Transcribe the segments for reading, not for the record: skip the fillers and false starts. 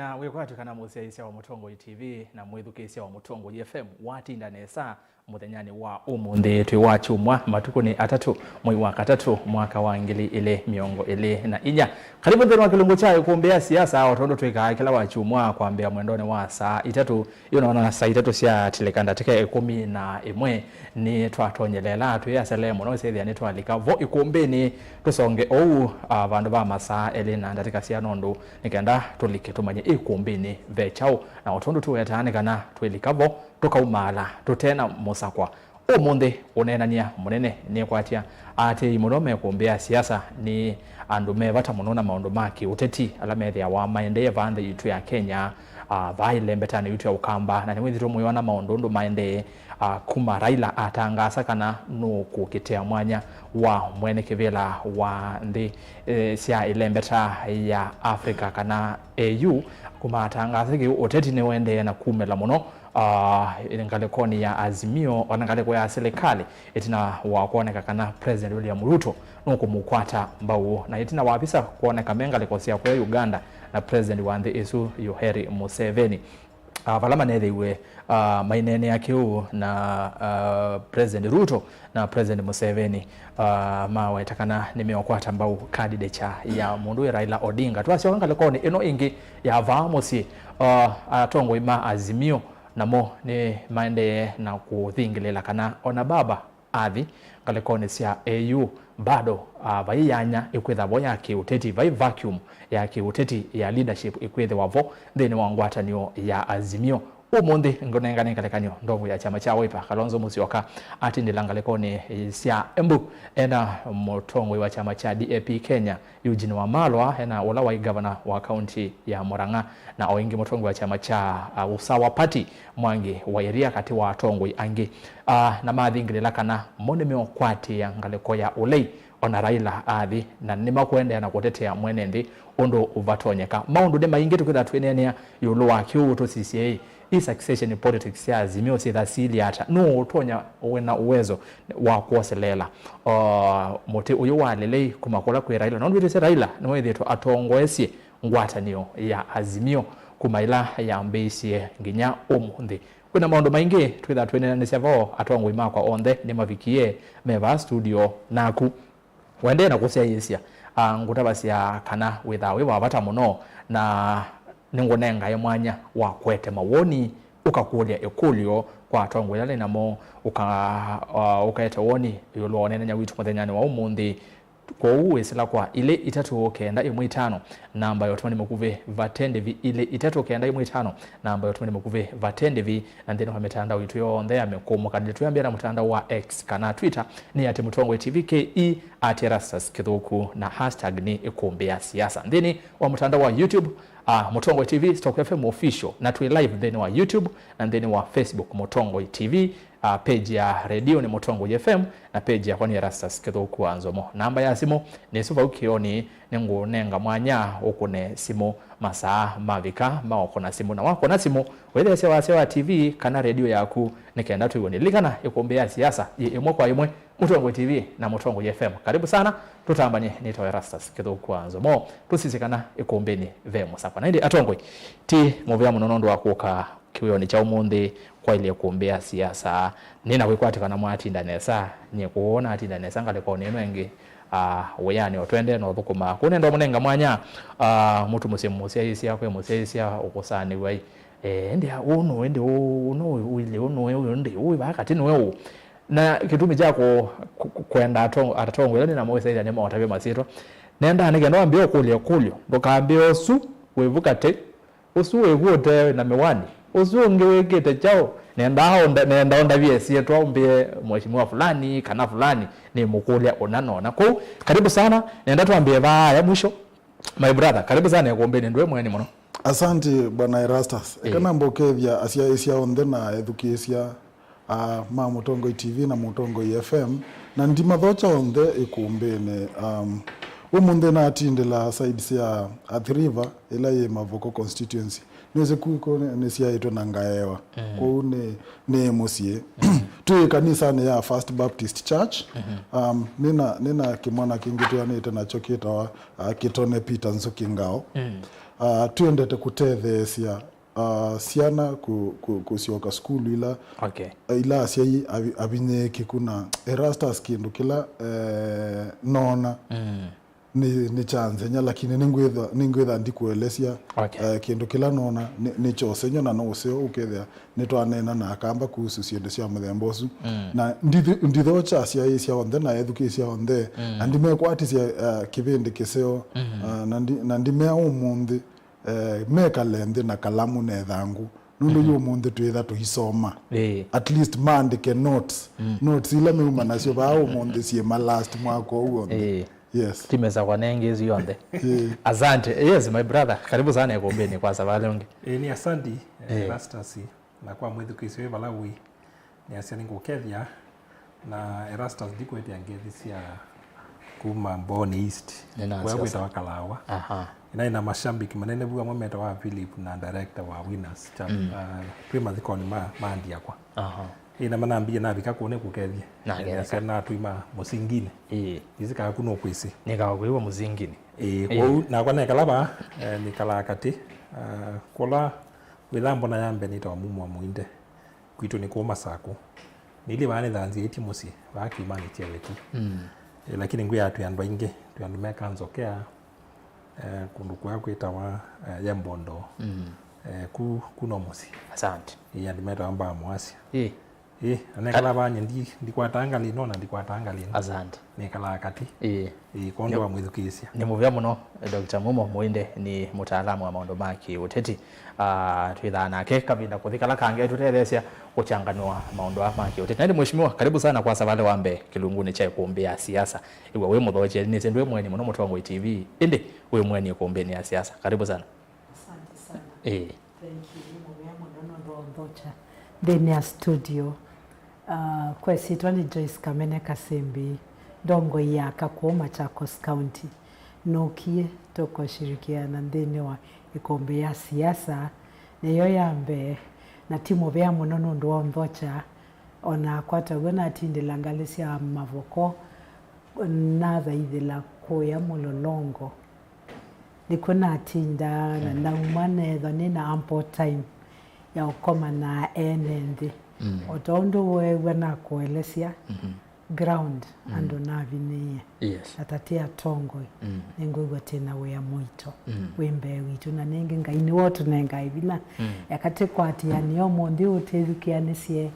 na wekwatu kana Siasa wa Mûtongoi TV na mwithukisia wa Mûtongoi FM watinda nesa muthenyani wa umunthe twi wa chumwa matuko ni atatu mwei wa katatu mwaka wa ngili ile miongo ile na inya karibu theno wa kilungu cha Îkûmbî siasa watondo twika kila wa chumwa kwambia mwendone wa saa itatu iyo naona saa itatu cia tilekanda teke 11 ni twatonyelela tuyasele muno sethia ni twalika vo Îkûmbî ni tusonge ou abandu ba masaa ele na ndatika cia nondu nikenda tulike tumanye Îkûmbî ni vechao na watondo tuwetane kana twilikavo tukaumala tutena musakwa umunthe unenania munene ni kwatia ati munome Îkûmbî siasa ni andu mevata muno na maundu maki ûteti ala methia wa maende vande itu ya Kenya vaile mbetani itu ya ukamba na niwithito mwiwana maundu ndu maende kuma Raila atangasa kana no kukitea mwanya wa mwene kivela wa ndi sia ilembeta ya Afrika kana AU kuma atangasa ki ûteti ni wende na kumela muno ingalekoni ya Azimio onangaleko ya serikali itina wakuoneka kana President William Ruto nuko mukwata mbao na itina wapisa kuoneka mengaleko kwa Uganda na President wa the isu Yoweri Museveni valama nethiwe mainene yake na President Ruto na President Museveni mawetakana nimewakwata mbao candidate ya mundu Raila Odinga twasio ngalekoni ino ingi ya vamosi atongo ima Azimio namo ni maende na kuthingilela kana ona baba Athi kalekone cia AU bado vaiyanya ikwitha vo ya kiuteti vai vacuum ya kiuteti ya leadership ikwithe wavo thini wa ngwatanio ya Azimio umunthe ngonengane kalekanyo ndongo ya chama cha Wiper Kilonzo musioka ati ndilangalekone cia Embu ena mutongwe wa chama cha DAP Kenya Eugene Wamalwa ena ula wa governor wa county ya Murang'a na oingi mutongwe wa chama cha Usawa Party Mwangi wa iria kati wa tongwe angi na mathingirila kana mone meokwati ya ngaleko ya ulei ona Raila Athi na nima kuendea na kutetea mwenendi undu uvatonyeka maundu de maingi tukitha twenenea yulu wa kiuto CCA succession politics ya Azimio si thasili hata no utonya wena uwezo wa Ûkwoseleela mote uyo walelei kumakola kwa Raila no ndwite Raila no wethetwa atongoesie ngwatanio ya Azimio kumaila ya mbesie nginya umunthe kuna maundu maingi twitha twenenea vo atongo imakwa onthe ni mavikie meva studio naku wende na kusiaisia ngutabasia kana withawe wavata muno na ningonenga ya mwanya wa kwete mawoni ukakulia ekulio kwa tongo yale namo ukaeta woni yulone nya witu muthenyani wa umunthe kwa uwesela kwa ile itatu kenda imwe 5 namba ya otmani mukuve vatendevi ile itatu kenda imwe 5 namba ya otmani mukuve vatendevi na ndeno mitandao yitu yonthe amekomo kadile tuyambia na mtandao wa X kana Twitter ni ati Mûtongoi TVKE ati Erastus Kithuku na hashtag ni Îkûmbî siasa ndeni wa mtandao wa YouTube Mûtongoi TV Stock FM official na twi live then wa YouTube na then wa Facebook Mûtongoi TV page ya radio ni Mûtongoi FM na page ya kwani Erastus Kithuku Nzomo namba ya simu ni suva ukioni nengo nenga mwanya ukune simu masaa mavika maoko na simu na wako na simu wethe sewa TV kana radio yaku nikenda tuione likana Îkûmbî siasa imwe kwa imwe Mûtongoi TV na Mûtongoi FM karibu sana tutambanye nito Erastus Kithuku Nzomo tusisikana Îkûmbî ni vemo sapa na ndi atongoi ti movya munondo wakuka kiwoni cha umunthe kwa ile Îkûmbî siasa nina kwikwata na mwatinda nesa nye kuona atinda nesa ngaleko neno engi weyani otwende no thukuma kunendo munenga mwanya mutu musiaisia kwa musiaisia ukusani wai ndi uno ndi uno ile uno ndi uyi bakati no na kitumi chako kwenda atongo ile na moyo ile nemo otabe masito nenda nigendo ambio kulio ndokaambia osu wevukate osu weguote na mewani osu ngewekete chao nenda onda viesie tuambie mheshimiwa fulani kana fulani ni mukulia onanona kwa karibu sana nenda tuambie ya mwisho my brother karibu sana Îkûmbî ndwe mweni muno asante bwana Erastus kana mbokevya asia onthe na edukisia ma Mûtongoi TV na Mûtongoi FM na ndima thocha onthe Îkûmbî ni umunthe na atindela side ya Athi River ila ye Mavoko constituency niweze kuko ne cia ito na ngaewa kwa ne musie tu kanisa ni ya First Baptist Church. Nina kimwana kingi tuyanite nacho kitwa kitone Peter Nzuki ngao. Tuendete kutethesia siana kusioka skulu ila ila asia abinyeki kuna Erastus kindu kila nona ni chanze nya lakini ningwitha ndikuelesia kindu kila nona ni chose nya na no seo ukethia nitwanena na akamba kuhusu ciende cia muthemba ucu na nditho cha cia cia onthe na ethuki cia onthe andime kwatisia kibindi kiseo na ndime umundi meka lende na kalamu na thangu nundu umundi twitha tuhisoma at least mandike notes ila meuma nacio ba umundi cie last mwaka uo. Yes. Timeza kwa nengi hizo yonde. Asante. Yes, my brother. Karibu sana Îkûmbî kwa sababu longi. Ni asante Erastus na kwa mwithukiisi we Malawi ni asia ningukethia na Erastus dikwete angethisia kuma Mboni East. Kwa gwita wakalawa. Ina mashambiki manene bua mwemeta wa Philip na director wa Winners prima thikoni maandia kwa. Ina manambia na bika kuone kukethia na tuima musingine izika kuno kwisi nikawa muzingine kwa na kwa nekalaba nikala kati kola wilambo na yambe nitawa Mumo wa Muinde kwitu ni kwa Masaku nili bane dhanzi eti musi baki mani tia wetu lakini ngwe atu yandu inge tuyandu meka nzokea kundu kwa kwitawa yambondo kuno musi. Asante yandu meta amba mwasi anekala banye ndikwatanga lino na ndikwatanga lino. Asante nekala kati kondo wa mwithukisia ni muvya muno Dr. Mumo Muinde ni mutaalamu wa maundu maki ûteti twitha nake kabinda kuthikala kange tutethesia kuchanganua maundu maki ûteti na ndi mheshimiwa karibu sana kwa sababu wambe kilunguni cha Îkûmbî ya siasa iwe we muthoje ni sendwe mweni muno Mutongo TV indi we mweni Îkûmbî ya siasa karibu sana. Asante sana thank you muvya muno ndo ndocha ndani ya studio kwa sitwa ni Joyce Kamene Kasimbi ndongo ya Kakuma Machakos County nokie toko shirikiana ndani wa Îkûmbî ya siasa niyo yambe na timu bya muno ndo ndhocha ona kwata gona tindilangalisia mavoko na zaidila koya mulolongo nikona tinda na umane dhanina ample time ya ukoma na enendi otondo wewe na kuelesia ground ando na vinie atatia tongo nengo tena we muito wembe witu na nenge ngaini wotu nenga ivina yakate kwati yani omondi utezukianesie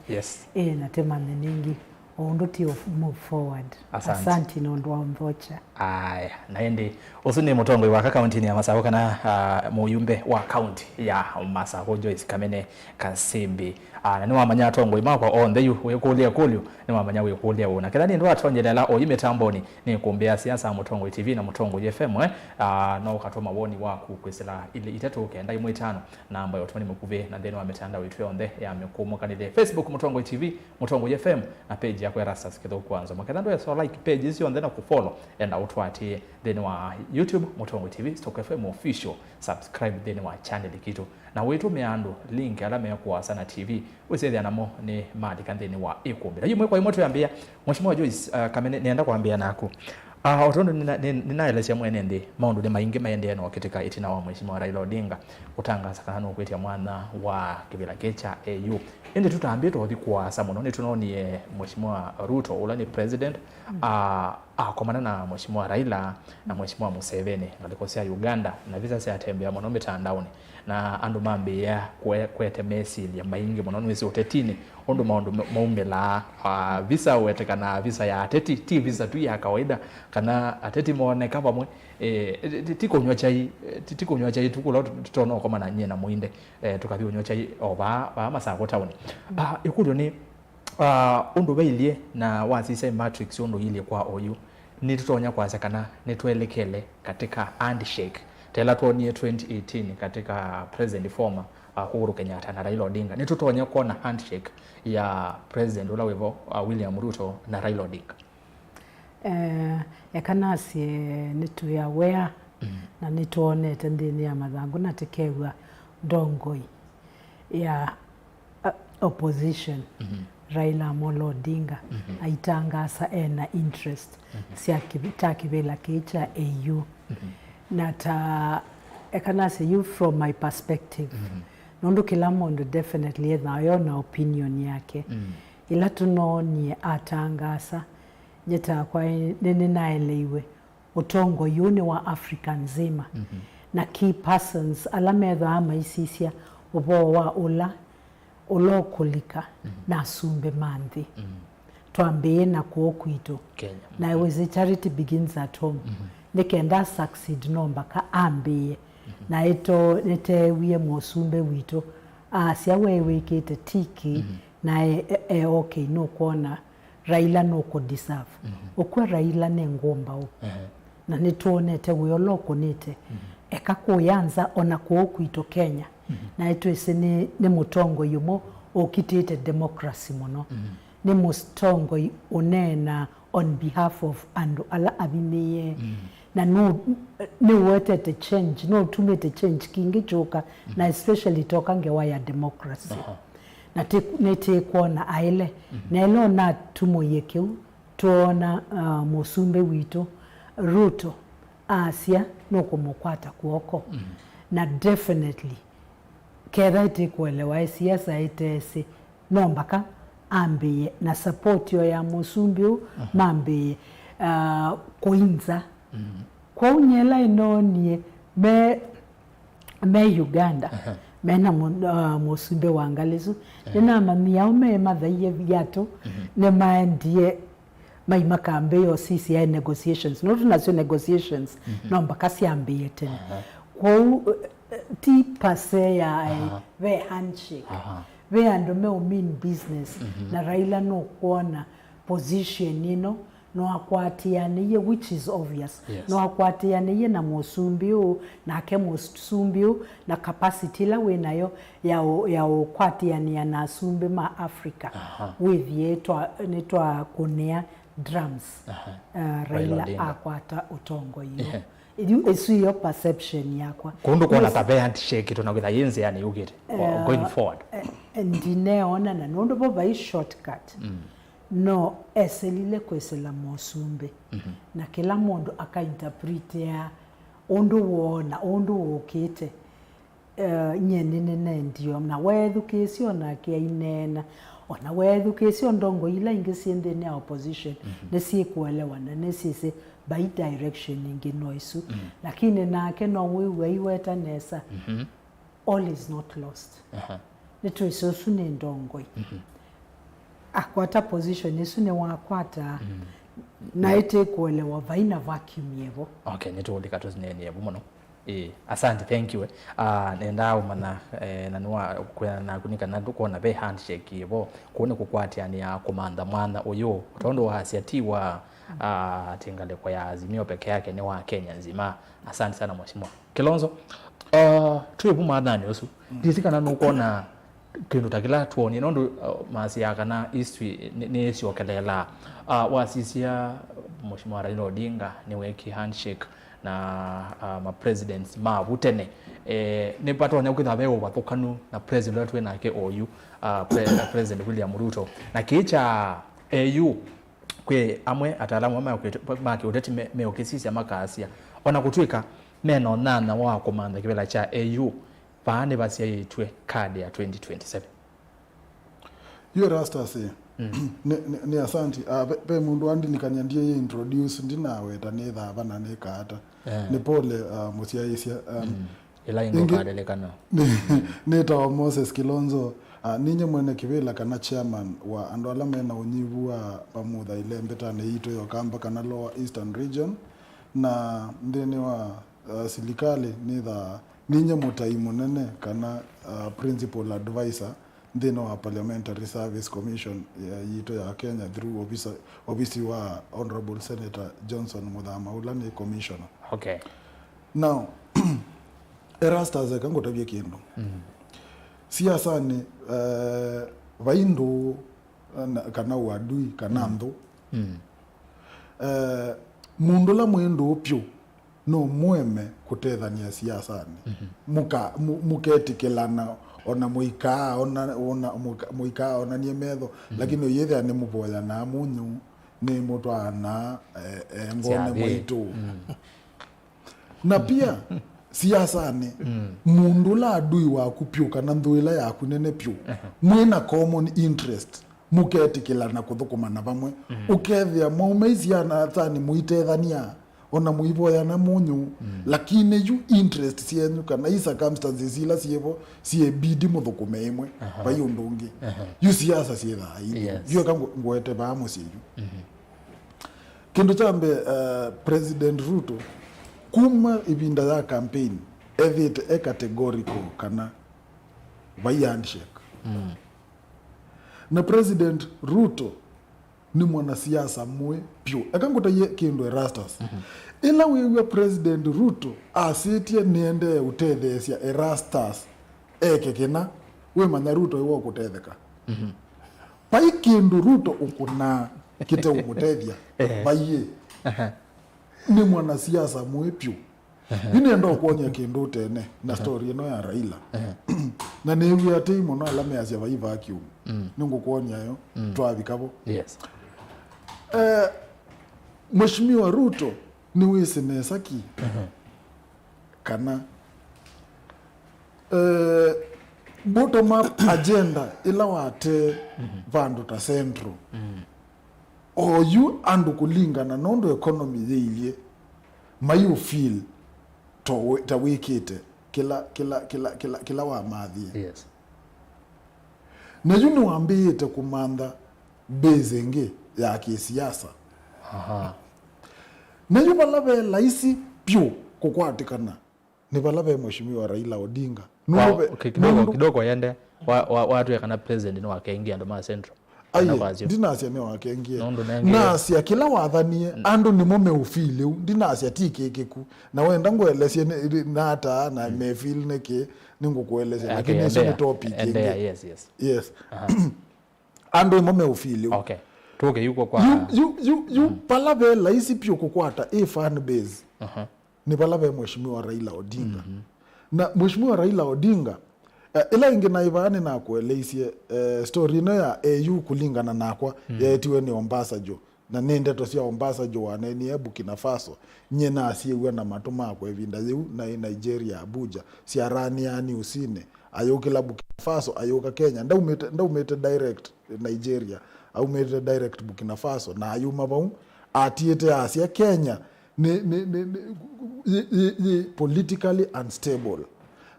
na tema nengi ondo ti move forward. Asante nondo mbocha aya naende usune Mutongo wa county ya Masaku kana muyumbe wa county ya Masaku Joyce Kamene Kasimbi na ni wamanya tongo imako on the you we kulia kulio ni wamanya we kulia una kethani ndo atonyelela oyimetamboni ni Îkûmbî ya siasa Mutongo TV na Mutongo FM no ukatoma woni waku kwesela ile itatu kenda 15 namba yotoni mukuve na then wametanda wetu onde ya mekumu kanile Facebook Mutongo TV Mutongo FM na page ya kwa Erastus Kithuku kwanza makethando ya so like page isi onde na kufollow enda utwatie then wa YouTube Mutongo TV Stock FM official subscribe then wa channel kitu na wetu meando link alama ya kwa sana TV wesethia namo ni mali kanthini wa Îkûmbî na yimwe kwa imoto yambia mheshimiwa Joyce Kamene nienda kuambia naku otondo ninaelezea mwene ndi maundu ni maingi maende no kitika itina wa mheshimiwa Raila Odinga kutangaza kana kwetia mwana wa kibila kecha AU ende tutambie to thikwa samuno ni tunonie mheshimiwa Ruto ulani president akomana na mheshimiwa Raila na mheshimiwa Museveni ngalikosea Uganda na visa sia tembea muno mitandaoni na andu mambe ya kwete mesi ya maingi muno nwezi utetini ondo maundu maumela visa wetekana visa ya ateti ti visa tu ya kawaida kana ateti muone kama mwe tiko nywa chai tukula tutono koma na nyena Muinde tukathi nywa chai oba Masaku town ikudio ni undu bailie na wasise matrix undu ile kwa oyu ni tutonya kwanza kana nitwelekele katika handshake tela tuonie 2018 katika president former Uhuru Kenyatta na Raila Odinga ni tutonya kuona handshake ya president ula wevo William Ruto na Raila Odinga ekanasi nitu ya wea na nituonete ndini ya mathangu na tikewa ndongoi ya opposition Raila Amolo Odinga aitangasa ena interest sia kivela kicha AU na ta ekana say you from my perspective nondo kila mondo definitely na opinion yake ila tunoni atangasa nyeta kwa nene naelewe utongo yune wa Afrika nzima na key persons alamedha ama isisia ubo wa ula ulokulika na sumbe manthi twambie na kuokwito na iweze charity begins at home nekenda succeed nomba ka ambie na ito nete wiye mosumbe wito sia wewe kete tiki na okay no kuona Raila no ko deserve okwa Raila ne ngomba o na nituonete wiyoloko nete eka kuyanza ona kuokwito Kenya na ito ese ne mutongo yumo okitete democracy mono ne mustongo unena on behalf of andu ala abimeye na no wetete change no tumete change kingi joka na especially toka ngewa ya democracy na nete kuona aile na elo na tumo yekeu tuona musumbe wito Ruto Asia no kumukwata kuoko na definitely kera ite kuelewa siasa itese nombaka ambie na support yo ya musumbi mambe kuinza kwa unyela inonie me Uganda mena musumbi wangalizu nina mamia ume madhaye viato ne maendie maimakambe yo CCI negotiations not national negotiations nombaka siambie tena kwa ti pase ya ve handshake ve ando mean business na Raila no kuona position no akwatiane ye which is obvious no akwatiane ye na musumbiu na ke musumbiu na capacity la we nayo ya akwatiane na asumbe ma Africa with yeto netwa kunea drums Raila akwata utongo hiyo Esu yo perception yakwa kundu kuona tabe handshake tunaweza yenze yani ugete going forward ndineona na nondo boba i shortcut no eselile kwesela mosumbe na kila mondo akainterpretea ondo okete nyenene ndio na wedukesio na kiainena ona wedukesio ndongo ila ingesiende ne opposition nesi kuelewana nesise by direction ingenoisu lakini nake no wewe weta nesa all is not lost nitwiso sune ndongo akwata position isune wakwata na ite kuelewa vaina vacuum yevo okay nitolika tuzinene yevo muno asante thank you nenda umana nanwa kwena kunika naduko be handshake yevo kuone kukwatiani ya komanda mwana oyo utondo wa hasiatiwa tingale kwa ya Azimio peke yake ni wa Kenya nzima. Asante sana mheshimiwa Kilonzo. Tuwe buma nani osu ndizikana nukona kindu takila tuoni nondo masiaka na history ni Ûkwoseleela wasisia mheshimiwa Raila Odinga ni weki handshake na ma presidents ma butene ne patwa ukithabewo bathukanu na president we nake oyu president William Ruto na kicha AU kwe amwe atalamu ama maki uteti meokisisi amakasia ona kutwika meno nana wa komanda kibela cha AU paane basi yitwe kadi ya 2027 yo Erastus ni asante pe mundu andi nikanyandie ye introduce ndinawe tanetha bana nekata ni pole musiaisia ila ingo kadele kana neta Moses Kilonzo ninye mwene kibela kana chairman wa andola mena unyivua pamudha ile mbetane ito yo kamba kana Lower Eastern Region na ndene wa silikali nitha ninye mutaimu nene kana principal advisor ndene wa Parliamentary Service Commission ito ya Kenya through obisi wa Honorable Senator Johnson Muthama ulani commissioner. Okay. Now Erastus kango tabia kindu. Siasa ni vaindo kana wadui kana ndo mundu la mwendo pyo no mweme kutethania siasani muketikilana ona muikaa ona nie metho lakini uyethia ni muboya na munyu ni mutwana ngone mwitu na pia siasani mundu la adui waku pyu kana ndwila yaku nene pyu mwina common interest muketikilana kuthukumana vamwe ukethia maumeisiana thani muitethania ona muiboya na munyu lakini you interest sienyu kana i circumstances ila sievo siebidi muthukume imwe vai undungi yu siasa sietha yu kangu ngwete vamo siyu kindu chambe President Ruto kuma ibinda ya campaign evite categorical kana vai handshake na President Ruto ni mwanasiasa mwe pyo akanguta ye kindu Erastus ila wewe President Ruto asitie niende utethesia Erastus kena we manya Ruto iwo kutetheka pai kindu Ruto ukuna kite umutethia baiye ni mwanasiasa mwe pyo ine ndo kuonya kindu tene na story ino ya Raila na newe ate imono alame asia vai vacuum ningu kuonya yo twabikabo yes Mheshimiwa Ruto ni wisenesa ki kana bottom up agenda ila wate vandu ta centro o you andu kulingana nondo economy yilie mayu feel to ta wikite kila wa madhi yes na yuni wambite kumanda bezenge ya kisiasa na yu balave laisi pyo kukwatikana ni balave Mheshimiwa Raila Odinga kidogo yende watu ya kana president no akaingia ndo ma central ndinasia ne wakengie nasia kila wathanie andu ni mume ufile ndinasia tikekeku na wenda ngwelesie na ata na me feel neke ningukuelesia lakini eso ni topic yes andu mume ufile okay toke yuko kwa you palave laisi pyo kukwata fan base ni palave Mheshimiwa Raila Odinga na Mheshimiwa Raila Odinga ila ingi na ivani na kueleisia story no ya AU kulingana nakwa yaetiwe ni Ombasajo na nende tosia Ombasajo waneni Burkina Faso nyena asiwe na matuma kwa evinda yu na Nigeria Abuja siarani yani usine ayokila Burkina Faso ayoka Kenya ndaumete direct Nigeria au mete direct Burkina Faso na ayuma bau atiete asia Kenya ni politically unstable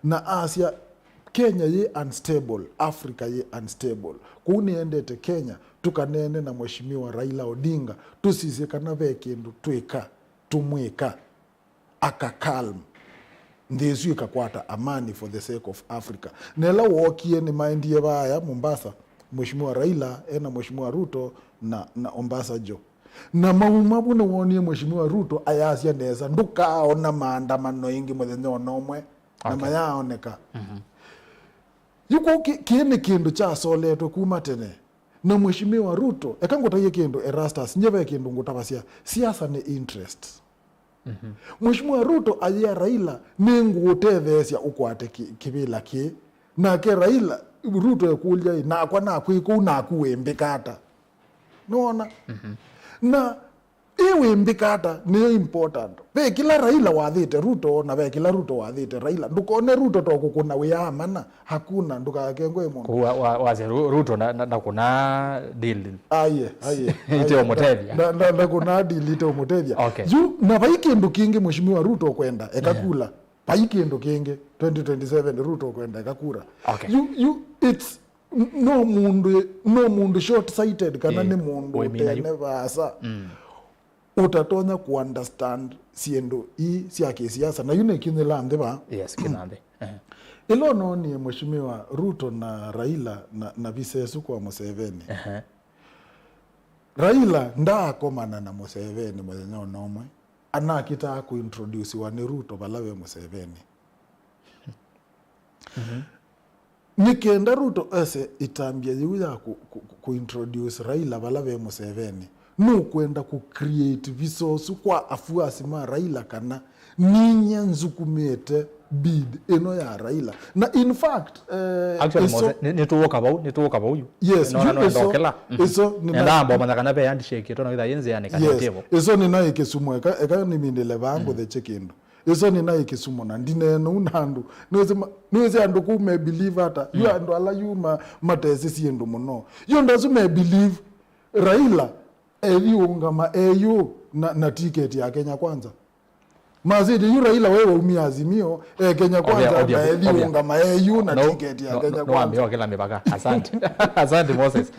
na Asia Kenya ye unstable, Africa ye unstable. Kuni endete Kenya tukanene na Mheshimiwa Raila Odinga tusise kana vekindu tweka tumweka akakalm ndezu ikakwata amani for the sake of Africa. Nela wokie ni maindie baya Mombasa Mheshimiwa Raila na Mheshimiwa Ruto na Ombasajo na maumabu na wonie Mheshimiwa Ruto ayasia neza ndukaona maandamano ingi muthenya onomwe na mayaoneka yuko kiene kindu cha soleto kuma tene na Mheshimiwa Ruto ekangutaye kindu Erastus nyebe kindu ngutabasia siasa ni interest Mheshimiwa Ruto alia Raila ningutethesia ukwate kibila ki na ke Raila Ruto ekulya na kwa na kwiku na kuwembikata nona na iwe mbikata ni important ve kila Raila wathite Ruto na ve kila Ruto wathite Raila ndukone Ruto to kukuna wiamana hakuna ndukakengwe mundu waze Ruto na kuna deal aye ite omutethia na kuna deal ite omutethia okay. Yu na vaiki ndo kingi Mheshimiwa Ruto kwenda ekakula vaiki ndo kingi 2027 Ruto kwenda ekakura okay. You it's no mundu short sighted kana ni mundu tene vasa utatonya kuunderstand siendo siya kisiasa na yune kinilande ba yes kinande ilo noni Mheshimiwa Ruto na Raila na visesu kwa Museveni Raila ndakomana na Museveni mwenye nomwe anakita kuintroduce wani Ruto balawe Museveni nikenda Ruto ese itambia yuya kuintroduce Raila balawe Museveni no kwenda ku create resource kwa afuasi ma Raila kana ninya nzukumete bid eno ya Raila na in fact actually nituoka bau yes eso nenda bomba kana be handshake to no ida yenze yani kana tebo eso nina ikisumo eka ni mindele bango the check-in eso nina ikisumo na ndine no unandu niweze andu ku me believe ata you andu ala you matesi siendo muno yo ndazu me believe Raila eliunga ma EU na ticket ya Kenya Kwanza mazidi yu Raila wewe umia Azimio Kenya Kwanza na eliunga ma EU na ticket ya Kenya Kwanza ambiwa kila mipaka asante asante Moses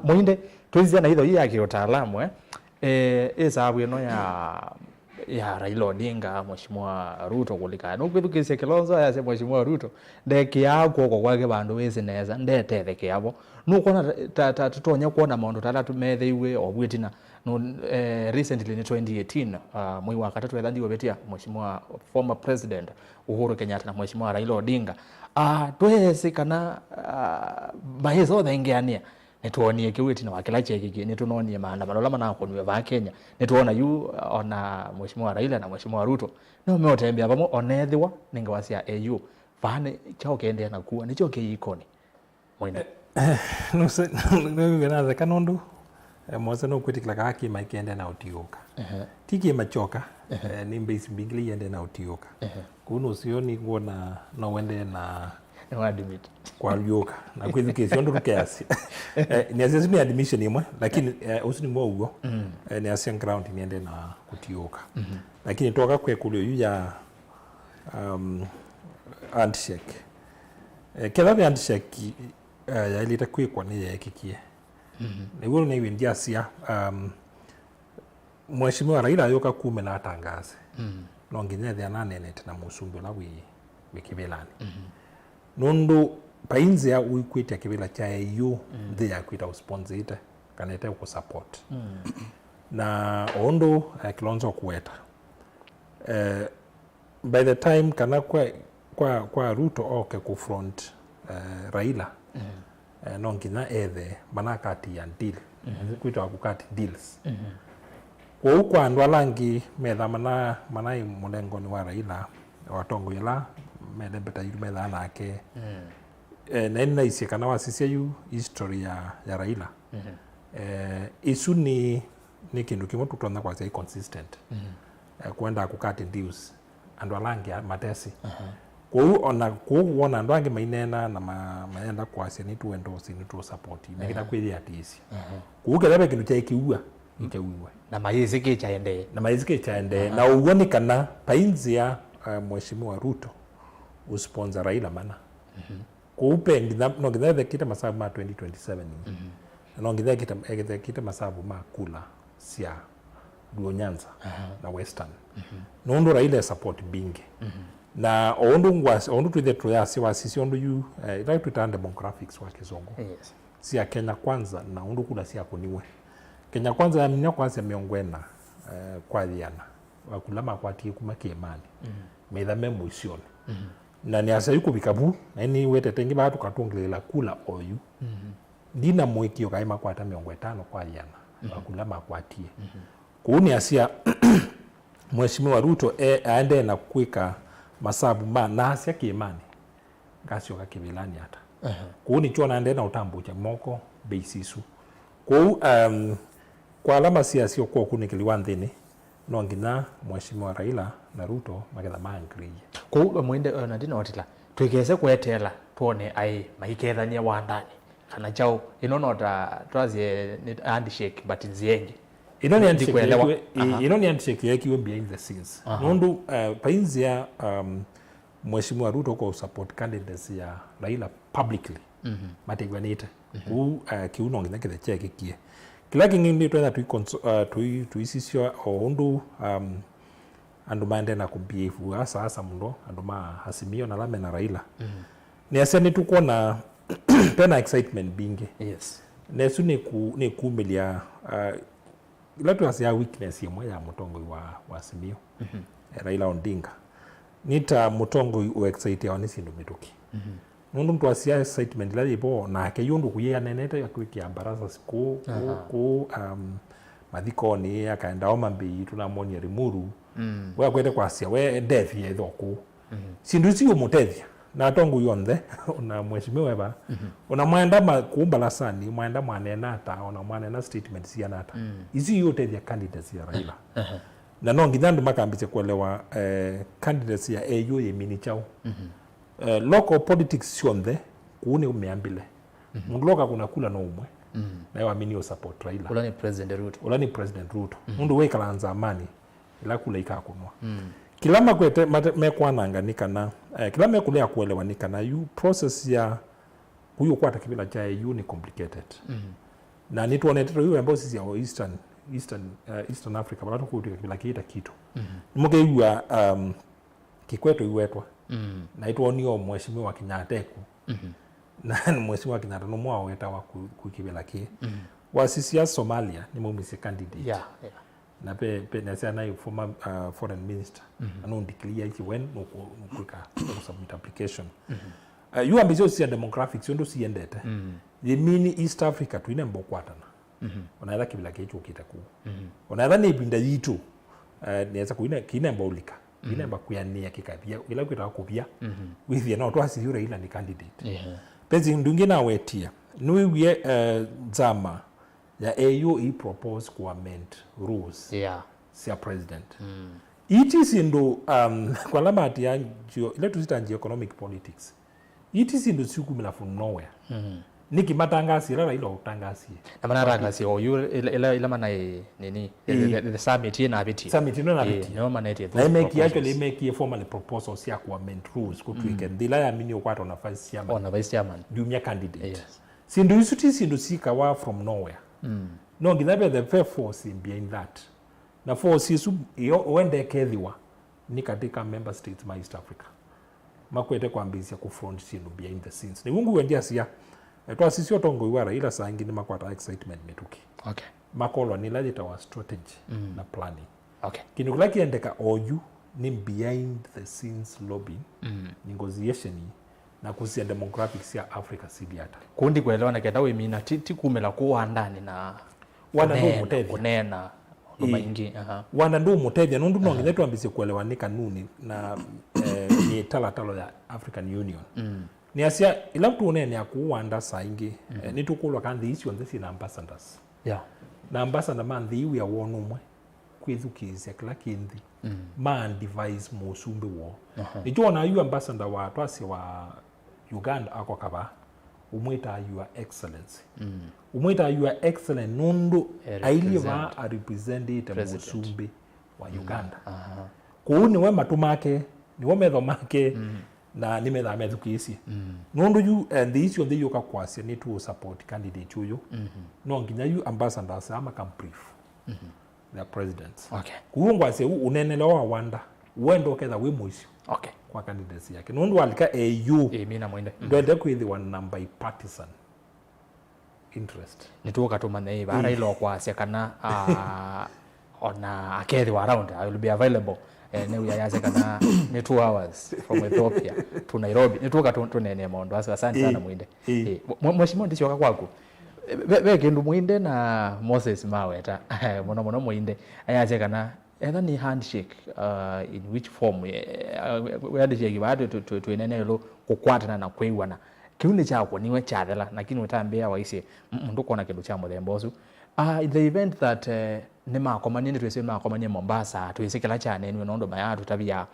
Muinde twizia na hizo ya kiutaalamu hesabu eno ya Raila Odinga Mheshimiwa Ruto kulikana no kwithukisia Kilonzo ya Mheshimiwa Ruto ndeki yako kwake bandu wese neza ndetetheke yabo nukona tutonya kuona maundu tala tumetheiwe obwitina no recently in 2018 mwezi wa katatu ethandiwe betia Mheshimiwa former president Uhuru Kenyatta na Mheshimiwa Raila Odinga twese kana bahezo thengeania netuonie kiwiti na wakila cheki netunonie maana balola mana koniwe ba Kenya netuona yu ona Mheshimiwa Raila na Mheshimiwa Ruto no meotembea bamo onethiwa ningawasia AU bane chao kende na kuwa nicho keikoni Muinde no se no gana za kanondu mose no kwitikla kaki maikende na utioka tiki machoka ni mbesi bingli yende na utioka kuno sioni kuona no wende na admit kwa lyoka na kwithikisio ndu kiasi ni asisi ni admission imwe lakini usini mwa ugo ni asian ground niende na kutioka lakini toka kwe kulio yu ya handshake kila handshake ya ilita kwikwa ni ya kikie niguo ni windia sia Mheshimiwa Raila yoka kume na atangaze no nginya thia nanenete na musumbi la wikibelani nundu painzi ya uikwita kibila cha EU ndi ya kwita usponzite kanete ku support na ondo Kilonzo kuweta by the time kana kwa Ruto oke ku front Raila no nginya ethe manakati ya deal kwita kukati deals kwa uko andwalangi metha manai mulengo ni wa Raila watongo ila medebeta yumedha nake nena isi kana wasisia yu history ya Raila isu ni kindu kimwe tutona kwa say consistent kwenda kukati deals andwalangi matesi ona kuona andwangi mainena na maenda kwa sini tu endorse ni tu support megita kweli atisi kuukelebe kindu cha ikiua ikeua na mayizike chaende na uone kana painzi ya Mheshimiwa Ruto usponsor Raila mana kuupe no ngithe kita masabu ma 2027 no ngithe kita masabu ma kula sia duo Nyanza na Western no ndo Raila support bingi na ondu tu the troyasi wasisi ondu you like to turn demographics wa kizongo sia Kenya Kwanza na ondu kula sia kuniwe Kenya Kwanza ya minya kwanza miongwena kwa diana wakulama kwa tie kuma kiemani metha memo isioni na ni asa yuko bikabu na ni wete tengi batu katongelela kula oyu ndina mwekio kaima kwa hata miongo 5 kwa diana wakulama kwa tie kuuni asia Mheshimiwa Ruto aende na kuika masabu na asia kiemani gasio ka kibilani hata kuuni chona ende na utambucha moko beisisu kwa alama siasa kwa kunikiliwa nthini no ngina Mheshimiwa Raila na Ruto magetha mangri kwa Muinde na ndino otila twikese kwetela tuone ai maikethania wa ndani kana chao inonota twazie ni handshake but nzienge inoni handshake yake iwe behind the scenes nundu painzia Mheshimiwa Ruto kwa support candidates ya Raila publicly mategwanite kiuno ngina kile cheke kie kila kingi twenda tuisisio ondu andu maende na kubiefu asa mundo andu ma Azimio na lame na Raila ni aseni tukona tena excitement bingi nesu ni kumilia ila tu asia weakness yemwe ya mutongo wa Azimio Raila Odinga nita mutongo u excite ya sindu mituki nundu mtu asia excitement la ipo na ke yundu kuye anenete ya kwikia baraza siku mathikoni akaenda Omambi tunamonia Rimuru we kwete kwasia we ndethi ya ithoku sindu icio Mûteti na atongo yonthe ona mheshimiwa eba ona mwenda kuumbalasani mwenda mwanenata ona mwanena statement cia nata ici yote ya candidates ya Raila na no nginya ndu makambise kuelewa candidates ya AU yemini chao local politics cionthe kuune umeambile mundu loka kuna kula no umwe na waamini support Raila ulani president Ruto mundu we kalanza amani ila kula ikakunwa kila makwete mekwananga nikana kila mekulea kuelewa nikana you process ya huyo kwata kibila cha AU ni complicated na nituone tete huyo ambao sisi ya Eastern Africa bado kutika kibila kiita kitu muke yuwa Kikweto iwetwa na ituonio mheshimiwa Kinyateku na mheshimiwa Kinyateku no mwa wetawa kukibila ki wa Siasa Somalia ni mumise candidate na pe na sana former foreign minister ano declare iki when no kuka submit application you ambizo sia demographics ndo siendete the mini East Africa tuine mbokwatana onaela kibila kecho kitaku onaela ne binda yitu neza kuina kina mbolika ina mbakuyania kikabia ila kwita kupia with you know to asiyura ila ni candidate pezi ndungi na wetia nuiwe zama ya AU propose ku amend rules sia president it is ndo kwa lamati ya ile tusita economic politics it is ndo sikumila from nowhere niki matangasi la ilo utangasi na manarangasi o ila mana nini the summit na abiti no maneti na make actually make a formal proposal sia ku amend rules ku tweak ndila ya mini okwato na vice chairman dumia candidate sindu isuti sindu sika wa from nowhere no nginabe the fair force in behind that na force isu wende kethiwa ni katika member states ma East Africa makwete kwambisia ku front sinu behind the scenes ni mungu wendia sia etwa sisi otongo iwara ila sangi ni makwata excitement metuki makolo ni lajita wa strategy na planning kinukula kiendeka oyu ni behind the scenes lobbying negotiation na kusia demographics ya Africa sidiata kundi kuelewana kenda we mina tikumela kuwa ndani na wana ndo Mûteti kunena ngoma ingi wana ndo Mûteti nundu no nginya tuambise kuelewana kanuni na ni talo ya African Union ni asia ila tuone ya kuwanda saingi ni tukulwa kandi isi on the ambassadors na ambassador man the we are one umwe kwithukizia kila kindi man device musumbe wo nijo na yu ambassador wa twasi wa Uganda akokaba umwita your excellency umwita your excellent nundu ailiwa a representative musumbe wa Uganda kuuni we matumake ni wo metho make na nimetha methukisi nundu you and the issue of the yoka kwase ni to support candidate uyu no nginya you ambassadors ama can brief the presidents kuungwa se unenele wa wanda wendo ketha we muicio kwa candidacy yake nundu alika AU mina Muinde ndende kwithi one number partisan interest nituka tumane bara ilo kwase kana ona akethi wa around I will be available ne yayaze kana ni 2 hours from Ethiopia to Nairobi nituka tunene mondo asante sana Muinde mheshimiwa ndicho kwako weke ndu Muinde na Moses Maweta mono Muinde ayaze kana either ni handshake in which form where the bado to enenelo kukwatana na kwiwana kiuni chako niwe chathela lakini utambia waisi ndukona kindu cha muthembosu in the event that ne makomanie ni twese makomanie Mombasa twisikila chane ni nondo maya tutabia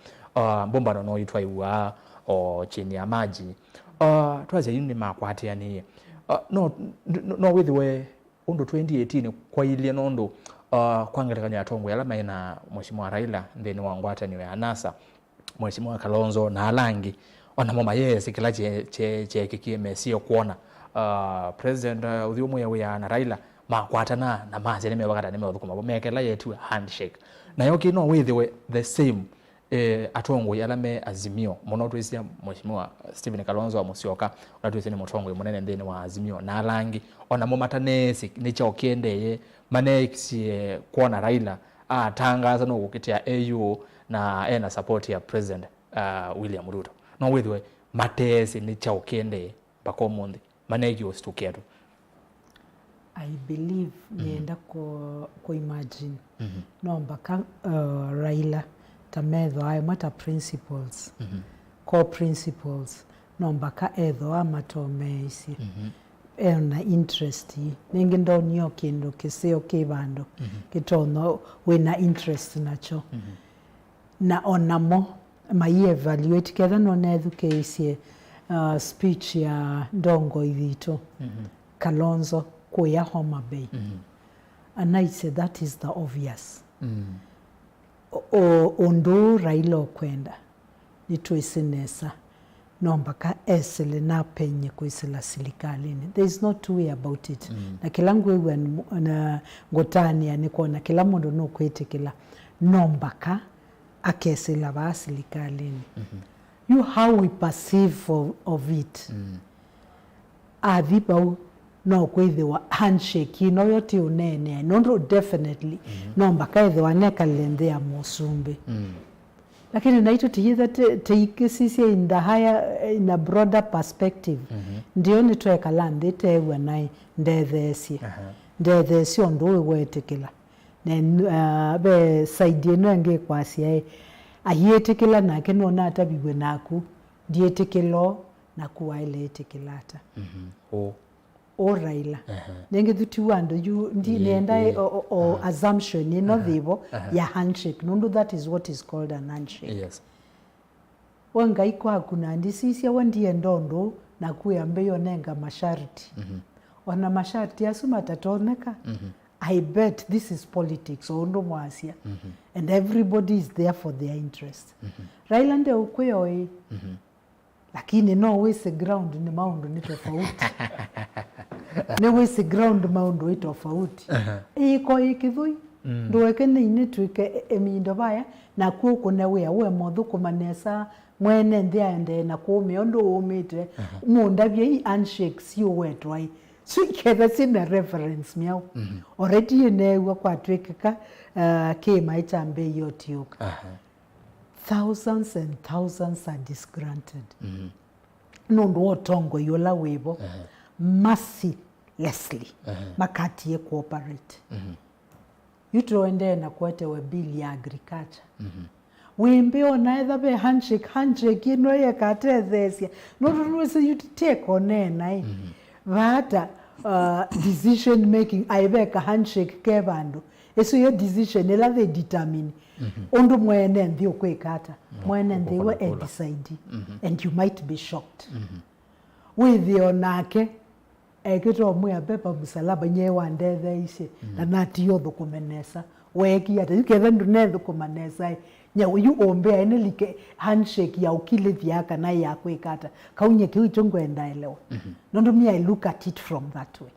bombano no itwa iwa o chini ya maji twaze yini makwatia ni no with the way undo 2018 kwa ile nondo kwangerekanya atongo yala maina mheshimiwa Raila ndeni wangwata niwe anasa mheshimiwa Kilonzo na alangi ona mama yesi kila che kikieme sio kuona president udhiumu ya na Raila makwatana na maze nemebakata nemebakuma mekela yetu handshake na yoki no with the same atongo yala me Azimio mono twisia mheshimiwa Stephen Kilonzo wa Musyoka natwise ni mutongo munene ndeni wa Azimio na alangi ona momatanesi nicha okendeye manexi kuona Raila tangaza no kukitia AU na support ya president William Ruto no with we matesi nicha okende bakomundi manegi ostuketu I believe nienda ko imagine nomba ka Raila tametho ay mata principles core principles nomba ka etho amatome isi na interest ningi ndo nyo kindu kisio kibando kitono wina interest nacho na onamo mai evaluate ketha no nethuke speech ya ndongo ithito Kilonzo kuya Homa Bay and I said that is the obvious ondo Raila kwenda nitwisinesa nomba ka esele na penye kuisela silikalini. There is no two way about it. Na kila ngwe na ngotania ni kuona kila mundu no kwetikila nomba ka akesela ba silikalini. You how we perceive of it. Adhipa no kwithiwa handshake no yoti unene no definitely nomba ka ithiwa neka lende ya musumbi. Lakini naito tiyitha take sisi in the higher in a broader perspective ndio ni tweka lande tewe nai ndethesi ondo wetekela na be side no nge kwasia ayetekela nake no na atabiwe naku dietekelo na kuwaile etekelata o Raila nenge thutiwando you ndi nenda assumption you know thibo ya handshake no that is what is called an handshake. Yes. Wanga ikwa kuna ndisisia wandie ndondo na kuyambe yonenga masharti wana masharti asuma tatoneka I bet this is politics ondo mwasia and everybody is there for their interest. Raila nde ukweyo lakini no wese ground ni maundu ni tofauti. Ne wese ground maundu ni tofauti. Iko ikithui nduweke ni initwike emindo baya na kuko na we modhu kumanesa mwene ndiende na kume ondo umite mundabye I handshake sio wetwai so iketha sina reference miao already enewa kwa twekeka kema ichambe yotioka. Thousands and thousands are disgranted. Nondo otongo yola webo mercilessly makati ye cooperate. Yuto ende na kwete we bill ya agriculture. Wembe ona either be handshake ino ye kate thesia. No say you take on na vata decision making aibeka handshake kebando. Eso your decision ela they determine. Ondo mwene ndi okwekata mwene ndi we decide and you might be shocked with your nake ekito mwe beba musalaba nyewa ndethe ise na nati yotho kumenesa weki ata yuketha ndu netho kumanesa nyawe yu ombe ene like handshake ya ukile vyaka na ya kwekata kaunye kiu chongwenda elewa nondo me I look at it from that way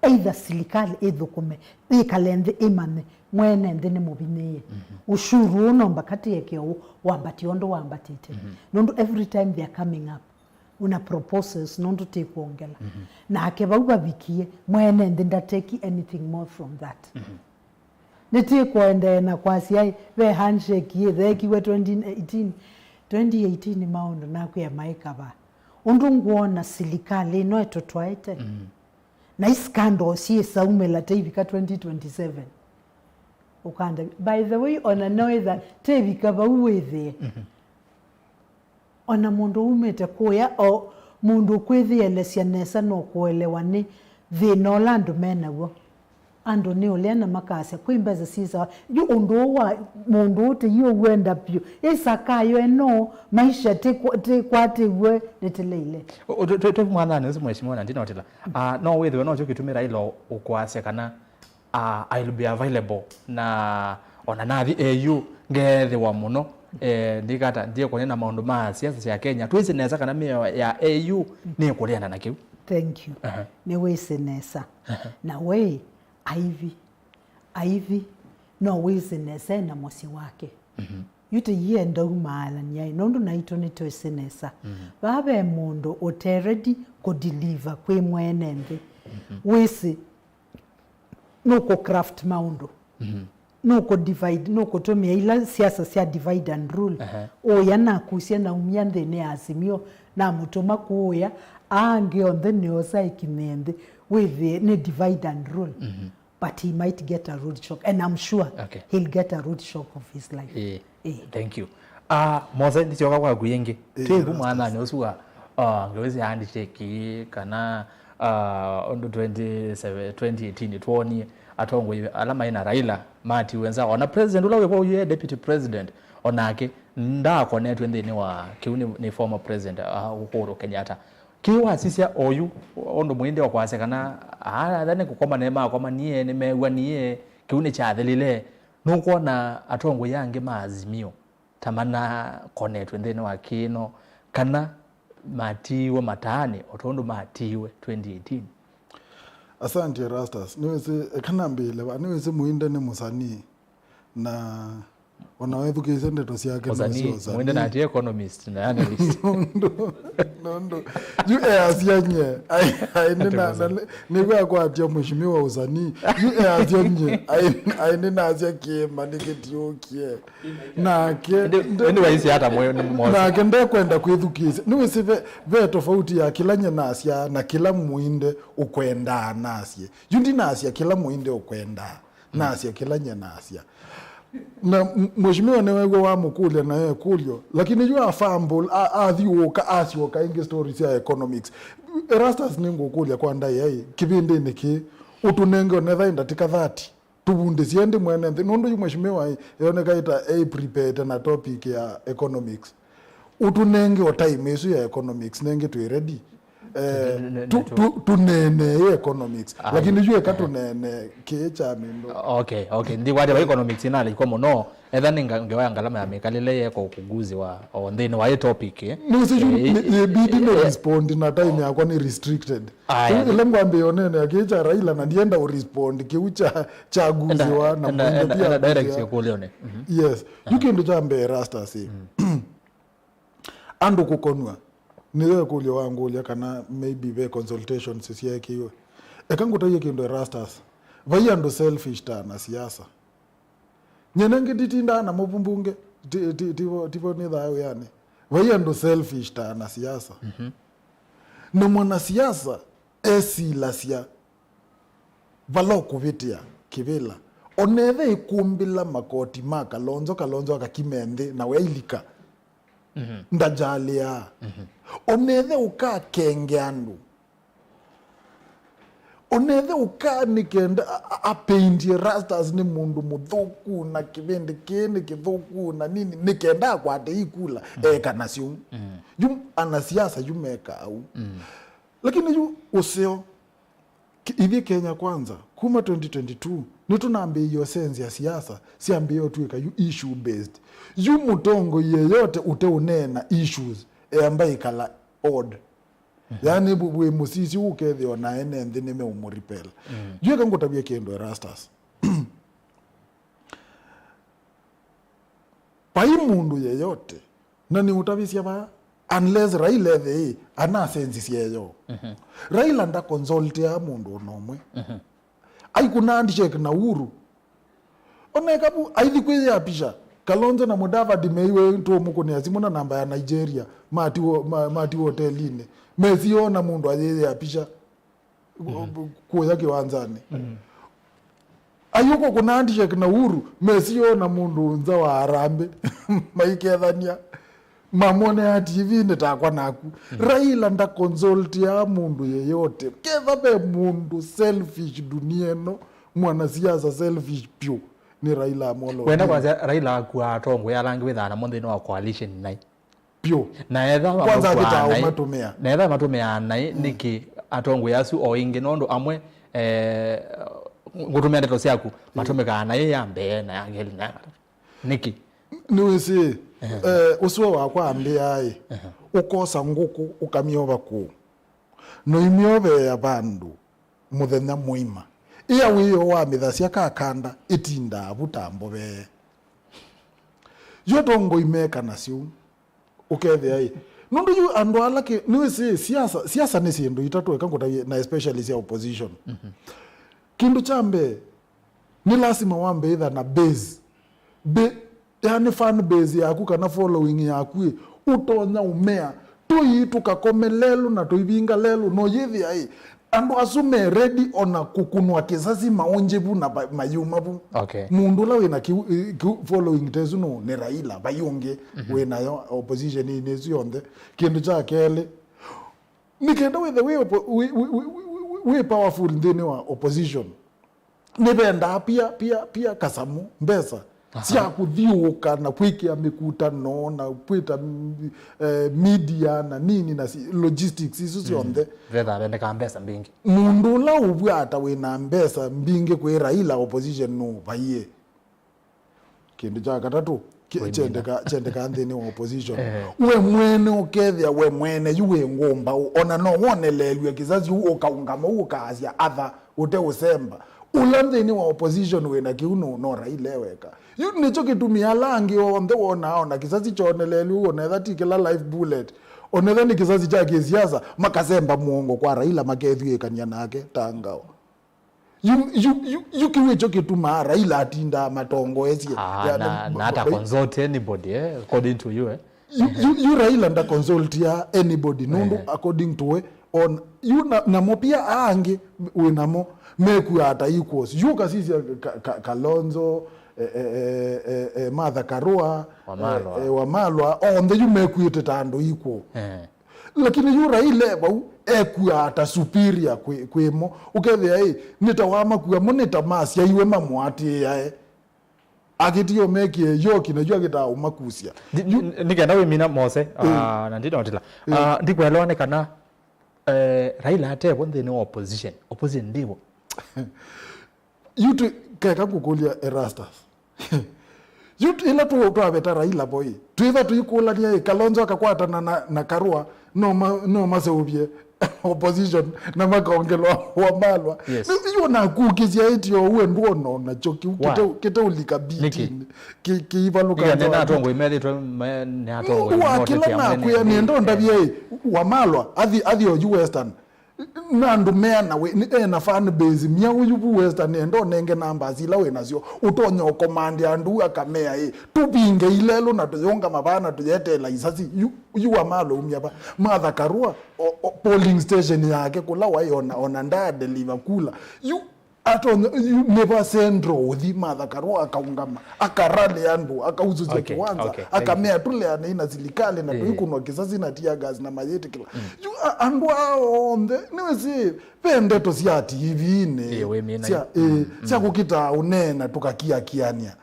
either silikali either kume ikalende imane mwene ndene mubineye ushuru nomba kati yekyo wambati ondo wambatite nondo every time they are coming up una proposes nondo tekuongela na akeba ubabikie mwene ndenda take anything more from that neti kwende na kwasi we handshake ye theki we 2018 maundo na kwa maikaba ondo ngona silikali no etotwaite na iskando si saumela tevika 2027 ukanda by the way ona know that tevika ba uwethe ona mundu umete kuya o mundu kwithielesia nesa no kuelewani thina landu menawo ando ni olena makasa kwimbaza sisa yu ondowa mundu te yu wenda pyo isakayo eno maisha te kwate we neteleile to mwana nzi mheshimiwa ndina otela no wethe no chokitumira ilo ukwase kana I'll be available na ona nathi au ngethe wa muno ndikata ndiye konena maundu ma siasa ya Kenya twise neza kana mio ya au ni kuliana na kiu. Thank you. Ni wise nesa na we Ivy no wise nesa na mosi wake yute yenda umala nyai nondo naito ni twise nesa babe mundu oteredi ko deliver kwe mwenende wise noko craft maundu noko divide noko tomia ila siasa sia divide and rule oya na kusia na umyande ne Azimio na mutoma kuya ange on the neosa ikimende with the divide and rule. But he might get a rude shock, and I'm sure he'll get a rude shock of his life. Thank you. Moza ndichoka kwa kuyengi. Tebu mwana nyosuwa ngewezi handshake kana on 2018 tuoni atongwe alama ina Raila mati wenza ona president ulawe kwa uye deputy president onake nda connect wendeni wa kiuni ni former president Uhuru Kenyatta kiwa sisia oyu ondo Muinde wa kwase kana thane kukoma nema kwa niye nimewa niye kiuni cha thelile nuko na atongwe yange ma Azimio tamana connect wendeni wa kino kana matiwe matani otondo matiwe 2018. Asante Erastus. Niweze kanambile ba niweze Muinde ni musanii na wanaweza kuzenda tosi yake musanii Muinde na economist na analyst. No. You asianye. Nina ni kwa atia mheshimiwa usanii. You asianye. Nina asiake maniketiokie. Na ke anyway si hata moyo ni mmoja. Na kende kwenda kwithukisa. Niweze ve tofauti ya kila nyenasia na kila Muinde ukwenda nasie. Yundi nasia kila Muinde ukwenda. Nasia kila nyenasia. Na mheshimiwa newe wa mukule na yeye kulyo lakini yu afamble athioka asioka ingi stories ya economics Erastus ningo kulya kwa ndai yai kibindi niki utunenge onetha indatika 30 tubunde siende mwene nundu yu mheshimiwa yoneka ita prepared na topic ya economics utunenge o time isu ya economics nenge tu ready tunene economics lakini jue katunene kecha mindo okay ndi wade economics inali kwa mono ethani ngewa ngalama ya mekalile yeko ukuguzi wa ondeni wa topic ni bidi no respond na time yakwa ni restricted ile ngwambe yonene akecha Raila na ndienda u respond kiucha chaguzi wa na Muinde pia direct kuleone yes you can do jambe Erastus ando kukonwa niwe kulio wangu ulia kana maybe be consultation sisi yake hiyo ekangu taye kindo Erastus vaya ndo selfish ta na siasa nyenenge ditinda na mobumbunge tipo ni dhayo yani vaya ndo selfish ta na siasa na mwana siasa esilasia valo kuvitia kivila onethe ikumbila makoti ma Kalonzo akakimende na weilika ndajalia onethe uka kenge andu onethe uka nikenda apeindie Erastus ni mundu muthuku na kivindi kini kithuku na nini nikenda kwate ikula kana siu jum anasiasa jumeka au lakini yu useo hivi Kenya kwanza kuma 2022 nitunaambia hiyo sense ya siasa siambie tu yu issue based yu mutongo yeyote uteunena issues ambaye kala odd yani bwe musisi ukethio na ene ndine me umuripela yu kangu tabia kiendo Erastus pai mundu yeyote na ni utabisia ba unless Raila the ana sense yeyo Raila nda consult ya mundu nomwe ai kuna handshake na Uhuru onekabu aithi kwiya apisha Kalonzo na Mudavadi meiwe nto muko ni azimuna namba ya Nigeria mati hotelini meziona mundu aje apisha kuya kiwanzani ayuko kuna handshake na Uhuru meziona mundu nza wa Harambe maikethania mamone ya TV nitakwa naku Raila nda consult ya mundu yeyote ketha be mundu selfish dunia no mwana siasa selfish pure ni Raila Amolo wenda kwanza Raila kwa atongo yalangi withana monde no coalition nai pure na etha kwanza kita matumia na etha matumia nai niki atongo yasu o ingi nondo amwe ngutumia ndeto siaku matumika nai ya mbe na yangeli na niki niwisi uswe wakwa ambia ai ukosa nguku ukamioba ku no imiobe ya bandu muthenya muima iya wiyo wa mithacia kakanda itinda butambo be yotongo imeka nacio ukethe ai nundu yu andu alake niwisi siasa ni sindu itatu ekanguta na especially sia opposition kindu chambe ni lazima wambe either na base yani fan base yaku kana following yaku utonya umea tuyi tukakomelelu na tuibinga lelu no yithi ai andu asume ready ona kukunwa kizazi maonjebu na mayumabu mundu la wina following tezuno ne Raila bayonge wina yo opposition inezu yonde kindu cha kele nikenda with the way powerful ndene wa opposition nibenda pia kasamu mbesa sia kuthiuka na kwikia mikutano na kwita media na nini na logistics isu cionthe vetha bende ka mbesa mbingi mundu la ubwata wina mbesa mbingi kwi Raila opposition no baiye kindu cha katatu chendeka nthini wa opposition we mwene ukethia we mwene yuwe ngomba ona no wonelelwe kizazi ukaungama ukazia atha ute usemba ulanthini wa opposition wina kiuno no Raila weka yu nicho kitumia langi onthe wona kizazi chonelelwe wona tikila life bullet onetha ni kizazi cha kisiasa makasemba muongo kwa Raila makethiekania nake tangao you kiwe cho kituma Raila atinda matongo esie na hata consult anybody according to you you Raila nda consult ya anybody nundu according to we on you na mopia ange winamo meku ata equals you kasisi Kilonzo Martha Karua Wamalwa on the you meku yetando equal lakini yu Raila bau eku ata superior kwemo ukethia nitawama kuwa monita masia iwe mamwati yae agitio mekie yoki na jua gita umakusia nikenda we mina mose na ndito ndila ndikwelewane kana Raila ate bonde no opposition ndibo yutu keka kukulia Erastus yutu ila tu abeta Raila boy tuiva tuikula dia Kilonzo akakwata na Karua no maseubie opposition na makaongelwa Wamalwa yona kukizia etio uwe nduono na choki kete ulika biti kiiva luka nena tongo imeli ne atongo Mûteti na kuya niendo ndabie Wamalwa athi o western nandu mena we na fan base mia uyu western endo nenge namba zila we nazio utonyo command andu akamea tupinge ilelo na tuyonga mabana tuyetela isasi yu Wamalwa umyaba Martha Karua polling station yake kula waiona ona nda deliver kula yu atonyo never central uthi Martha Karua akaungama akarale andu akauzuza kiwanza akamea tule anaina zilikale na tuikunwa kisasi na tia gas na mayeti kila yu andu onde niwezi pende to sia TV ne sia kukita unena tukakia kiania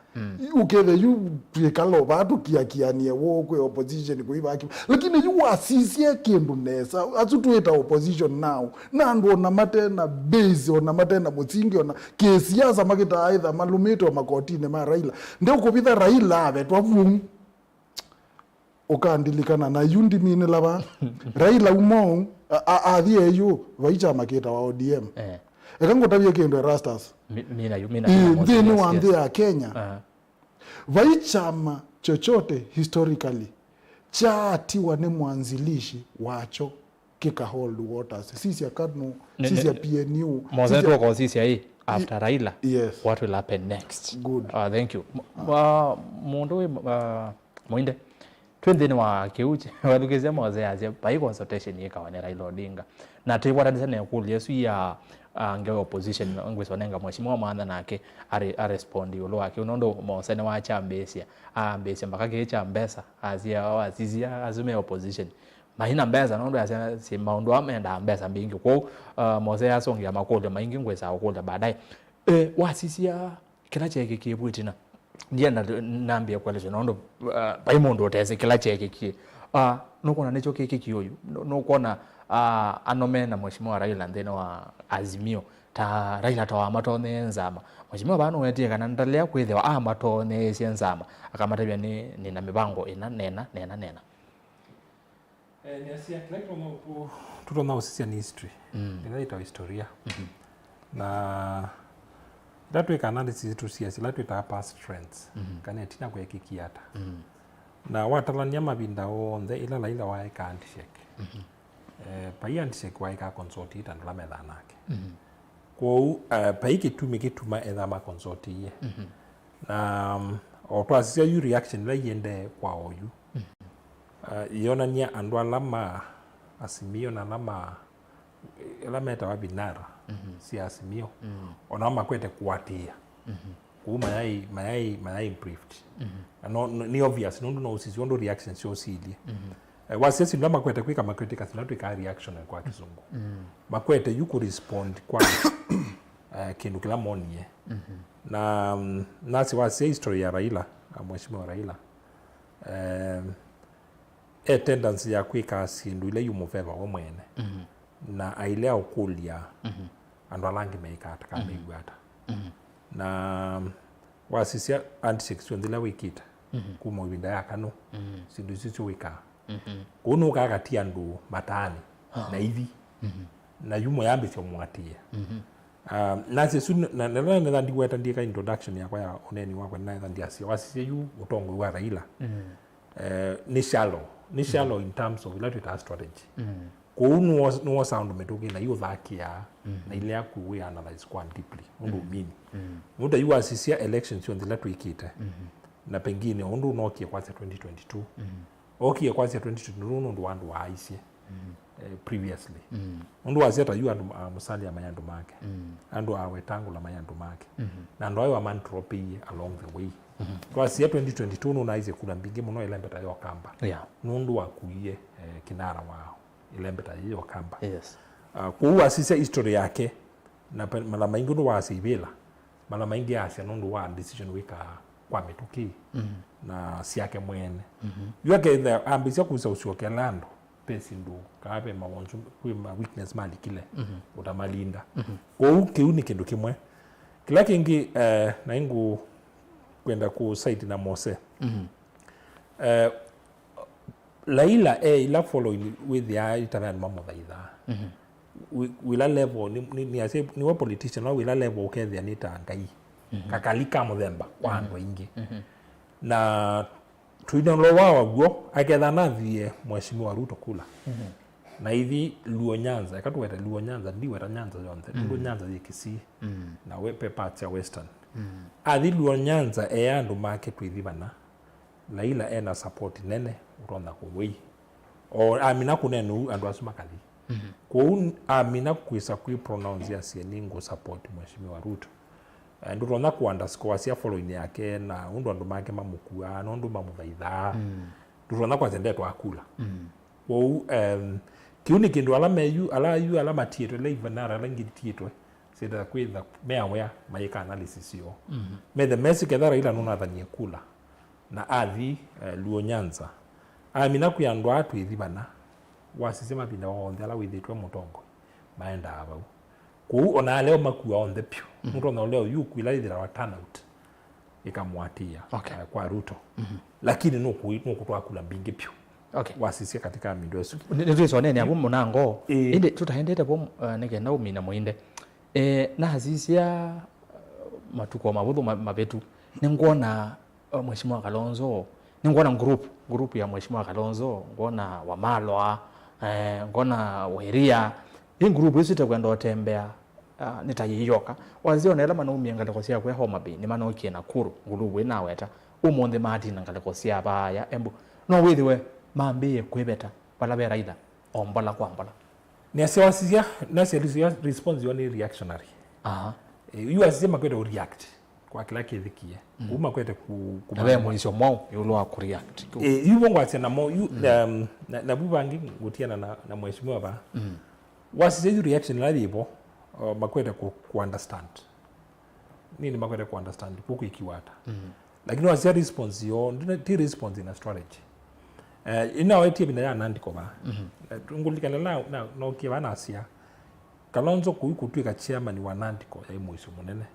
ukethe yu tukalo batu kiania wo kwe opposition kuiva aki lakini yu asisie kindu nesa atutueta opposition now nandu ona matena base ona matena mutsingi ona kesiasa makita aidha malumito makotine ma Raila ndio kupitha Raila betwa vum ukandilikana na yundi mine laba Raila umo athie yu vaicha makita wa ODM ekangotabia kindu Erastus mina ndini wandhi ya Kenya vaichama chochote historically chatiwa ni mwanzilishi wacho kika hold waters sisi ya kadno sisi ya PNU mozeto kwa sisi ya after Raila yes. What will happen next? Good. Thank you. Mundo Muinde twendeni wa kiuche wadukizia moze azia pai consultation yeka ne Raila Odinga na tiwara ndisane yakuli yesu ya nge opposition ngwesonenga mheshimiwa maana nake respondi ulo wake unondo mosene wa chambesia ambesia mpaka ke chambesa azizia azume opposition mahina mbeza nondo ya si maundu amenda mbeza mbingi kwa mose yasongia makolo maingi ngwesa okola baadaye wasisia kila cheke kibwitina ndiye naambia kwa lezo nondo paimondo tese kila cheke ki nokona necho keke kiyoyu nokona anome na mheshimiwa Raila ndeno wa Azimio ta Raila tawa matone nzama mheshimiwa bano wetie kana ndalea kwethwa matone sienzama akamatabia ni na mibango ina nena ni asia tutona usisia ni history inaita historia na datu analysis tu siasa latu ita past trends kana tina kwa kikiata na watalania mabinda onde ila Raila wa ka handshake pai handshake wa ka consult ita ndala methanake kwa pai kituma etha ma consult ye na otwasisia yu reaction la yende kwa oyu yonania andwa lama Azimio na lama ela meta wa binara si Azimio ona makwete kuatia ku mayai briefed no ni obvious no usisi ondo reaction sio sili wasisi ndo makwete kwika makwete kasina tu ka reaction kwa kizungu makwete you respond kwa kindu kila monie na nasi wasi history ya Raila mheshimiwa Raila tendency ya kwika sindu ile yumuveva wa mwene na ailea ukulia andu alangi meikata kama igwata na wasisia anti-sexual ndila wikita kuma winda yakano sindu sisi wika kunu kagatia ndu matani na hivi na yumo yambi sio mwatie nasi sun na nenda ndiweta ndika introduction yakwa ya oneni wako na ndia si wasisia yu utongo wa Raila ni shallow in terms of ilatu ta strategy kunu no sound metuki na yu thakia na ile yaku we analyze kwa deeply undu mini muda yu asisia elections on the latu ikite na pengine undu nokie kwa 2022 okie kwa 2022 undu wandu wa aisie previously undu wazeta yu andu musali ya mayandu make andu awetangula mayandu make na ndo ayo amantropi along the way kwa sia 2022 nunaize kula mbingi muno ilembeta yo kamba nundu wakuie kinara wao ilembeta yo kamba kuwa sisi history yake na mala maingi ndo wasibila mala maingi asia nundu wa decision wika kwa mituki na siake mwene yuake the ambisia kusa usioke lando pesi ndu kabe mawonju kwa weakness mali kile utamalinda kwa ukiuni kindu kimwe kila kingi na ingu kwenda ku site na Mose Raila ila following with the Italian mama dhaidha wila level ni ase ni wa politician no wila level ukethia nita ngai kakalika muthemba kwa andu ingi na tuidonlo wao guo aketha nathie mheshimiwa Ruto kula na hivi Luo Nyanza akatuweta Luo Nyanza ndiweta Nyanza yonthe Luo Nyanza yikisi na wepe parts ya western athi Luo Nyanza andu make twithibana Raila ena support nene utonda kuwei o amina kunenu andu asuma kathi kwa amina kuisa kui pronounce ya sieningo support mheshimiwa Ruto ndu ronda ku underscore sia following yake na undu andu make mamukua no ndu mamuthaitha ndu ronda kwa zendetwa akula kwa kiuni kindu ala matieto live nara langi tieto sida kwitha meawe maika analysis yo me the message that Raila nuna thanie kula na athi Luo Nyanza amina ku yandu atu ithibana wasisema binda wonde ala withitwe mutongo maenda abau ku ona leo makuwa on the pure mtu na leo yuku ila ithira wa turnout ikamwatia kwa Ruto lakini nuku twakula bingi pure wasisia katika midwesu nitwiso nene abo munango inde tutahendete bo nege na umina Muinde na hazisia matuko mabudhu mabetu ningona mheshimiwa Kilonzo ningona group ya mheshimiwa Kilonzo ngona Wamalwa ngona Weria hii group isite kwenda otembea nitayiyoka wazio nela manumi ngalikosia kwa Homa Bay ni manokie na kuru nguluwe naweta umonde mati ngalikosia baya embu no withiwe mambiye kwebeta bala Raila ombola kwambola nasiwasisia response yoni reactionary you asema kwenda react kwa kila kithikie uma kwenda kumaba mwisho mo yulo ku react yubo ngwatse na mo na bubangi ngutiana na mheshimiwa ba wasije reaction la libo makwenda ku understand nini makwenda ku understand kuku ikiwata lakini wasija response yo ndi response in a strategy ina wetie bina ya nandiko ba tungulikana na no kibana asia Kilonzo kuitwika chairman wa nandiko ya mwisho munene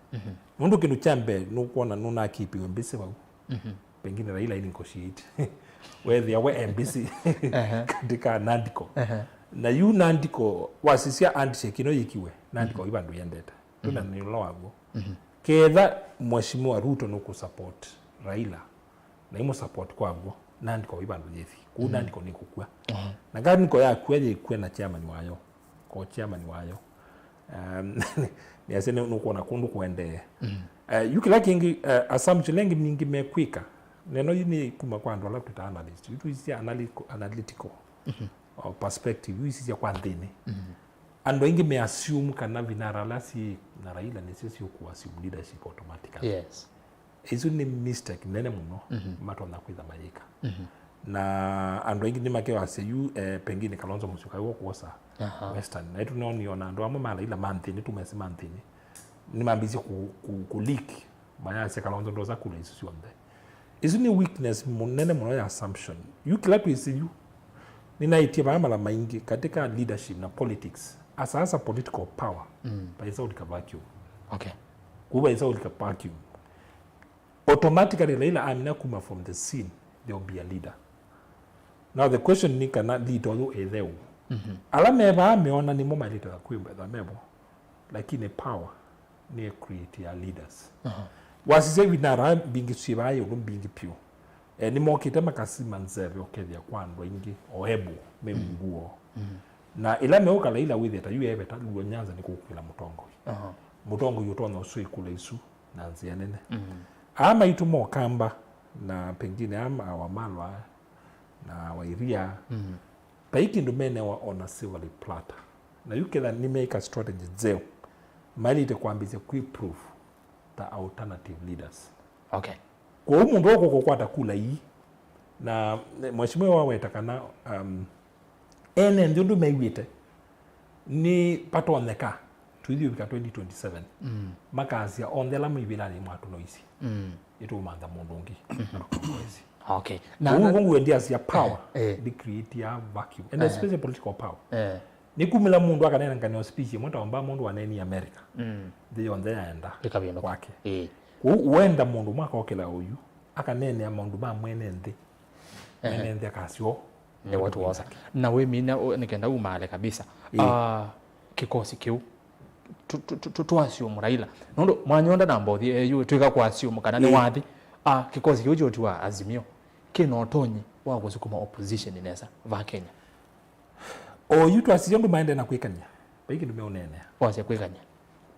mundu kindu chambe nukuona nuna kipiwe mbisi bau pengine Raila ini negotiate whether yawe MBC katika nandiko na yu nandiko wasisia anti-shekino yikiwe nandiko ibandu yendeta tuna nilo wago ketha mheshimiwa Ruto nuku support Raila na imo support kwabo nandiko ibandu yethi ku nandiko nikukua na gani niko ya kweje ikwe na chairman wayo ko chairman wayo ni asene nukuona kundu kuende yukila kingi assumption lengi ningi mekwika neno yini kuma kwa ndo ala tuta analyst you is analytical perspective you is ya kwa ndene and wengi me assume kana vinara si na Raila ni sisi ku assume leadership automatically. Yes. Izu ni mistake nene muno matona kwitha mayika. Na and wengi ni make waseyu pengine Kilonzo Musyoka yuko kuosa Western. Na itu niona ndo amwe Raila manthini tumesi manthini. Ni mambizi ku leak baya se Kilonzo ndo za kula isu yonde. Izu ni weakness munene muno ya assumption. You clap is you. Ninaitia baamala maingi katika leadership na politics. Asa political power. Baisa ulika vacuum. Okay. Kuba isa ulika vacuum. Automatically Raila amina kuma from the scene, there will be a leader. Now the question ni kana lead olu edeu. Ala meba ameona ni moma leader kuimba da mebo. Lakini power ni create ya leaders. Wasise winara bingi sibaye bingi pio. Ni mokita makasima nzeve okethia kwando ingi ohebu memguo. Na ila meoka Raila witheta yu ebeta luo Nyanza ni kukila mutongo. Mutongo yutona usui kule isu na nzia nene. Ama itumo kamba na pengine ama awamalwa na wairia paiki ndumene wa on a silver platter na yukela ni make a strategy zeo mali ite kwambize proof the alternative leaders. Okay. Kwa umundu wako kukwata kula hii na mheshimiwa wawe takana ene ndio mewite ni pato oneka tuithio bika 2027 makazi on the lamu ibila ni mwatu noisi itu manda mundungi okay na mungu ndia sia power the create ya vacuum and especially political power ni kumila mundu akanena ngani speech mwata omba mundu wa neni America ndio onde aenda bikabiendo kwake uenda mundu mwaka okela uyu akanene ya mundu ba mwene ndi akasio ni watu wasa na we mina nikenda umale kabisa kikosi kiu tuasio Raila nondo mwanyonda na mbothi yu twika kwa asio kana ni wathi kikosi kiu joti wa Azimio kino tonyi wa gusukuma opposition inesa va Kenya yutu asio ndo maende na kwikanya baiki ndumeonene wase kwikanya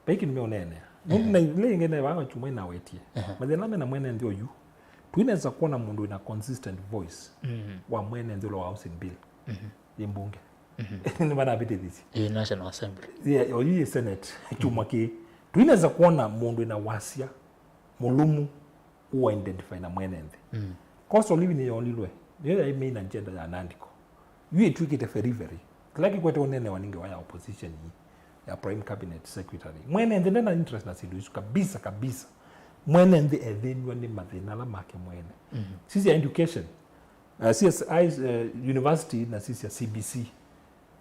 baiki ndumeonene mundu na ile ngene wa chuma na wetie mathina na mwene ndio yu twineza kuona mundu ina consistent voice wa mwene ndio wa housing bill yimbunge ni bana bite this National Assembly oyi Senate chuma ki twineza kuona mundu ina wasia mulumu uwa identify na mwene ndi cost of living yo lilwe ndio ya main agenda ya nandiko yu etwikite very klaki kwete onene waninge wa opposition ya prime cabinet secretary mwene ndi na interest na sindu kabisa mwene ndi ethenwa ni mathina la make mwene sisi ya education CSI university na sisi ya CBC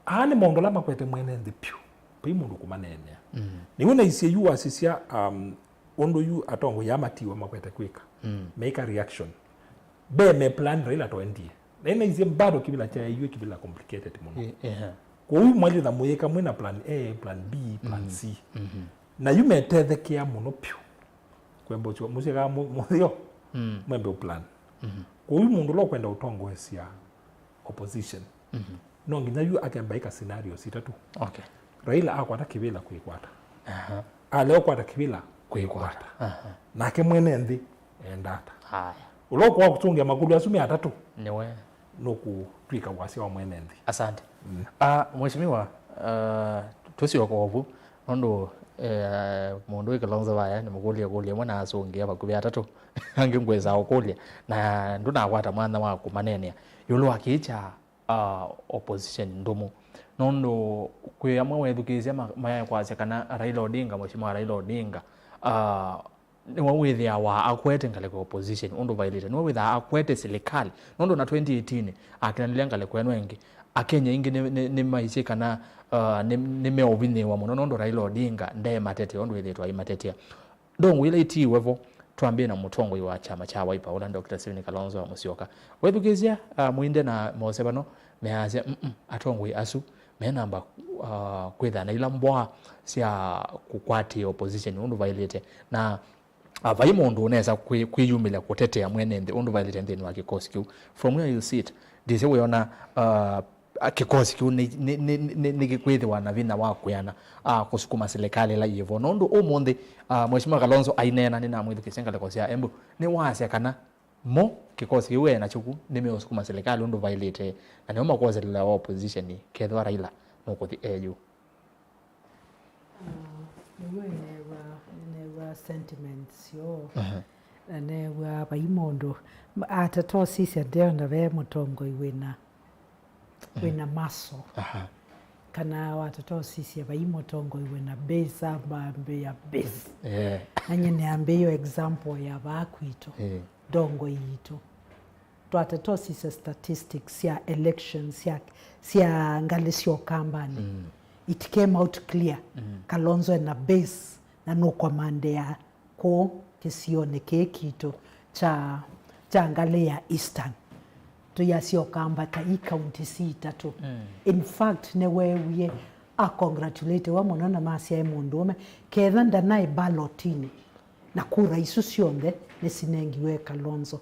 ani mondo la makwete mwene ndi pyu pi mundu kumanene ni wona isi yu asisia ondo yu atongo yamatiwa makwete kwika make a reaction be me plan Raila to ndie nene isi bado kibila cha yu kibila complicated muno kwa huyu mwali na mweka mwena plan A plan B plan C na yu metethekia muno pyu kwembo chwa musika muthio mwembe plan kwa huyu mundu lo kwenda utongo esia opposition no nginya yu akembaika scenario sitatu okay Raila akwata kibila kuikwata leo kwata kibila kuikwata nake mwene ndi endata haya uloko wa kutungia magulu asumi atatu niwe noku twika wasi wa mwene ndi asante mheshimiwa tusio kwa ovu ndo mundu Kilonzo vaya ni mukulia mwana asongia bakubi atatu ange ngweza okulia na nduna kwata mwana wa kumanene yulo akicha opposition ndomo nondo kuyamwa wedukizia maya kwase kana Raila Odinga mheshimiwa Raila Odinga ni wawithia wa akwete ngale kwa opposition ondo violate ni wawithia akwete serikali nondo na 2018 akinanilia ngale kwa wengi akenya ingi ni maisha kana ni meobini wa muno nondo Raila Odinga ndaye matete ondo withitwa imatete ndongo ile iti wevo tuambie na mutongo wa chama cha Wiper ola Dr. Steven Kilonzo wa Musyoka wethukizia Muinde na mosebano meazia atongwe asu menamba kwetha na ila mbwa sia kukwati opposition ondo violate na vai mundu unaweza kwiyumila kutetea mwenende ondo violate ndeni wa kikosi kiu from where you sit dise weona kikosi kiu ni kikwithiwa na vina wa kuyana kusukuma serikali la yevo nondo omonde mheshimiwa Kilonzo ainena ni na mwithu kisenga lekosia embu ni wase kana mo kikosi kiu na chuku nimeosukuma serikali ondo violate na nioma ûkwoseleela opposition kethwa Raila no kuthi eju never sentiments yo never baimondo atatoa sisi ndio na ve mutongo wina maso kana watatoa sisi baimotongo wina base ambe ya base anye ne ambeyo example ya bakwito dongo yito twatatoa sisi statistics ya elections ya ngalisio kambani it came out clear Kilonzo na base na no commande ya ko kisione kekito cha ngale ya Eastern to yasio kamba ta I county sita to in fact ne wewe a congratulate wa monana masia ya mundume ketha ndana balotini na kura isusionde ne sinengiwe Kilonzo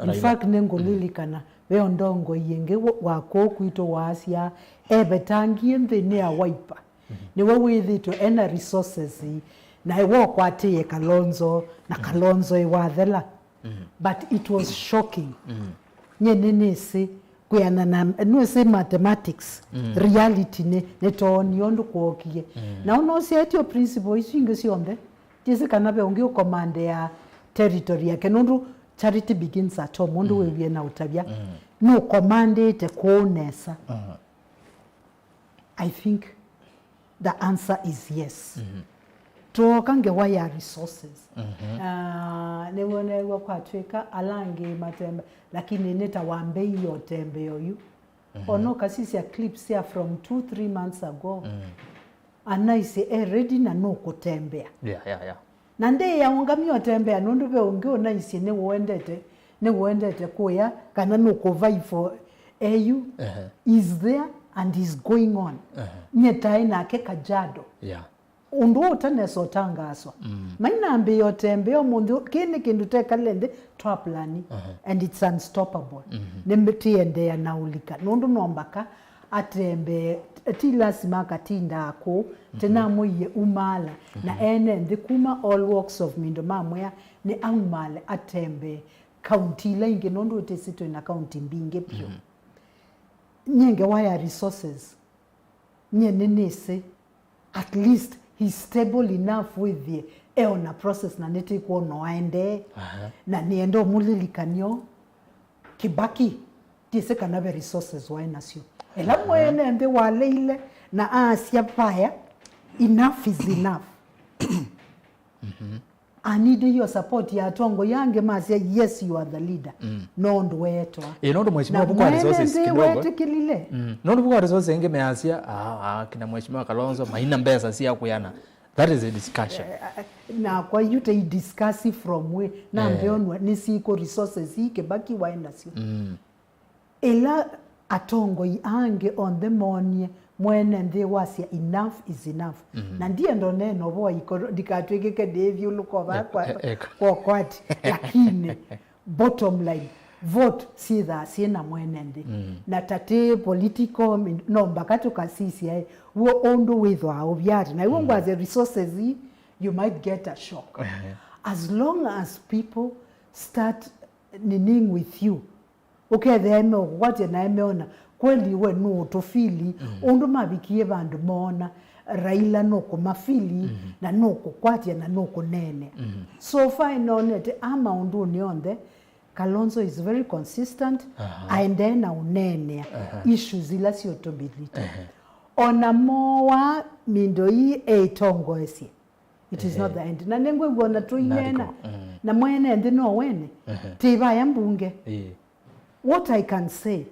in fact nengolilikana we ndongo yenge wako kwito wasia ebetangie nthini ya wiper ni wewe thito ena resources na iwo kwate Kilonzo na Kilonzo iwathela but it was shocking nyenenese kuyana na nwese mathematics reality ne toni ondu kwokie na ono setio principle isinge sionde tise kanabe ongi command ya territory yake nondu charity begins at home mundu wewe na utabia no command te kuonesa I think the answer is yes tuokange waya resources newonewa kwatweka alange matembe lakini neta wambe hiyo tembe yoyu ono kasisi ya clips ya from 2-3 months ago anaise ready na no kutembea na nde ya ungamio tembea nondu be ungio naisi ne wendete kuya kana no kovai for au is there and is going on nyetae na ke kajado undu utaneso tangaswa maina ambe yotembe omundu kini kindu tekalende twaplani and it's unstoppable nembetiende ya naulika nondu nombaka atembe tilasima katinda ako tena moye umala na ene ndikuma all walks of mindo mamwe ni angmale atembe county lenge nondu tesito na county mbinge pio nyenge waya resources nyenenese at least he's stable enough with the eona process na neti ko no aende na niendo mulilikanyo kibaki tise kana be resources wa nasio ela mwene ende wale ile na asia paya enough is enough I need your support ya tongo yange masia yes you are the leader nondo wetwa nondo mheshimiwa bukwa resources kidogo nondo bukwa resources enge measia kina mheshimiwa Kilonzo maina mbesa si yakuyana that is a discussion na kwa yute discuss from we na mbionwa nisiko resources hike baki waenda sio ela atongo yange on the morning mwene ndi wasia enough is enough na ndiye ndo neno bo dikatweke devyo lukova kwa kwati lakini bottom line vote sina mwene ndi na tate political no mbakatu kasisi wo ondo withwa obyati na iwo ngwaze resources you might get a shock as long as people start nining with you okay them what na emeona kweli we no to fili ondo mabikie bandu mona Raila no ko mafili na no ko kwatia na no ko nene so fine on it ama ondo nionde Kilonzo is very consistent aende na unene issues ila sio tobility ona mowa mindoi etongo esi it is not the end na nengwe gona to inena na mwene ndi no wene tiba ya mbunge what I can say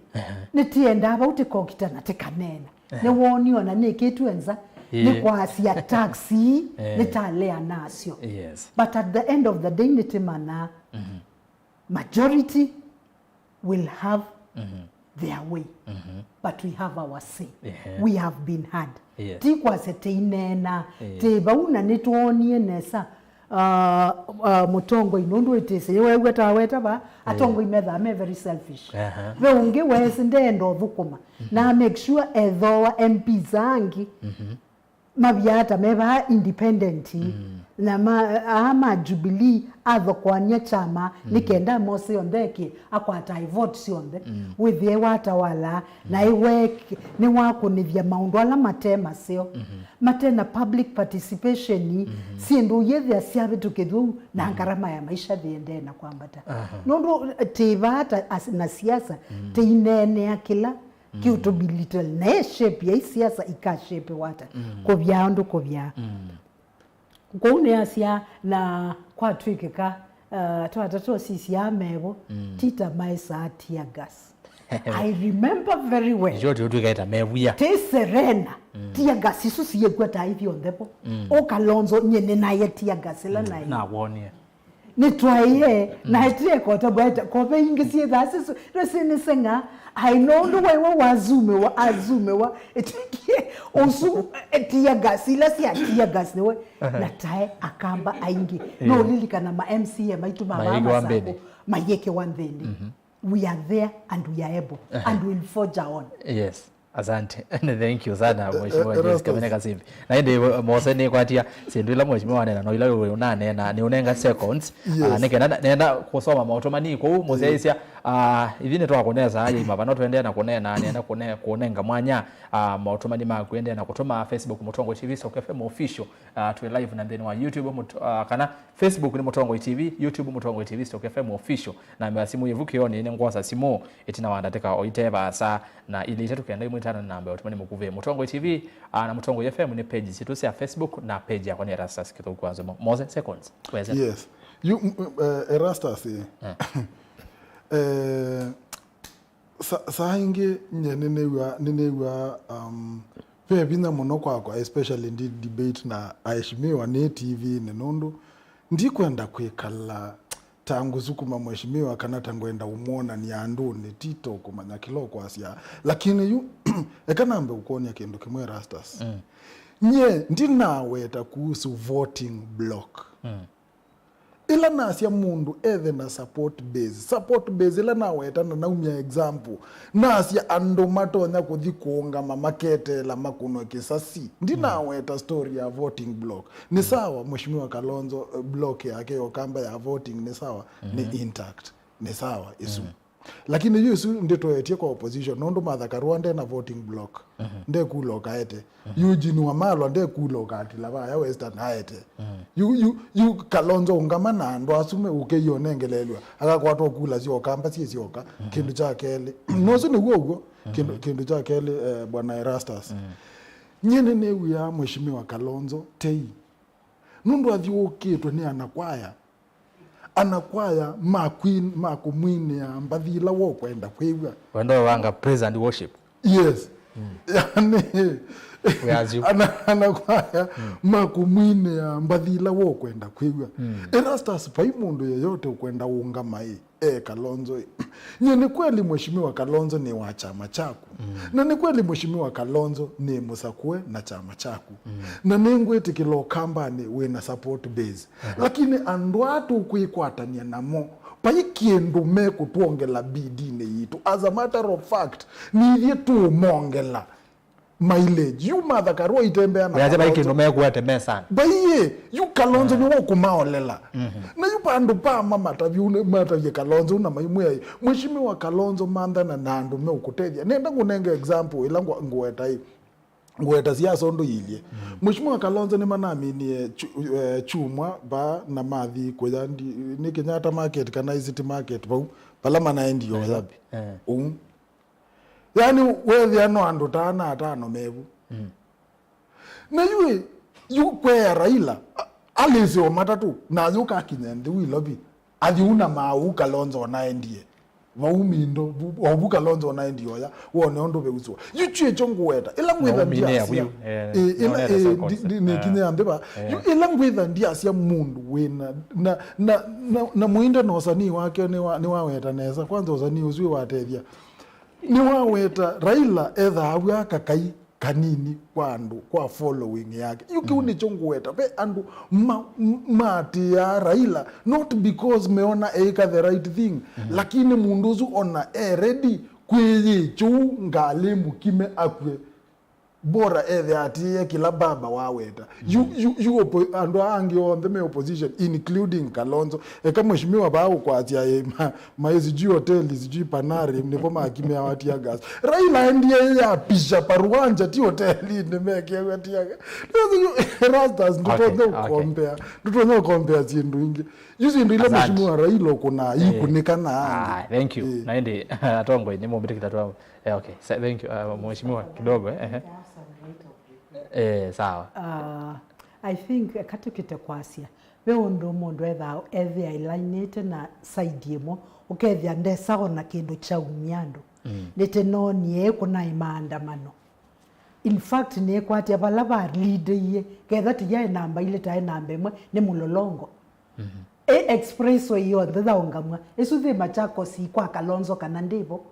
nitienda about kokitana tekanena ne woni ona ne ketwenza ne kwasi ya taxi nitalea nasio but at the end of the day nitimana majority will have their way but we have our say we have been heard tikwa seteinena teba una nitwonie nesa mutongo inondo etese wewe taweta ba atongo imetha me very selfish we unge wese ndendo thukuma na make sure ethoa MP zangi mabiata meba independent na ama Jubilee atho kwanya chama nikenda mosi ondeki akwata vote sionde with ye watawala na iwe ni wako ni vya maundu ala matema sio matena public participation si ndo yethe asiabe tukedu na ngarama ya maisha thiende na kwambata nondo tevata na siasa teinene akila kiutobilital na shape ya siasa ikashape wata kobya ndo kobya Kone asia na kwa twikeka twatato sisi amebo tita maisa tear gas. I remember very well. Jote utwikaita mebuya. Te serena tear gas isu siye kwata hivi ondepo. O Kilonzo nyene na ye tear gas la na. Na wonie. Ni twaye na etie kota bweta kobe ingisi dasisu resene senga I know the way azume etike osu tear gas ila si tear gas ne we na tae akamba aingi no lilikana ma MCA maitu mama Masaku mayeke wandeni we are there and we are able and we'll forge on. Yes. Asante. Thank you sana mheshimiwa Joyce Kamene Kasimbi. Na inde mose ni kwatia sindwila mheshimiwa nena no ila una nena ni unenga seconds nenda kusoma mautomani ko mose isia ivine to akoneza ayi mabano twende na kunena nenda kunenga mwanya mautomani makwende na kutuma Facebook Mutongo TV Stock FM official to live na then wa YouTube kana Facebook ni Mutongo TV, YouTube Mutongo TV Stock FM official na mbasimu yevuki yoni ne ngwasa simo etina wandateka Ûyîetewa sa na ile itetu kenda imwitana namba otumani mukuve Mutongo TV na Mutongo FM ni page situ ya Facebook na page ya kwa Erastus Kithuku Nzomo more seconds. Yes. You Erastus sainge nenewa pebina muno kwa especially in debate na aheshimiwa ne TV ne nondo ndikwenda kwikala tangu zukuma mheshimiwa kana tangwenda umona ni andu ni tito kumanya kiloko asia lakini yu ekanambe ukonia kindu kimwe Erastus nye ndinaweta kuhusu voting block ila nasia mundu ethe na support base ila naweta na naumia example nasia ando matonya kuthi kuunga mamakete la makuno kisasi ndinaweta story ya voting block ni sawa mheshimiwa Kilonzo block yake okamba ya voting ni sawa ni intact ni sawa isu lakini yusu ndito etie kwa opposition nondo mathaka Rwanda na voting block nde kuloka ete Eugene Wamalwa nde kuloka atila ya Western haete you Kilonzo ungamana ando asume ukeyonengelelwa akakwatwa kula sio kamba sioka kindu cha kele nozo ni guo kindu cha kele bwana Erastus nyene ne uya mheshimiwa Kilonzo tei nundu athiukitwe ni anakwaya makumwini ya mbathila wo kwenda kwigwa wendo wanga praise and worship. Yes. Yani anakwaya makumwini ya mbathila wo kwenda kwigwa Erastus pai mundu yeyote ukwenda unga mai Kilonzo ni kweli mheshimiwa Kilonzo ni wa chama chako na ni kweli mheshimiwa Kilonzo ni musakue na chama chako na ningweti kilo kambani we na support base lakini andwatu kuikwatania namo pai kiendu meku tuongela bidine yitu as a matter of fact ni yetu mongela mileage you mother karo itembea na yaje bai kiendu meku atembea sana baiye you Kilonzo ni wo kumaolela na yupandu pa mama tavyune matavye Kilonzo na maimwe mheshimiwa Kilonzo manda na nandu me ukutedia nenda ngunenge example ila ngweta siasa ndo ilie mheshimiwa Kilonzo ni manamini chumwa ba na mathi kwa ni Kenyatta market kana city market pala manaendi yo yapi yani wewe ano andu tana atano mebu na yu kwa Raila alise matatu na yuka kinyende wi lobby adiuna mau Kilonzo naendie waumindo wabu Kilonzo naendie ya wone ondo beuzwa yuchie chonguweta ila ngwetha ndia ni kinyande ba ila ngwetha ndia sia mundu wena na Muinde no sani wake ni waweta neza kwanza usani uzwi watethia ni waweta Raila etha awu kakai kanini kwandu kwa following yake yukiuni chonguweta pe andu mati ya Raila not because meona eka the right thing lakini munduzu ona ready kweyi chu ngale mukime akwe bora ethe atie kila baba waweta ando angi on the opposition including Kilonzo kama mheshimiwa bao kwa atia maezi hoteli sijui Panari ndipo makimya watia gas Raila ndiye ya pisha paruanja ti hoteli ndemeke watia Erastus ndio compare zindu ingi yuzi ndio ile mheshimiwa Raila kuna ikunikana thank you naende atongo ni mbiti kitatu okay thank you mheshimiwa kidogo sawa I think katukite kwasia we ondo mondo ethe alignate na side yemo ukethia ndesa ona kindu cha umiando nete no nie kuna maandamano in fact nie kwatia balaba leader ye ketha tiya namba ile ta namba imwe ni mulolongo expressway yo ndetha ongamwa esuthi machako si kwa Kilonzo kana ndivo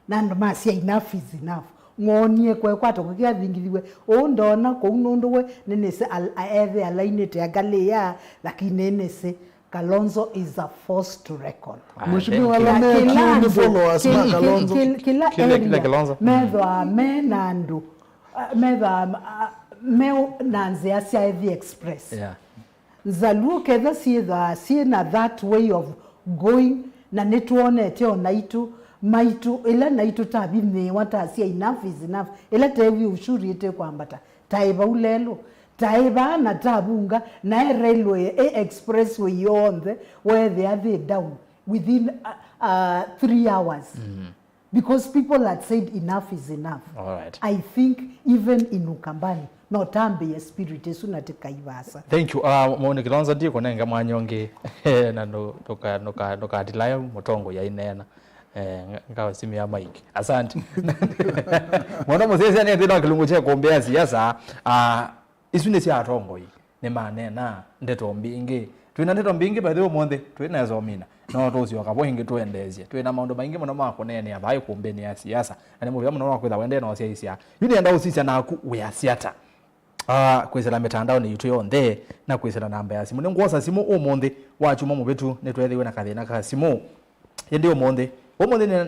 na ndo masia enough is enough ngonie kwe kwato kukia thingithiwe ndona ko unondowe nenese ethe alignate agalia lakini nenese Kilonzo is a force to reckon. Mheshimiwa ni followers na Kilonzo. Kila Kilonzo. Medha menandu. Medha meu nanze asia evi express. Yeah. Zaluo ketha sie na that way of going na netuone teo naitu maitu ila naitu tabi me wata asia enough is enough. Ila tevi ushuri ite kwambata. Taiba ulelo. Taiba na tabunga na railway expressway yonde where they are down within 3 hours because people had said enough is enough. All right. I think even in Ukambani no tambe ya spirit esu natika ibasa. Thank you. Mwone Kilonzo ndiye konenga mwanyonge na noka atilayo motongo ya inena ngawa simu ya mic. Asante. Mwana mzee ni ndino kilungu cha kuombea siasa isune sia atongo yi ne manena ndeto mbingi twina ndeto mbingi by the monde twina zomina no tozi wakabohinge tuendezie twina maundu maingi muno makonene abaye kumbeni ya siasa na mu muno wakwitha wende no sia yuni enda usisia naku we asiata kwizera mitandao ni yitu yonthe na kwizera namba ya simu ningwosa simu umundi wachuma mubetu netwethiwe na kathina ka simu yindi umundi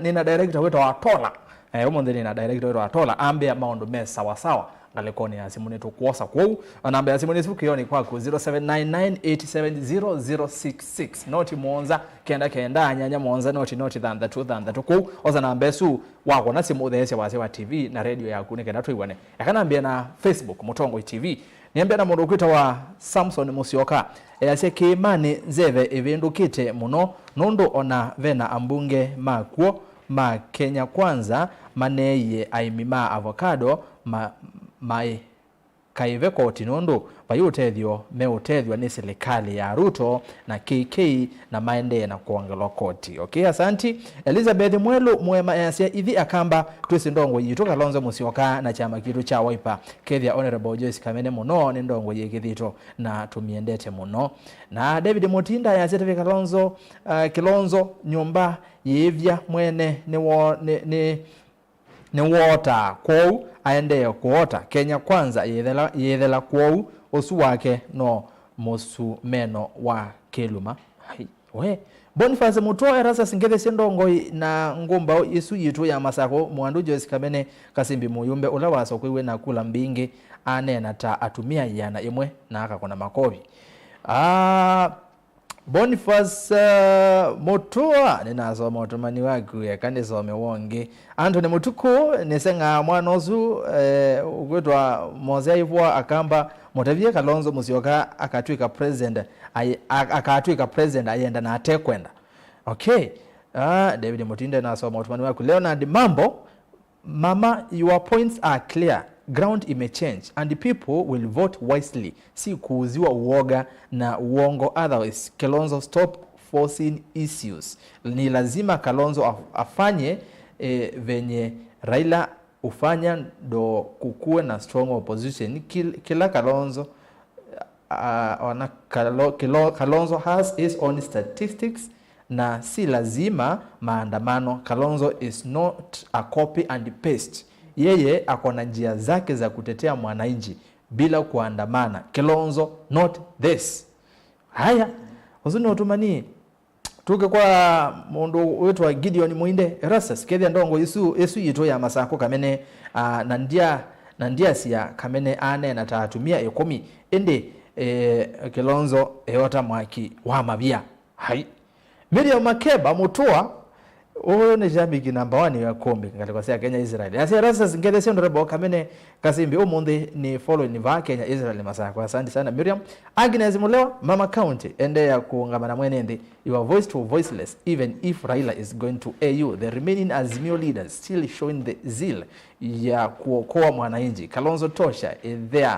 nina director wetu wa Tola umundi nina director wetu wa Tola ambia maundu mesa sawa sawa ngalekoni ya simu netu kuosa kwou namba ya simu netu kioni kwako 0799870066 noti monza kenda nyanya monza noti thanda kwou oza namba esu wako na simu these wa TV na radio yaku ne kenda tuiwane yakanambia na Facebook Mutongo TV niambia na mundu kwita wa Samson Musioka yase Kimani nzeve evindukite muno nundu ona vena ambunge makuo ma Kenya kwanza maneye aimima avocado mai kaive koti nondo bayutethio meutethio ni serikali ya Ruto na KK na maende na kuongelo koti. Okay, asanti. Elizabeth Mwelu mwema yasia ithi akamba twisi ndongo yitu Kilonzo Musioka na chama kitu cha Wiper kethia Honorable Joyce Kamene muno ni ndongo yikithito na tumiendete muno na David Mutinda yasia tevi Kilonzo nyumba yivya mwene ni water kwou aende kuota Kenya kwanza yethela kwou osu wake no musumeno wa keluma we Boniface Muto Erastus ngethe sindongo na ngumba isu yitu ya Masaku mwandu Joyce Kamene Kasimbi muyumbe ula waso kwiwe na kula mbingi anena ta atumia yana imwe na akakona makovi Boniface Mutua ninasoma utumani waku ya kanisome wonge Anthony Mutuku nisenga mwanozu ugwetwa mozaivwa akamba mutavie Kilonzo Musioka akatwika president ayenda na atekwenda. Okay. David Mutinda nasoma utumani waku Leonard Mambo mama your points are clear. Ground may change and the people will vote wisely. Si kuuziwa uoga na uongo otherwise Kilonzo stop forcing issues. Ni lazima Kilonzo afanye venye Raila ufanya ndo kukue na strong opposition. Kila Kilonzo Kilonzo has his own statistics na si lazima maandamano. Kilonzo is not a copy and paste. Yeye akona njia zake za kutetea mwananchi bila kuandamana. Kilonzo not this. Haya, uzuni utumani tuke kwa mundu wetu wa Gideon Muinde Erastus kethia ndongo isu yitu ya Masaku Kamene na na ndiasia Kamene ane na tatumia 10 ende Kilonzo eota mwaki wa mabia hai Miriam Makeba mutoa huyo ni jamii namba 1 ya Ûkwoseleela ngalikosea Kenya Israel ase Erastus ngedese ndorebo Kamene Kasimbi umundi ni follow ni va Kenya Israel Masaku. Asante sana Miriam. Agnes Mulewa Mama County ende ya kuungamana mwenende you are voice to voiceless even if Raila is going to AU the remaining Azimio leaders still showing the zeal ya kuokoa mwananchi. Kilonzo tosha is there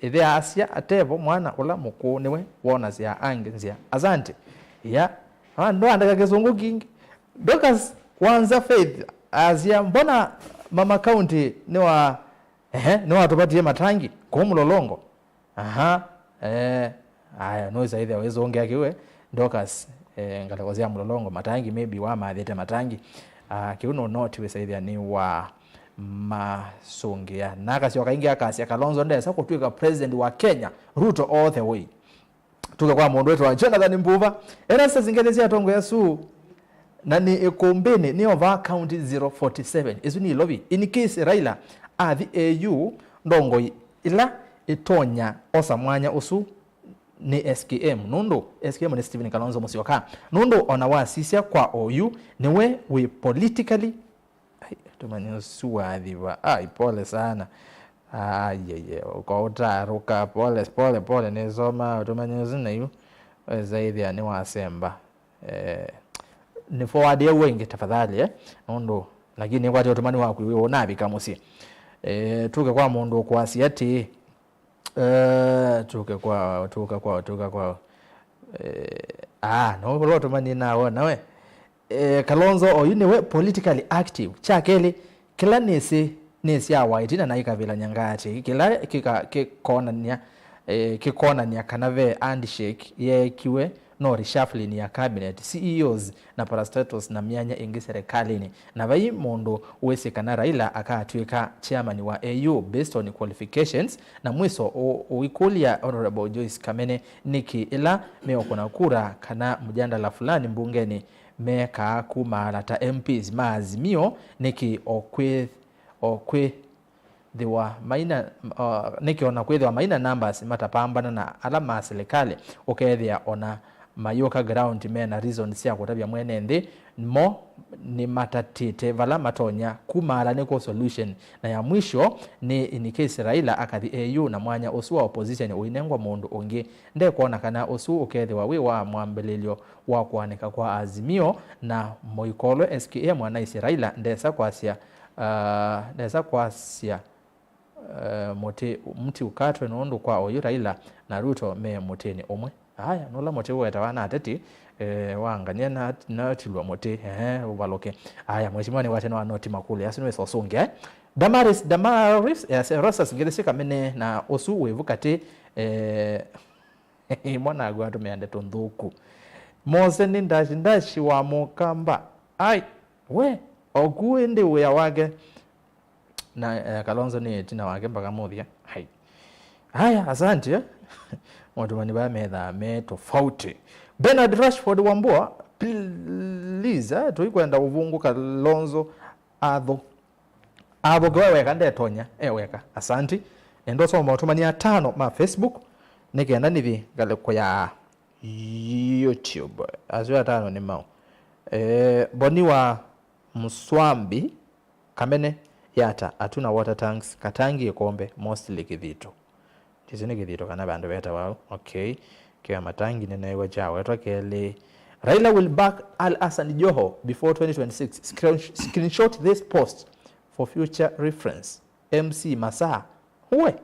Ithe asia atebo mwana ula mukuniwe wona sia angenzia asante ya ndo andaka kizungu kingi Dokas kwanza Faith asia mbona Mama County ni wa tupatie matangi kwa mlolongo aya no zaidi awezo ongea kiwe Dokas ngalakozia mlolongo matangi maybe wa maadhete matangi kiuno noti we zaidi ni wa masongia nakasi wakaingia kasi ya Kilonzo ndesa kutwika president wa Kenya Ruto all the way tuke kwa mundu wetu wa Jonathan Mbuva Erastus zingelezea tongo ya su na ni Îkûmbî ni over county 047 izuni lobby in case Raila the AU ndongo ila itonya osa mwanya usu ni SKM nundu SKM ni Stephen Kilonzo Musyoka nundu onawasisia kwa OU niwe we politically tumanyusu adhiwa pole sana kwa utaruka pole nizoma tumanyusu na yu zaidi ni wasemba ni forward ya wengi tafadhali ndo lakini kwa tumani wako wewe onabi kamusi tuke kwa mundu kwa siati tuke kwa no lo tumani nawo nawe Kilonzo oyuniwe politically active chakeli kila nesi ya white na ikavila nyangati kila kikona nya kanave handshake ye kiwe no reshuffling ya cabinet CEOs na parastatus na mianya ingi serikalini na bai mondo uwesekana Raila akatweka chairman wa AU based on qualifications na mwiso uikulia honorable Joyce Kamene niki ila meokona kura kana mjandala fulani mbungeni meka kumalata MPs maazimio niki okwe dewa maina niki ona kwethwa maina numbers matapambana na alama serikali okethia ona mayoka ground mena reason cia kutabia mwenende mo ni matatite vala matonya kumala neko solution na ya mwisho ni in case Raila akathi AU na mwanya usu wa opposition uinengwa mundu ungi nde kuona kana usu ukethwa we wa mwambelelio wa kuanika kwa Azimio na moikolo SKM mwanaisi Raila ndesa kwasia mti ukatwe nundu kwa oyu Raila na Ruto me muteni omwe haya nola mote Ûyîetewa na Athi wangania na tilwa mote ubaloke haya mheshimiwa ni watena wa noti makule asinwe sosonge Damaris Erastus ngedese Kamene na osu wevukate mwana agwa tumeande tondhuku Mose ni ndashi wa mukamba we okuende we wage na Kilonzo ni tina wage mpaka muthia haya asante watu wanibaya medha tofauti Bernard Rashford Wambua please tuikwenda uvungu Kilonzo gwewe nde tonya weka asante endo soma utumania 5 ma Facebook nikenda nivi galeko ya YouTube azwa 5 ni mao boni wa Mswambi Kamene yata atuna water tanks katangi ikombe mostly kithito tisini kithito kana bandu beta wao okay kia matangi nenewa jawo etokele Raila will back Al Hassan Joho before 2026 screenshot this post for future reference MC Masa we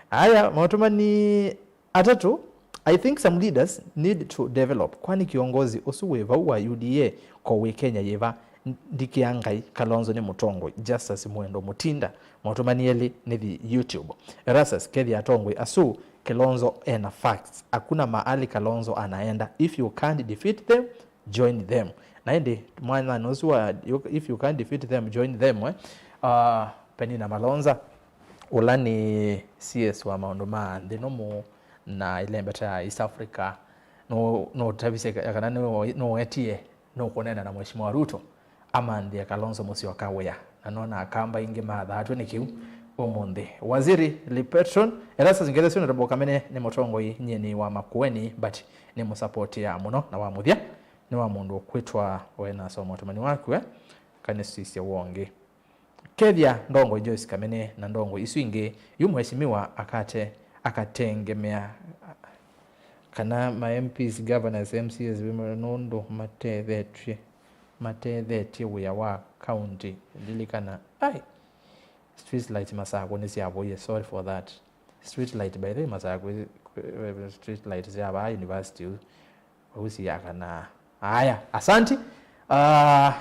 haya matumani atatu I think some leaders need to develop kwani kiongozi usuweva wa UDA kwa Kenya yeva ndikiangai Kilonzo ni mutongo Justice Mwendo Mutinda matumanieli ni YouTube Erastus kethi atongwe asu Kilonzo ena facts hakuna mahali Kilonzo anaenda if you can't defeat them join them na ndi mwana nozwa if you can't defeat them join them Penina Malonza ulani CS wa maunduma ndinomo na ile mbeta East Africa no tabise kana no etie no kunena na mheshimiwa Ruto amandhia Kilonzo musio kawea na nona akamba inge mathatwe ni kiu umundi waziri Lipetron Erastus ngeresio na Kamene ni mutongo nyeni wa makueni but ni musupport ya muno na wa muthia ni wa mundu kwitwa wena somo tumani wakwe kanisisi ya wonge kethia ndongo Joyce Kamene na ndongo iswinge yumheshimiwa akatengemea kana ma MPs governors MCs bimanondo matethetie wia wa county lilikana ai street light Masaku ni siaboye sorry for that street light by the Masaku street light siaba university usi yakana haya asanti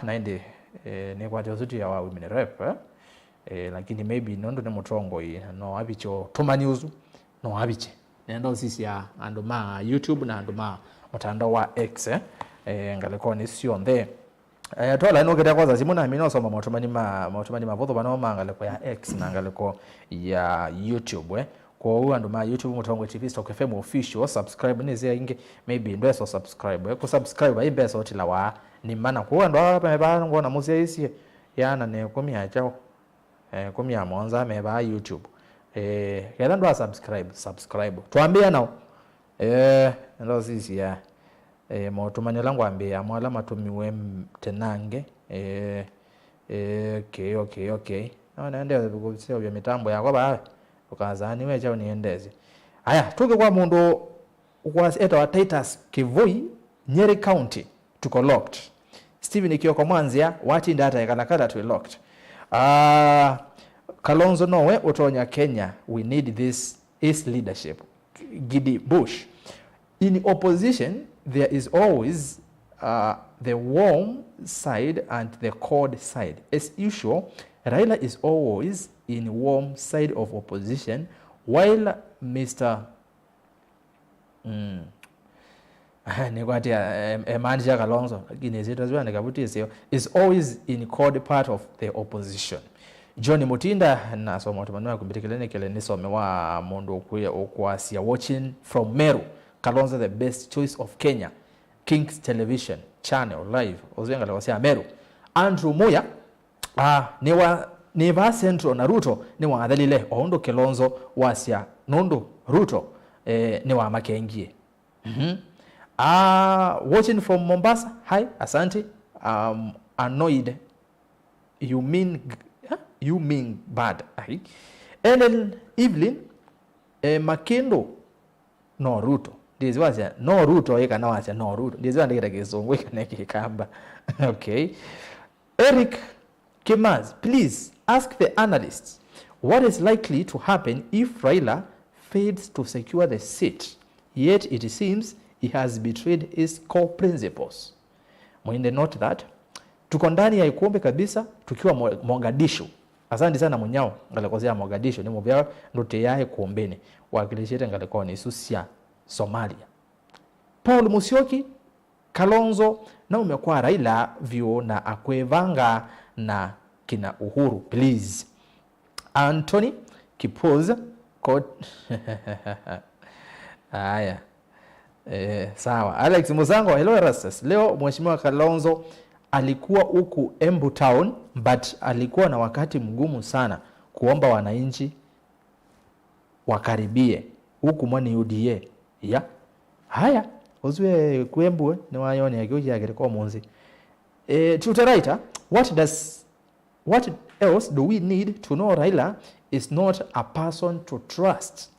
naende ne kwa jozuti ya wa women rep lakini maybe nondo ne mutongo no abicho tumanyuzu no abiche nendo sisi ya andoma YouTube na andoma mutandao wa X ngaleko ni sio ndhe tola ino kete kwaza simuna mino soma motumani mavotho bano mangaleko ya X na ngaleko ya YouTube kwa huwa andoma YouTube mutongo TV Stock FM official subscribe ni zia inge maybe ndeso subscribe ku subscribe ai beso tila wa ni mana kwa ndo hapa meba ngona musia isi yana ne komia chao komia monza meba YouTube kenda ndo subscribe tuambia nao ndo sisi ya motumani langu ambia mwala matumiwe tenange okay naende kukusio vya mitambo yako ba ukazani wecha uniendeze haya tuke kwa mundu was eta wa Titus Kivui Nyeri County tuko locked Steven Kioko Mwanzia wati ndata yakalakala tu locked Kilonzo nowe utonya Kenya we need this leadership Gidi Bush in opposition there is always the warm side and the cold side as usual Raila is always in warm side of opposition while Mr. Manager Kilonzo is always in cold part of the opposition. John Mutinda na somo tumanua kumbitikilene kile nisome wa mundu Ûkwoseleela watching from Meru Kilonzo the best choice of Kenya Kings Television channel live ozenga lawasi Meru Andrew Moya niva Central na Ruto ni wa adhalile ondo Kilonzo wasia nondo Ruto ni wa makengie watching from Mombasa hi asante annoyed you mean bad Ellen Evelyn Makendo no Ruto ndizi wasia no Ruto eka na wasia no Ruto ndizi wandikita kizungu eka neki kamba okay Eric Kimaz please ask the analysts what is likely to happen if Raila fails to secure the seat yet it seems he has betrayed his core principles. Muinde note that tuko ndani ya Îkûmbî kabisa tukiwa Mogadishu. Asante sana munyao ngalekozea Mogadishu ni muvya ndote yae Îkûmbîni wakilishete ngalekoni Susia Somalia. Paul Musyoki Kilonzo na umekuwa Raila vyo na akwevanga na kina Uhuru please. Anthony Kipoza haya sawa Alex Muzango hello Erastus leo mheshimiwa Kilonzo alikuwa huku Embu Town but alikuwa na wakati mgumu sana kuomba wananchi wakaribie huku mwani UDA ya haya uzwe kuembu ni wayoni yakioja yakiriko munzi tutaraita what else do we need to know Raila is not a person to trust.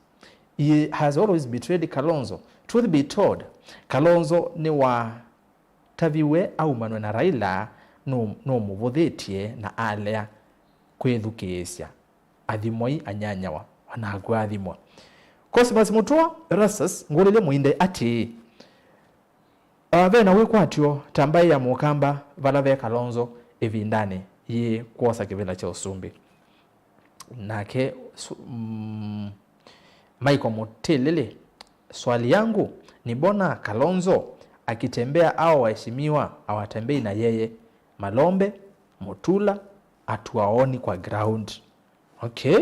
He has always betrayed Kilonzo. Truth be told, Kilonzo ni wa taviwe au manwe na Raila no muvothetie na alea kwethukiisya athimoi anyanyawa wanagwa athimwa Cosmas Mutua Erastus ngolele Muinde Athi vena wikwatyo tambai ya mukamba valave Kilonzo evindane ye kuosa kivila cha usumbi nake Michael Mutelele swali yangu ni bona Kilonzo akitembea au waheshimiwa awatembei na yeye Malombe Mutula atuaoni kwa ground okay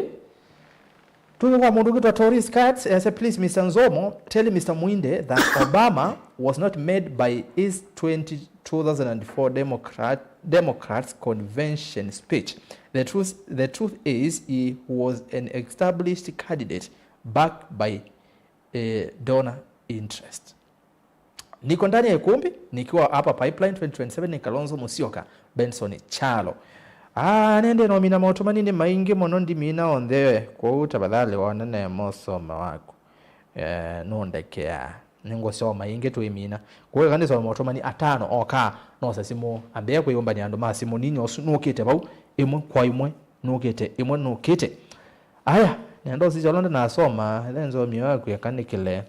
tuko kwa mundu kitwa Tourist Cards say please Mr. Nzomo tell Mr. Muinde that Obama was not made by his 20 2004 Democrats convention speech. The truth is he was an established candidate backed by donor interest. Niko ndani ya Îkûmbî nikiwa hapa pipeline 2027 ni Kilonzo Musyoka Benson Chalo. Nende no mina motoma nini maingi mono ndi mina onde kwa utabadhali wanene mosoma wako. Nondekea ningo soma inge tu imina kwa kanisa wa motoma ni atano oka no sasimo ambe kuyomba ni ando masimo ninyo nukite bau imwe kwa imwe nukite imwe nukite. Aya nendo sijolonda na soma lenzo miwa kuyakanikile.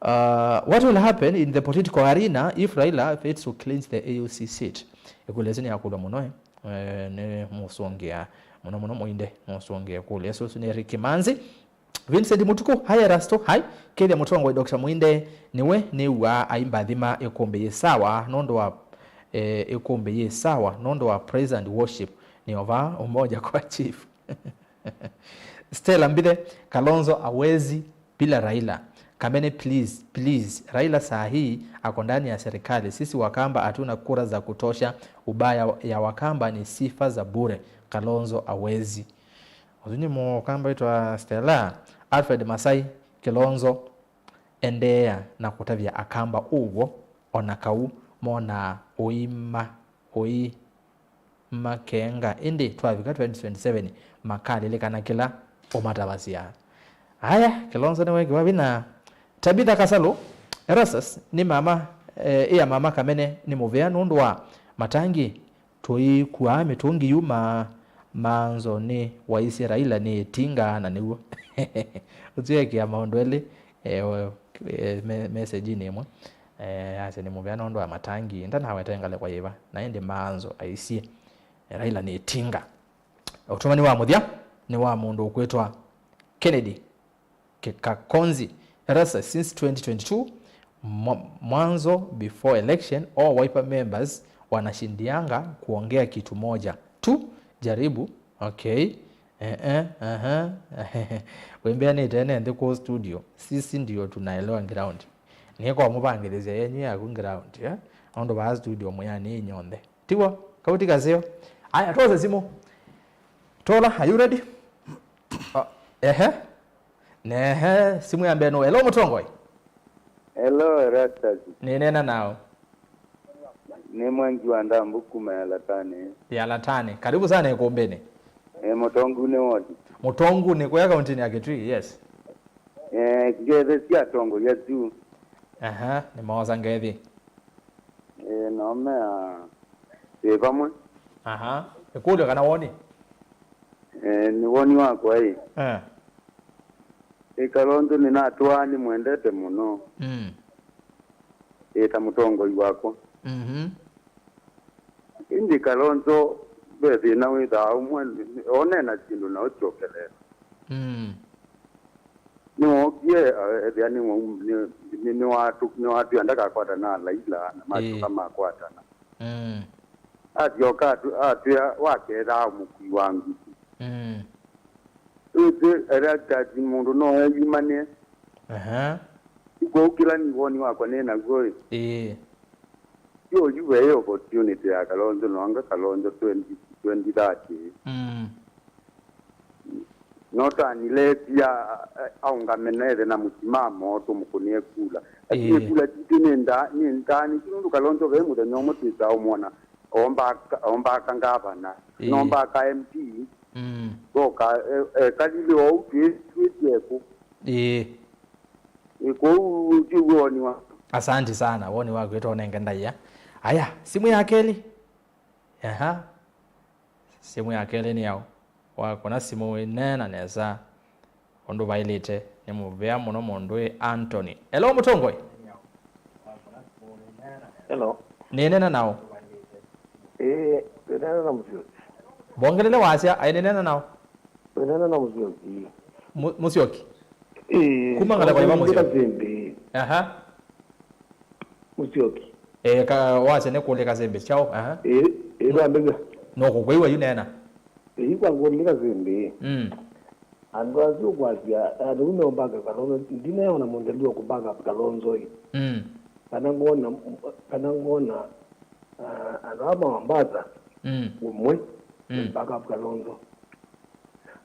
What will happen in the political arena if Raila fails to clinch the AUC seat? Ekulezeni yakula muno ne musongea muno Muinde musongea kule so ni Rikimanzi Vincent Mutuku hai Erastus hai kile mutongo Dr. Muinde niwe ni wa aimbathima Îkûmbî yesawa nondo wa Îkûmbî yesawa nondo wa praise and worship ni ova umoja kwa chief. Stella Mbide Kilonzo awezi bila Raila. Kamene please Raila sahi ako ndani ya serikali. Sisi Wakamba hatuna kura za kutosha. Ubaya ya Wakamba ni sifa za bure. Kilonzo awezi. Uzuni Wakamba itwa Stella Alfred Masai Kilonzo endea na kutavya akamba uwo onakau mona oima kenga indi twavika 2027 makali lekana kila omatavazia. Haya Kilonzo ni wegi wabina Tabitha Kasalo Erastus ni mama iya mama Kamene ni muvea nundwa matangi toi kuwa mitungi yuma manzo ni waisi Raila ni tinga na niwo uziweki ya maondwele message ni mwa ase ni muvea nundwa matangi ndana hawetengale kwa yiva na indi manzo aisi Raila ni tinga utumani wa muthia ni wa mundu ukwetwa Kennedy Kakonzi Erastus since 2022 mwanzo before election all Wiper members wanashindianga kuongea kitu moja tu jaribu okay wembea ni tena ndiko studio sisi ndio tunaelewa ground niko mubangereza yenyu ya ground ya ndo ba studio moyani nyonde tiwa kauti kazeo aya toza simu tola are you ready simu ya mbeno. Hello Mutongoi. Hello Erastus. Ninena nao. Ni mwangi wa ndambu kuma ya latane. Ya latane. Karibu sana Îkûmbî. Mutongu ni wodi. Mutongu ni kwa kaunti ya Kitui, yes. Geze sia tongo ya tu. Ni mawaza ngethi. Naomea pamwe. Ikulo kana woni. Ni woni wako hii. Kilonzo ni natwani mwendete muno. Eta mutongo iwako. Indi Kilonzo bethi na witha umwe onena kindu na uchokelela. Niwokie ni watu andaka kwata na Raila na macho kama kwata na. Atioka atia wakera mukui wangu. Erastus mundu no yimane iko kila ni woni wako nena goi yo yuwe opportunity ya Kilonzo no anga Kilonzo 2030 nota nile pia aunga menere na musimamo to mukonie kula ati kula tinenda ni ndani kindu Kilonzo ve muda nyomo tisa umona omba kangaba na nomba ka MP boka kadili wa utweteko iko ujiwoni wa asante sana woni wako yeto onengenda ya aya simu ya Keli simu ya Keli ni yao wako na simu inena neza ondo bailete ni muvea muno mondwe Anthony. Hello Mutongoi. Hello. Ninena nao. Nena na Musyoki. Bongelele wasia ainena nao. Nena na Musyoki. Musyoki. Kumangala kwa Musyoki. Musyoki. Ka wasia ne kule Kasimbi chao. Ndambega. No kugwewa yunena. Kwa ngoli Kasimbi. Ando azugwasia adume ombaga Kilonzo ndine ona mondeliwa kubaga Kilonzo. Kanangona Anama Mombasa umwe mpaka Kilonzo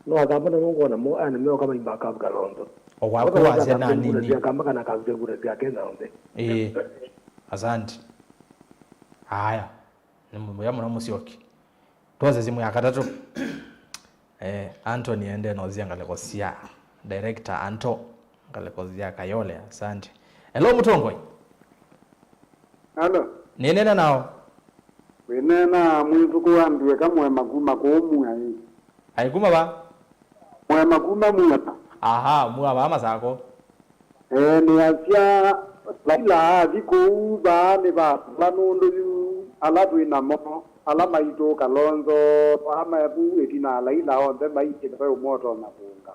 no adamana ngo na mo ana meo kama mpaka Kilonzo Wakuwaze na nini kama kana kazi kule ya Kenya onde asante haya nimuya muna musioki toze zimu ya katatu Anthony ende nozia ngalekosia director Anto ngalekozia Kayole asante hello Mutongoi Hello. Ninena nao. Winena mwitu kuambiwe kamwe maguma kuumu ai. Aikuma ba? Mwe maguma mwa. Aha, mwa ba Masako. Ni asia Raila viko ba ne ba banundo yu ala duina mo ala maito Kilonzo ama bu etina Raila onde maite kwa moto na kunga.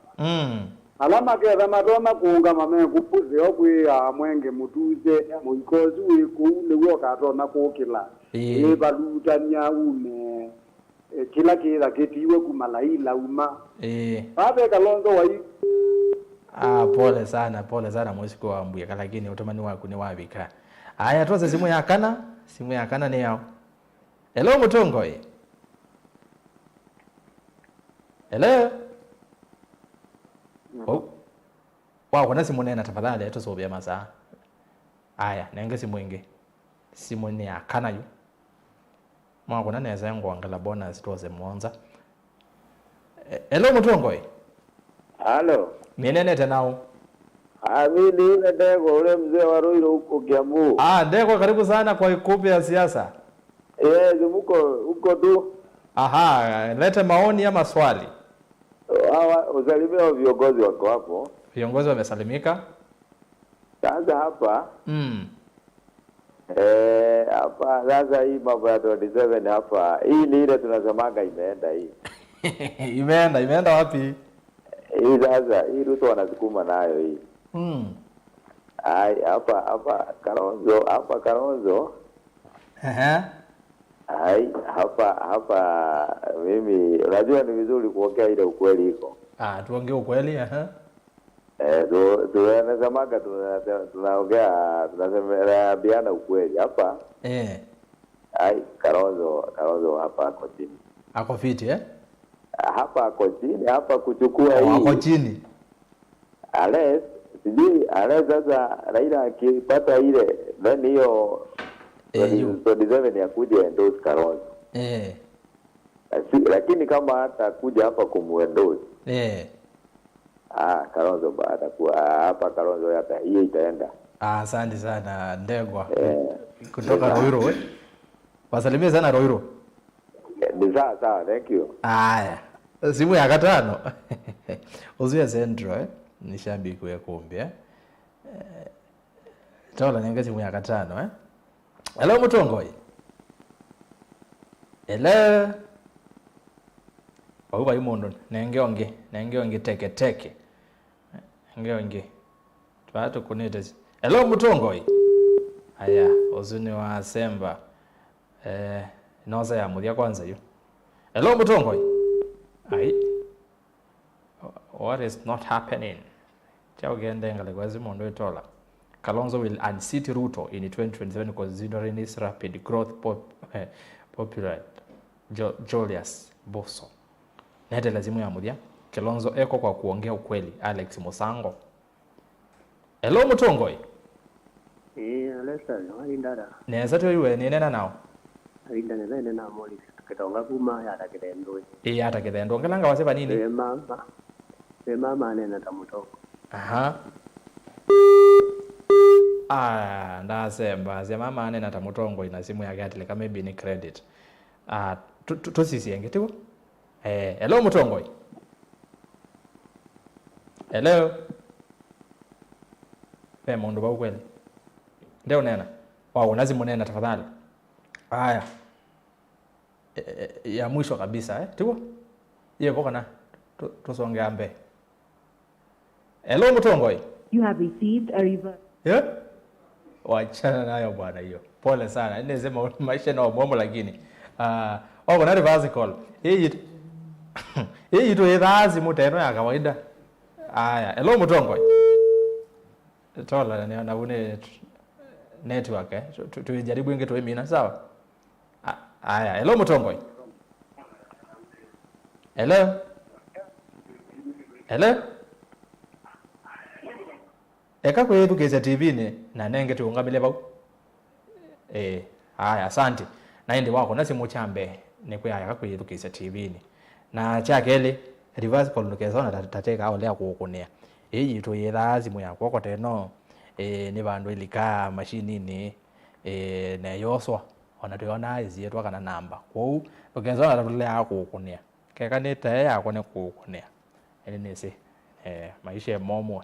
Alama ke da madoma kunga mame kupuze okwe amwenge mutuze muikozi wiku lewo ka rona ko kila e baluta nya ume kila ketiwe kumalaila uma babe Kilonzo wai pole sana mwisiku wa mbuya lakini utamani wako ni wabika haya tuanze simu ya kana ni yao hello Mutongoi hello kuna simu nena tafadhali atusobia masaa aya nenge simu ingi simu ni akana yu kuna neza yangu angala bonus tuoze Mwanza hello Mutongoi Halo Menene tenao mimi ni Ndego ule mzee wa Ruiru huko Kiambu Ndego karibu sana kwa Îkûmbî ya siasa huko tu aha lete maoni ama swali usalimia viongozi wako hapo. Viongozi wamesalimika. Sasa hapa hapa sasa hii mambo ya 27 hapa hii ni ile tunasemaga imeenda hii. Imeenda wapi? Hii sasa hii Ruto wanasukuma nayo hii. Hapa Kilonzo. Hapa mimi unajua ni vizuri kuongea ile ukweli iko. Tuongee ukweli tunasemaga tunaongea tunasemea ukweli hapa. Kilonzo hapa ako chini. Ako fiti Hapa ako chini hapa kuchukua hii. Ako chini. Sasa Raila akipata ile then hiyo 27 ya kuja endorse Kilonzo. Lakini kama hata kuja hapa kumuendorse. Kilonzo baada kuwa hapa Kilonzo hata hiyo itaenda. Asante sana Ndegwa. Kutoka Ruiru Wasalimie sana Ruiru. Ni sawa, thank you. Aya. Simu ya katano. Uzuia Centro ni shabiki wa Îkûmbî Tola nenge simu ya katano hello Mutongoi. Hello. Oba imondo nenge onge teke. Nenge Twato kunete. Hello Mutongoi. Aya, uzuni wa Semba. Noza ya mudia kwanza yu. Hello Mutongoi. What is not happening? Chao gende ngale kwazi mondo itola. Kilonzo will unseat Ruto in 2027 considering his rapid growth popular Julius Boso. Nete lazimu ya mudia. Kilonzo eko kwa kuongea ukweli. Alex Musango. Hello Mutongoi. Alesa ndara. Neza tu iwe nena nao. Nene na moli kitonga kuma ya takendo. Hata kidendo ngelanga waseba nini? Mama nena tamuto. Ndasemba zema mane na tamutongo ina simu ya gati like maybe ni credit. Tusisienge tiwo. Hello Mutongoi. Hello. Mundu ba ukweli. Ndio nena. Unazimu nena tafadhali. Haya. Ya mwisho kabisa tiwo. Boka na tusonge ambe. Hello Mutongoi. You have received a reverse. Wachana nayo bwana hiyo. Pole sana. Nisema maisha na Mumo lakini. Kuna reverse call. Hii tu idhazi muteno ya kawaida. Haya, hello Mutongoi. Tola na une network tujaribu inge tuwe mina sawa. Aya, hello Mutongoi. Hello. Hello. Eka kwetu keza TV ni na nenge tuungamile bau. Aya, asante. Naende wako nasi muchambe ni kwa aka kwetu keza TV ni. Na chakele reverse collocation tateka au lea kuokonea. Eyi to yera Azimio ya kwako teno ni bandu ilika machine ni na yoswa ona tuona izi twaka na namba. Kwa location tatulea kuokonea. Keka ni tae akone kuokonea. Ene nese maisha ya momo.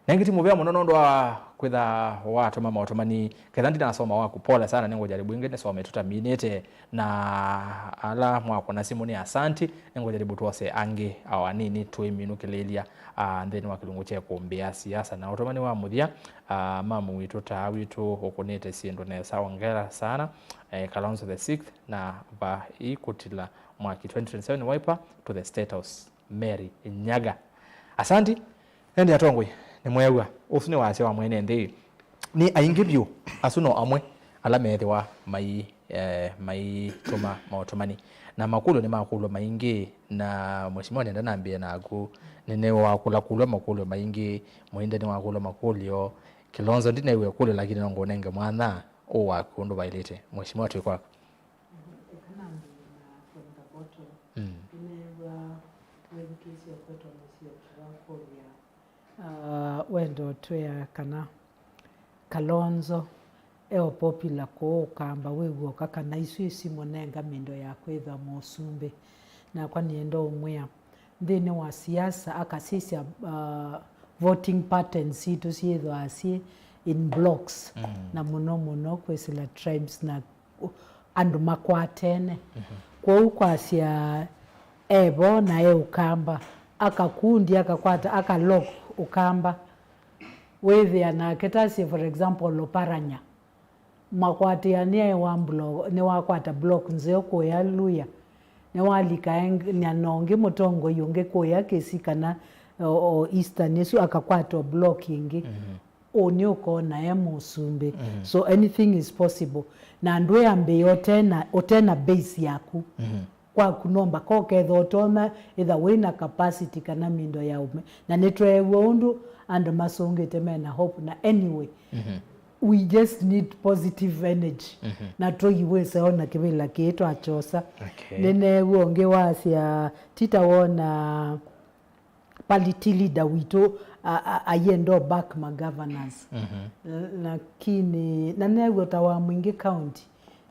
Nengiti muvea munono ndwa kwitha watu mama otomani ketha ndinasoma waku pole sana nengo jaribu ingene some tutaminete na ala mwako na simu ni asanti nengo jaribu tuose ange awanini tuiminukilelia then wakilungu che kuombea siasa na otomani wa muthia mamu witu ta witu okonete siendo na sawa ngera sana Kilonzo the 6th na ba ikutila mwaki 2027 wiper to the state house Mary Nyaga. Asanti endi atongwe ni mwewa usune wase wa mwene ndi ni aingibyo asuno amwe ala methewa mai tuma mautomani na makulo ni makulo maingi na mheshimiwa nenda naambia naku nene wa kula makulo maingi Muinde ni wakula makulio Kilonzo ndine we kule lakini ngo nenge mwana o wakundu bailete mheshimiwa tu kwako wendo twea kana Kilonzo eo popular ko kamba wewe kana isu isimo nenga mindo ya kwetha mosumbe na kwa niendo umwea ndene wa siasa akasisia voting patterns itu sietho asie in blocks na muno kwesila tribes na andu makwatene kwa ukwasia ebo na ukamba akakundi akakwata akalok ukamba wethia na ketasi for example loparanya makwati ania wa block ne wakwata block nzeo ko ya luya ne walika nyanonge mutongo yunge ko ya kesikana o eastern yesu akakwata block ingi onyoko na ya musumbe so anything is possible na ndwe ambe otena base yaku kwa kunomba ko ketho otona either wina capacity kana mindo ya ume na netwe wondu and masongete mena hope na anyway we just need positive energy na toyiwese ona kibila kitu achosa nene wonge wasia titawona political leader wito ayendo back ma governors lakini nane wotawa mwingi county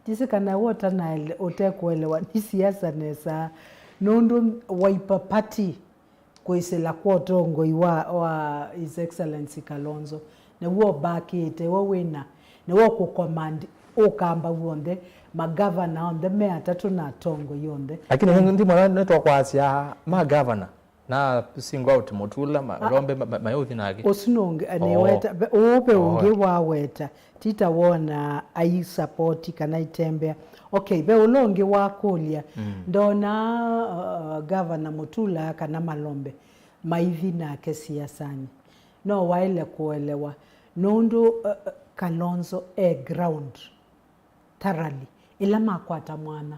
tisikana wota na otekwelewa ni siasa nesa nondo wiper party kwesela kwotongo wa his excellency Kilonzo ne wo bakite wo wina ne wo ku command okamba wonde ma governor on the mayor tatu na tongo yonde lakini ndi mwana neto kwasia ma governor na single out motula marombe mayuthi nake osinonge aneweta ope unge waweta titawona ai support kana itembea okay be ulonge wakolia ndona governor Mutula kana Malombe maivi na kesi yasani no waile kuelewa nondo Kilonzo ground thoroughly ila makwata mwana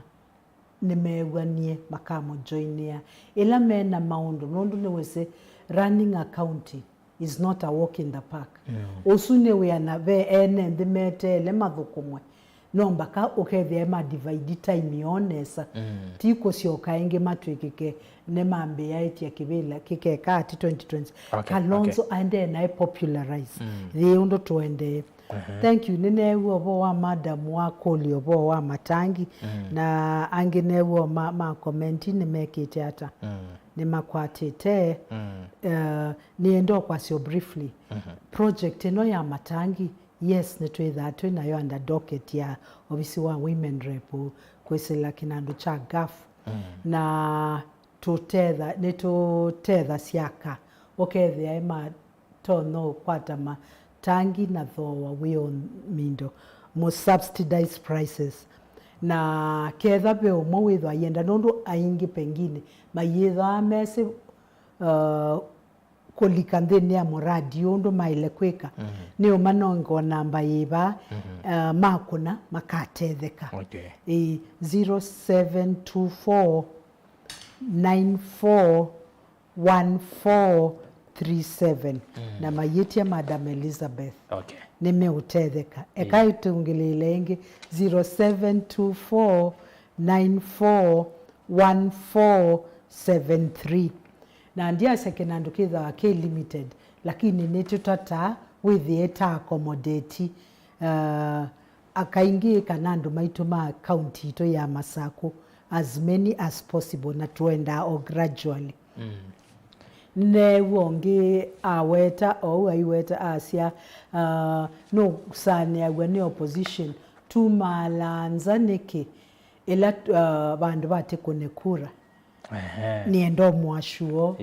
nimewanie makamo joinia ila mena maundu nondo newese running a county is not a walk in the park osune we na ve ene ndimetele mathukumwe nomba ka ukethia ma divide time honesa tiko sioka inge matwikike ne mambe yaiti ya kibila kikeka ati 2020 Kilonzo ande na popularize the undo tuende thank you nene wo wa madam wa koli obo wa matangi na angine wo ma comment ni mekete ata ni makwatete niendo kwa sio briefly project eno ya matangi yes netwetha twinayo under docket ya obviously wa women rep kwesela kinandu cha gaf na tutetha siaka okethia ema tono kwata ma tangi na thoa wio mindo mo subsidized prices na ketha be mo witho ayenda nondo aingi pengine mayitha mese kulikandheni ya radio ndo maile kweka ni umanongo namba yiba makuna makatetheka 0724 941437 na mayeti ya Madam Elizabeth nimeutetheka ekaitungilile ingi 0724 941473 na ndia sekenandukitha wa K Limited lakini netutata withieta accommodate akaingie kanandu maitu ma county ito ya Masaku as many as possible na tuenda o gradually ne wonge aweta o aiweta asia no sane agwene opposition tumalanza neke ela bandu bate konekura niendo mwashuo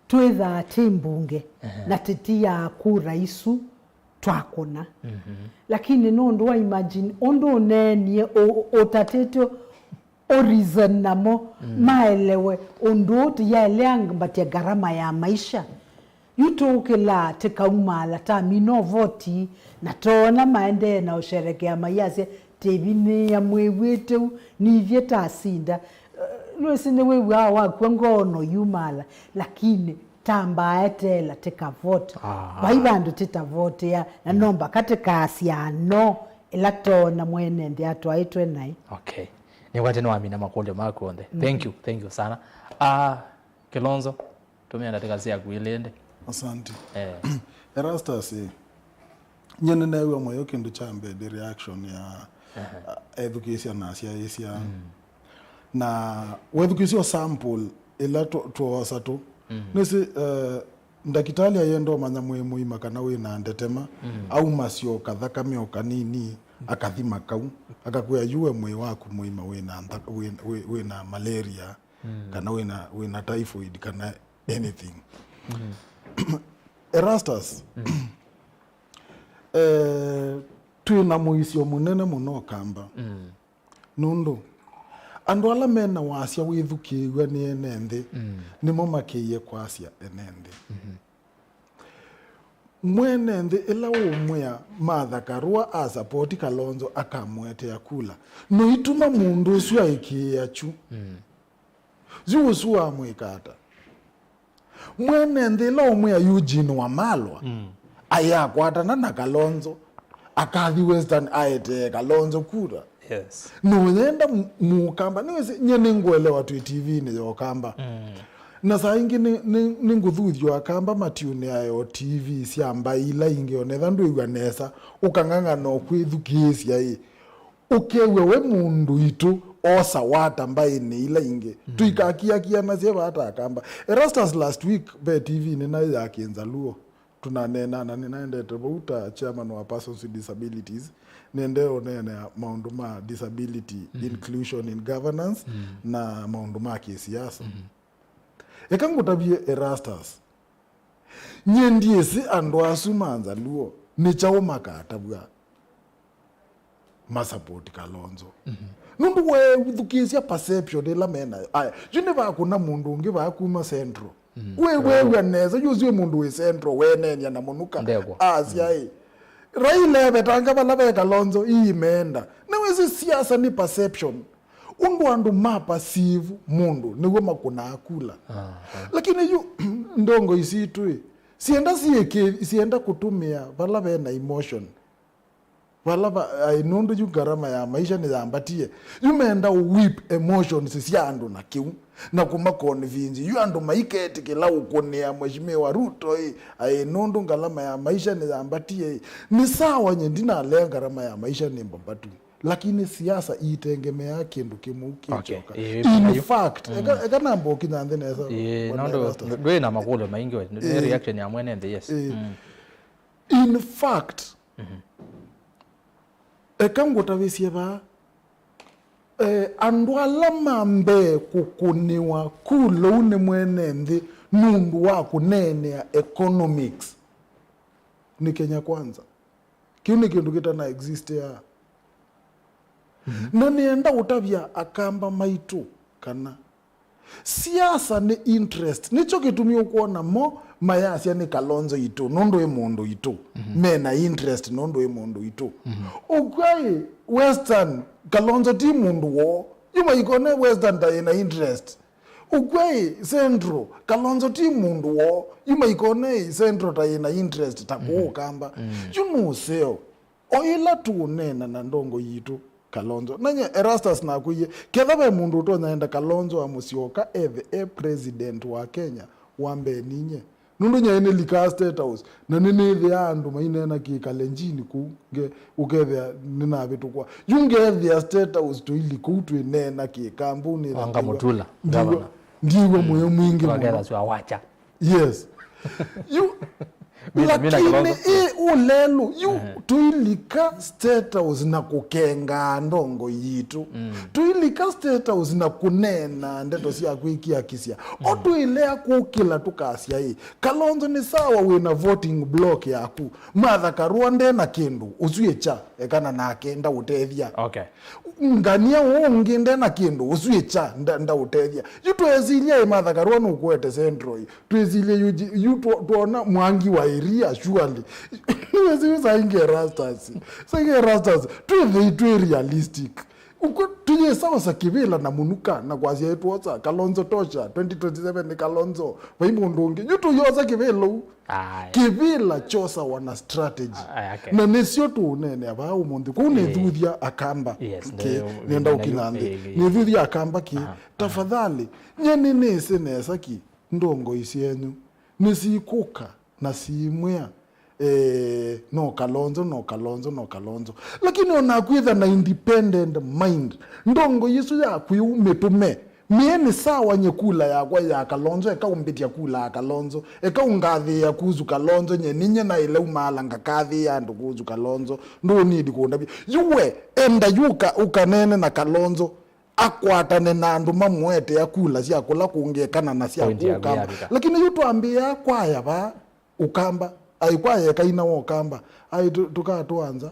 twetha timbunge na titia kura isu twakona lakini nondo wa imagine ondo nenie otateto o reason namo maelewe ondo tiyaeleang batia gharama ya maisha yutoke la tekaumala ta mino voti na tona maende na usherekea mayase tebine ya mwewete ni vyeta sinda lwesine wewe hawa kwengono yumala lakini tamba etela teka vote baibandu teta vote ya na nomba katika asiano elatona mwene ndi atwaitwe nai ni wateno amina makonde makonde thank you sana Kilonzo tumia nataka zia kuilende asante Erastus nyene nawe moyo kindu chambe the reaction ya education na siasa na education sample ila to wasatu nisi ndakitali ayendo manya muhimu kana we na ndetema au masio kathaka mio kanini akathima kau akakuya yuwe mwe waku muhima we na malaria kana we na typhoid kana anything Erastus tuina muisio munene muno kamba nundu andu ala mena wasia withukiwe ni enende nimo makiye kwasia enende mwenende ila umwea mathakarua a support Kalonzo akamwete ya kula no ituma mundu ucio aikia chu zuwa mwikata mwenende ila umwea Eugene Wamalwa aya kwatana na Kalonzo akathi Western aete Kalonzo kura no yenda mukamba niwese nyene ngwelewa tu TV ni yokamba na saa ingi ni nguthuthio akamba matiune ayo TV siamba ila ingi onetha ndu igwanesa ukanganga no kwithukisia ukewe we mundu itu osa wata mbai ni ila ingi tuikakia na sieba hata akamba Erastus last week be TV ni na ya Kinzaluo tunanena na ninaendete bauta chairman wa persons with disabilities nendeo nene maundu ma disability inclusion in governance na maundu ma kisiasa ekangu tabie Erastus nyendiesi andu asumanza luo ni chao makatabwa masapoti Kalonzo nundu we thukisia perception ila mena aya june ba kuna mundu ungi ba kuma central we neza yuziwe mundu we central we nenya na munuka asiai Raila betanga bala Kalonzo imenda nawezi siasa ni perception undu andu passive mundu niwe makuna akula lakini yu ndongo isitu sienda kutumia bala bena emotion bala inundu yu gharama ya maisha ni zambatie yumeenda whip emotions siandu na kiu na kuma convince yu andu maiketi kila ukonia mheshimiwa Ruto inundu gharama ya maisha ni zambatie ni sawa nyendina lenga gharama ya maisha ni mbambatu lakini siasa itengemea kindu kimukichoka in fact ekana mboki nande nesa nondo dwe na makolo maingi we reaction ya mwenende in fact ekango tavisie ba andu ala mambe kukuniwa kulo une mwenende nundu wa kunene ya economics ni Kenya Kwanza kiuni kindu kita na exist ya na nienda utavya akamba maitu kana siasa ni interest nicho kitumio kuona mo mayasi ni Kilonzo itu nondo e mundu itu mena interest nondo e mundu itu ukwai western Kilonzo ti mundu wo yuma ikone western ta ina interest ukwai central Kilonzo ti mundu wo yuma ikone central ta ina interest ta kukamba seo oila tunena na ndongo yitu Kilonzo nanye Erastus na kuye kethabe mundu to naenda Kilonzo amusioka the president wa Kenya wambe ninye nundu nyaene lika state house na nini the andu mainena ki kalenjini kuge ukethia nina vitu kwa yunge the state house to ili kutu nena ki kambuni Wanga Mutula ndiwe moyo mwingi wagera swa wacha yes you lakini ulelu yu tuilika state house na kukenga ndongo yitu tuilika state house na kunena ndeto cia kwikia kisia o tuilea kukila tukasia hii Kilonzo ni sawa wina voting block yaku matha karuande na kindu uzuye cha ekana nake nda utethia ngania wongi ndena kindu uzuye cha nda utethia yutu ezilia matha karuane ukwete central tuezilia tuona mwangi wa iria surely wezi inge Erastus tu realistic uko tuje sawa sa kivila na munuka na kwazia yetu oza Kilonzo tosha 2027 ni Kilonzo vaimbo ndonge yutu yoza kivilo kivila chosa wana strategy na nesio tu unene aba umundi kune thuthia akamba nenda ukinande ni thuthia akamba ki tafadhali nyeni nese nesa ki ndongo isienyu nisikuka na simwea no Kilonzo lakini onakwitha na independent mind ndongo yisu ya kuyumetume mieni sawa nyekula yakwa ya Kilonzo ekaumbitia kula ya Kilonzo ekaungathi ya kuzu Kilonzo ninye na ile umalanga kathi ya ndukuzu Kilonzo ndo nidi kuonda yuwe enda yuka ukanene na Kilonzo akwatane na andu mamwete ya kula cia kula kungekana na cia kukamba lakini yutuambia kwaya ba ukamba aikwaya kaina wo kamba ai tukatuanza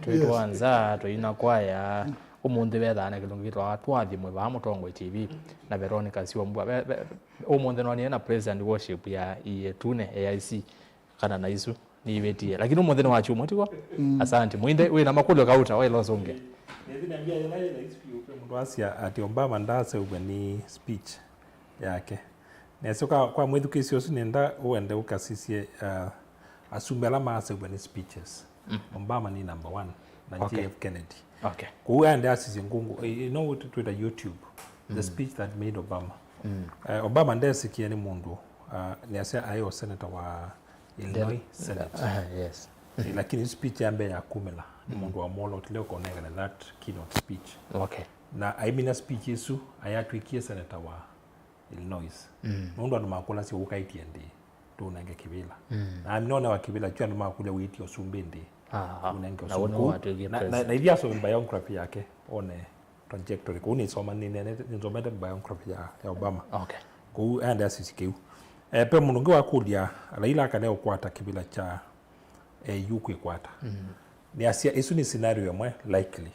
tuituanza tuina kwaya umundi bethana kilungi twa twathi mwe ba Mutongo TV na Veronica Siwambua umundi no na president worship ya Ietune AIC kana na isu ni betie lakini umundi no wachu mutiko asante Muinde we na makulo kauta we lozonge niambia yana ile XP mtu asia ati Obama ndase ubani speech yake nesoka kwa mwedukisio sinenda uende ukasisie asumela maase ubani speeches Obama ni number 1 na JF Kennedy kuende asisi ngungu you know what to YouTube the speech that made Obama Obama ndesikia ni mundu ni asia ayo senator wa Illinois Senate yes lakini speech yambe ya kumela ni mundu wa molo leo konega na that keynote speech na aimina speech yesu ayatwikie senator wa Illinois mundu anamakula si ukaitie ndi tunenge kibila na aminona wa kibila chwa ndo makula witi osumbendi unenge osumbendi na idia so biography yake one trajectory kuni soma nene nzomete biography ya Obama ku anda sisikeu pe mundu wa kulia Raila kana okwata kibila cha Ûkwoseleela ni asia isu ni scenario yamwe likely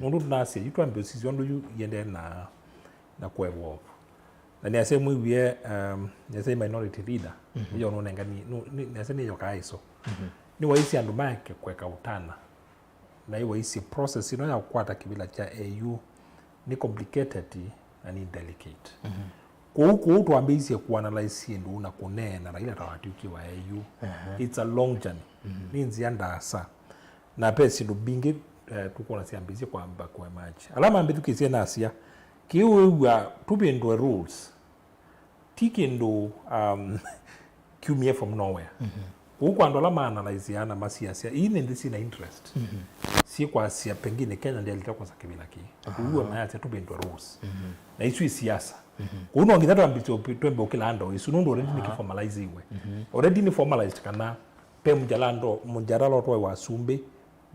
mundu nasia yitu ambe decision ndo yende na kwewo na ni asia mwiwie ni asia minority leader yo no nengani ni asia ni yoka iso ni waisi andu make kweka utana na hiyo waisi process ino ya kukwata kibila cha AU ni complicated na ni delicate kwa huko tuambie kuanalyze ndu na kunena Raila tawatuki wa AU it's a long journey ni nzianda asa na pesi ndo bingi tuko na siambizie kwamba kwa maji alama mbitu kisia na asia kiwa tubindwe rules tikindo kumie from nowhere huko ando alama analyze ana masiasa hii ndi sina interest si kwa asia pengine Kenya ndio alitoka kwa kibila ki huwa mayati tubindwe rules na hizo siasa kuno ngitatu ambito twembe ukilando isu ndo already ni formalize iwe already ni formalized kana pe mjalalo to wa sumbe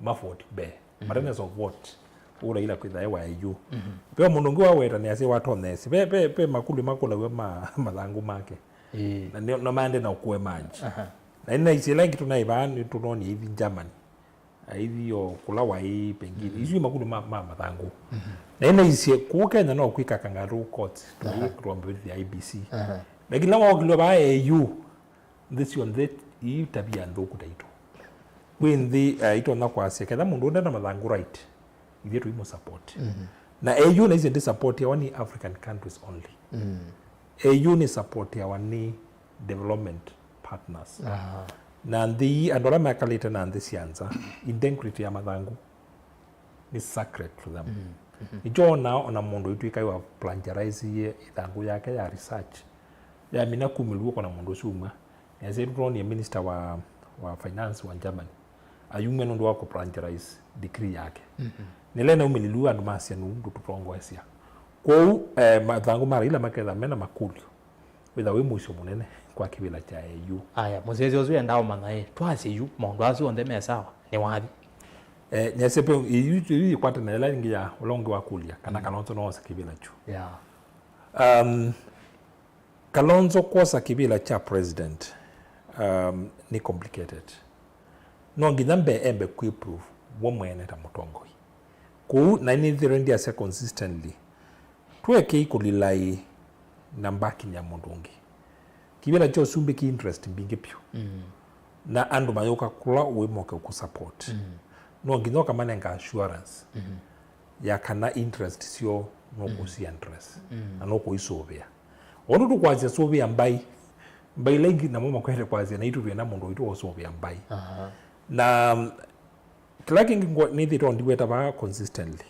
mafort be marenes of what ura ila kwitha wa AU pe munungu wa weta ni ase watu nesi pe makulu we malangu make na no mande na kuwe manji na ina isilengi tunaiba ni tunoni hivi Germany aithio kula wai pengine isu makulu mathangu na ina isi ku Kenya no kwika kangaroo court to kwambe the IBC lakini lawa okilo ba EU this on that i tabia ndoku taito kwendi ito na kwase kada mundu ndana mathangu right ithio tu imo support na EU na isi support ya wani African countries only EU ni support ya wani development partners na ndi andola makalita na ndi sianza integrity ya mathangu ni sacred to them ijo na ona mundu itu ikaiwa plagiarize ye ithangu yake ya research ya mina kumiluo kona mundu suma ya zetu ni minister wa finance wa Germany ayume ndo wako plagiarize degree yake nilena umililu andu masia nundu tutongo esia kwa mathangu mara ila maketha mena makulu witha we muico munene kwa kibila cha EU aya muzezi ozu endao manae twase yu mundu azu onde mesawa ni wathi nyesepe yu kwata na ila ngia ulongi wa kulia kana Kalonzo no sa kibila chu Kalonzo kosa kibila cha president ni complicated no ngidambe embe kuiprove womwene ta mutongoi ku na ni thirendia se consistently tweke ikulilai nambaki nya mundungi kibila cho sumbe ki interest mbinge pyo na andu mayoka kula uwe moke ku support no nginoka manenga assurance ya kana interest sio no kusi interest ano ko isobia onu tu kwaje sobia mbai lengi na mama kwele kwaje na itu na mundu itu osobia mbai na kila kingi ni thito ndiweta ba consistently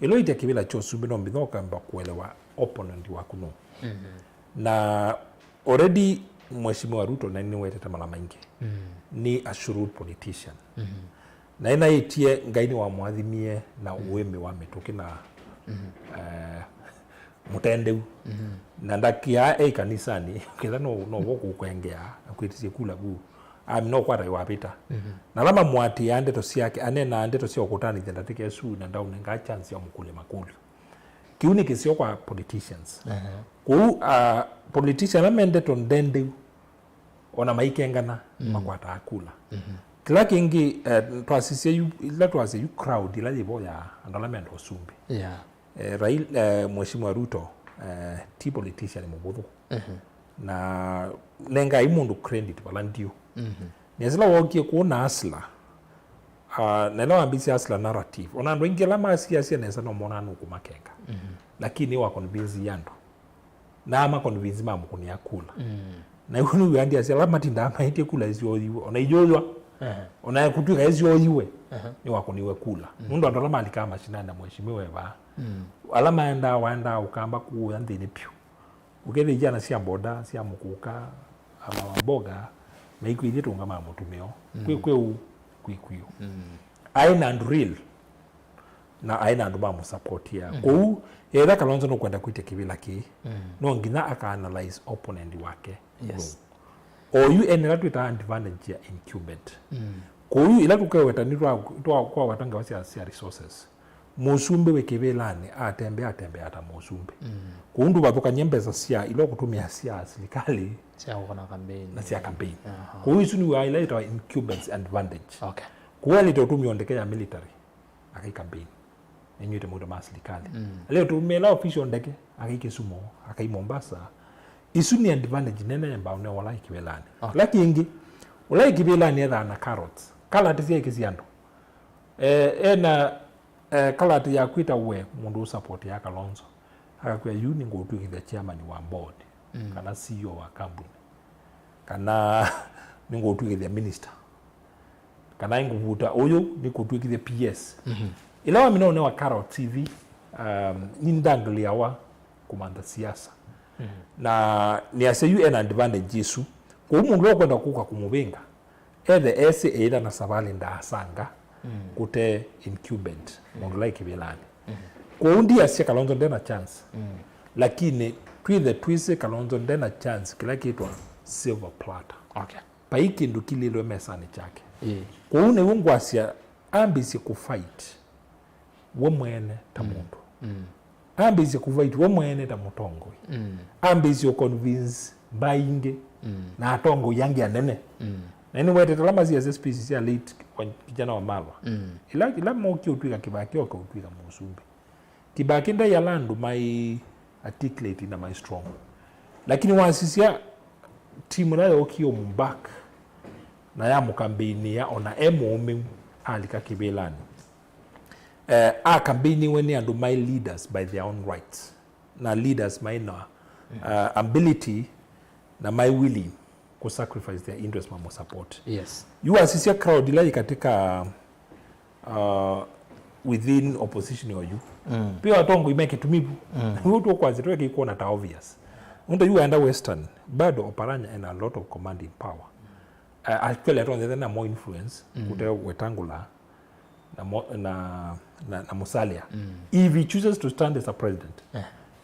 ilo ite kibila cho sumbe no mbinoka mba kuelewa opponent wako no na already mheshimiwa Ruto na ni weteta mala maingi ni a shrewd politician na ina itie ngaini wa mwathimie na uweme wa mituki na mutendeu na ndakia kanisani kila no woku kwengea akwitisie kula bu no kwata iwapita na lama mwati ande to siake anena ande to sio kutani ndatike su na ndau nga chance ya mkule makulu kiuni kisio kwa politicians ku politician amende to ndende ona maikengana makwata akula kila kingi twasise yu ila twase yu crowd ila libo ya andalament osumbi Raila mheshimiwa Ruto ti politician mubudhu na nenga imundu credit balandio nezila wokie kuona asla nela ambisi asla narrative ona ndo ingela masiasa nesa no mona nuku makenga lakini wa convince yando na ama convince mamu kunia kula na yunu yandi asla matinda ama ite kula izyo yiwe ona ijozwa ona kutuka izyo yiwe ni wako niwe kula ndo ndo mali kama shinanda mheshimiwa ba alama enda waenda ukamba ku yandini pyo ukele jana sia boda sia mukuka ama mboga maiku ile tunga mama mutumeo kwikwiyo aina and real na aina ndo mamu support ya ku era Kalonzo no kwenda kwite kibila ki no ngina aka analyze opponent wake o you enera twita advantage ya incumbent ku ila tukaweta ni kwa watanga wasia resources musumbe wekebelane atembe ata musumbe kundu batoka nyembeza sia ilo kutumia sia serikali sia ukona campaign na sia campaign kuisu ni wa ile incumbents advantage kuwali to tumiondeke ya military akai campaign enyute muda maserikali leo tumela official ndeke akai Kisumu akai Mombasa isu ni advantage nene mbao ne wala ikibelane lakini wala ikibelane ya na carrots kala tisia ikisiando kalati ya kwita we mundu support ya Kalonzo akakuwa yuni ngotu the chairman wa board kana CEO wa company kana ngotu the minister kana nguvuta oyo ni kutu the PS ilawa minone wa Carol TV nindanglia wa kumanda siasa na ni aseyu an advantage Yesu ko mundu okwenda kuka kumubenga the ese eda na sabali ndasanga kute incumbent mundu like bilani kuundi asia Kalonzo ndena chance lakini twise Kalonzo ndena chance kila kitu silver platter paiki ndukililo mesani chake kuune wungu asia ambisi kufight womwene ta mundu ambisi kufight womwene ta mutongo ambisi convince bainge na atongo yangi anene na anyway tetalama cia species ya late kwa kijana wa Malwa ila moki utwika Kibaki oka utwika Musumbi Kibaki nda ya landu mai articulate na mai strong lakini wasisia timu nayo okio mbak na ya mukambini ya ona ome alika kibelani a kambini weni andu my leaders by their own rights na leaders my ability na my willing ku sacrifice their interest mamo support. Yes. You asisia crowd ila katika within opposition or you. Pia watongo imeke tumibu. Huto kwa zito yake iko na ta obvious. Unto you enda western bado Oparanya and a lot of commanding power. Actually I don't na more influence kutoka Wetangula na Musalia. If he chooses to stand as a president.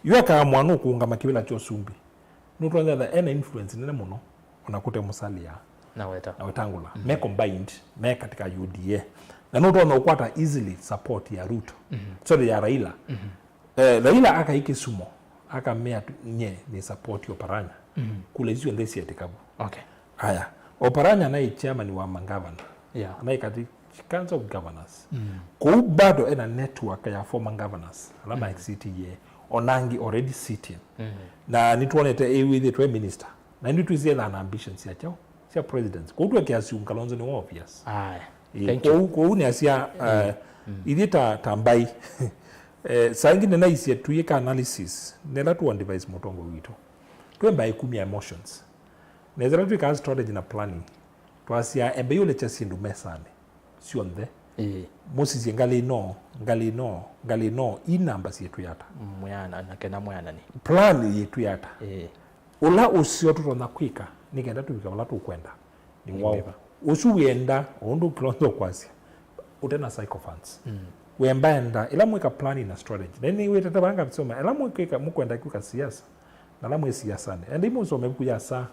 You aka mwanu kuungama kibela cho Sumbi. Nuto that any influence nene muno unakuta Musalia na Wetangula me combined me katika UDA na nuto na ukwata easily support ya Ruto so ya Raila Raila aka iki sumo aka mea nye ni support ya Oparanya kule hizo ndesi yatikabu. Okay. Haya Oparanya na chairman wa mangavana na ikati Council of Governors kwa bado ena network ya former governors alama XCTA onangi already sitting na nituonete with the minister na ndio tuzie na ambitions ya chao sia president kwa utu kiasi Kilonzo ni obvious thank you kwa uni asia idita tambai sangine na isia tuyeka analysis nela tu on device motongo wito twemba ikumi emotions nezera tu ka strategy na planning to asia ebe yole chasindu mesane sio nde Moses ngali no i numbers yetu yata mwana na kena mwana ni plan yetu yata ula usio tutona kwika nigenda tubika wala tukwenda ni wao usuwenda ondo Kilonzo kwasi utena psychophants wembanda ila mweka plan na strategy then we tatabanga bisoma ila mweka mukwenda kwa siasa na la mwe siasa and imo so mekuya sa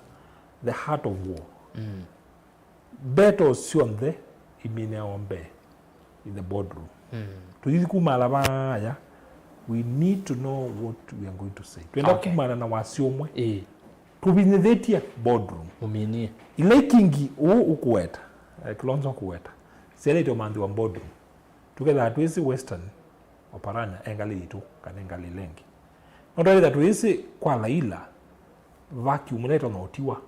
the heart of war better sionde imine ombe in the boardroom tuyizi kumala baya we need to know what we are going to say twenda kumala na wasiomwe tubinethetia boardroom uminie ile kingi ukuweta Kilonzo kuweta sele mandi wa boardroom together twisi western Oparanya engali itu kana engali lengi ndio that twisi kwa Raila vacuum leto na otiwa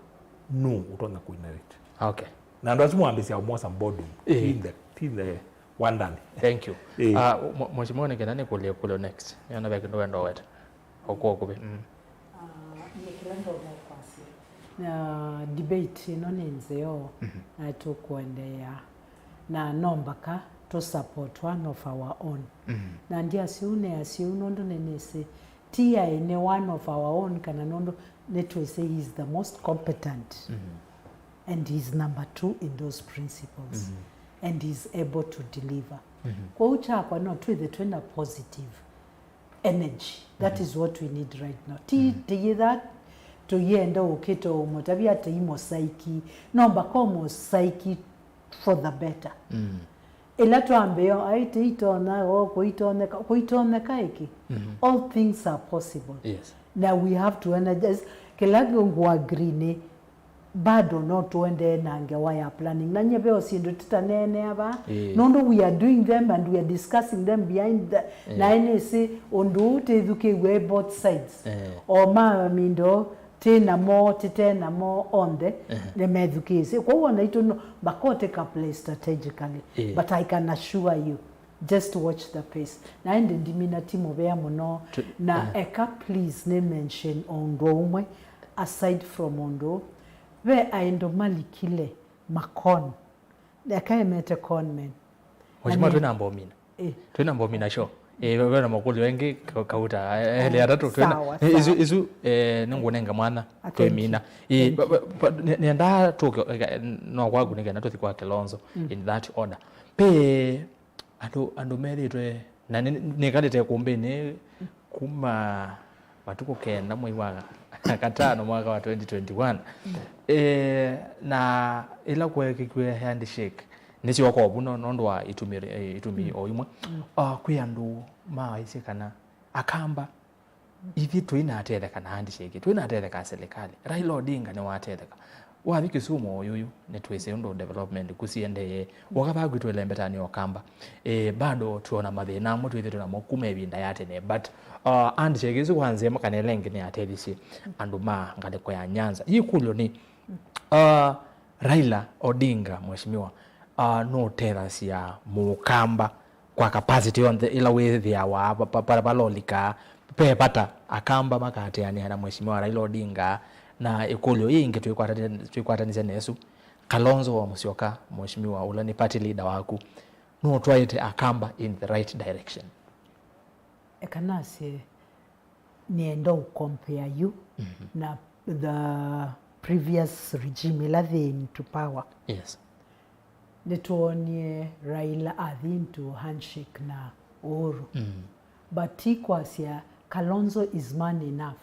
no utona kuinherit na ndo asimu ambisia umosa boardroom in the one done. Thank you. Mheshimiwa ngenani kule next. Yana baki ndo weta. Okwo kube. Nikilanga ukwasi. Na debate ino nenzeo na tukuendea na nombaka to support one of our own. Na ndia asiuno ndo nenese tia ine one of our own kana nondo netwe say he is the most competent. And he is number 2 in those principles. And is able to deliver. Kwa uchapa no to the twenda positive energy. That is what we need right now. Ti that to yenda ukito motabia te imo psyche nomba komo psyche for the better. Ela tuambeo aite itona o kuitoneka iki. All things are possible. Yes. Now we have to energize kelago ngwa green bado no tuende nange wire planning na nyebeo sindu tutanene aba nondo we are doing them and we are discussing them behind the na NC ondu teduke we both sides o ma mindo tena mo on the medukese kwa wana ito no bakote ka play strategically but I can assure you just watch the pace na ende ndimina timu bea muno na eka please ne mention ondo umwe aside from ondo we aindo malikile makon dakaye mete conmen Mheshimiwa tuna mbomina show wewe na makuli wengi kauta ele atatu tuna izu ningunenga mwana twemina nienda tuko no kwagu nigenda tuthi kwa Kilonzo in that order pe ando meritwe na nikalete kumbeni kuma watuko kenda mwiwa katano mwaka wa 2021 na ila kwe handshake nisi wako buno nondwa itumi oyimwe kuyandu maise kana akamba ivi tuina atele kana handshake tuina atele ka serikali Raila Odinga ne watele wathi Kisumu yuyu netwese ndo development kusiende wakaba gwitwele mbetani okamba bado tuona mathina mo twithe tuna mokume binda yate ne but and chegezu kwanze makanelenge ne atelisi anduma ngale kwa Nyanza yikulyo ni Raila Odinga mheshimiwa no terrace ya mukamba kwa capacity on the ila with ya wa parabalolika pepata akamba makate yani na mheshimiwa Raila Odinga na ikulyo ingi tuikwatanise nesu Kilonzo wa Musyoka mheshimiwa ula ni party leader waku no try to akamba in the right direction ekanasi niendo compare you na the previous regime ila into power. Yes. Netuonie Raila Athi into handshake na Uhuru. But ikwasia Kilonzo is man enough.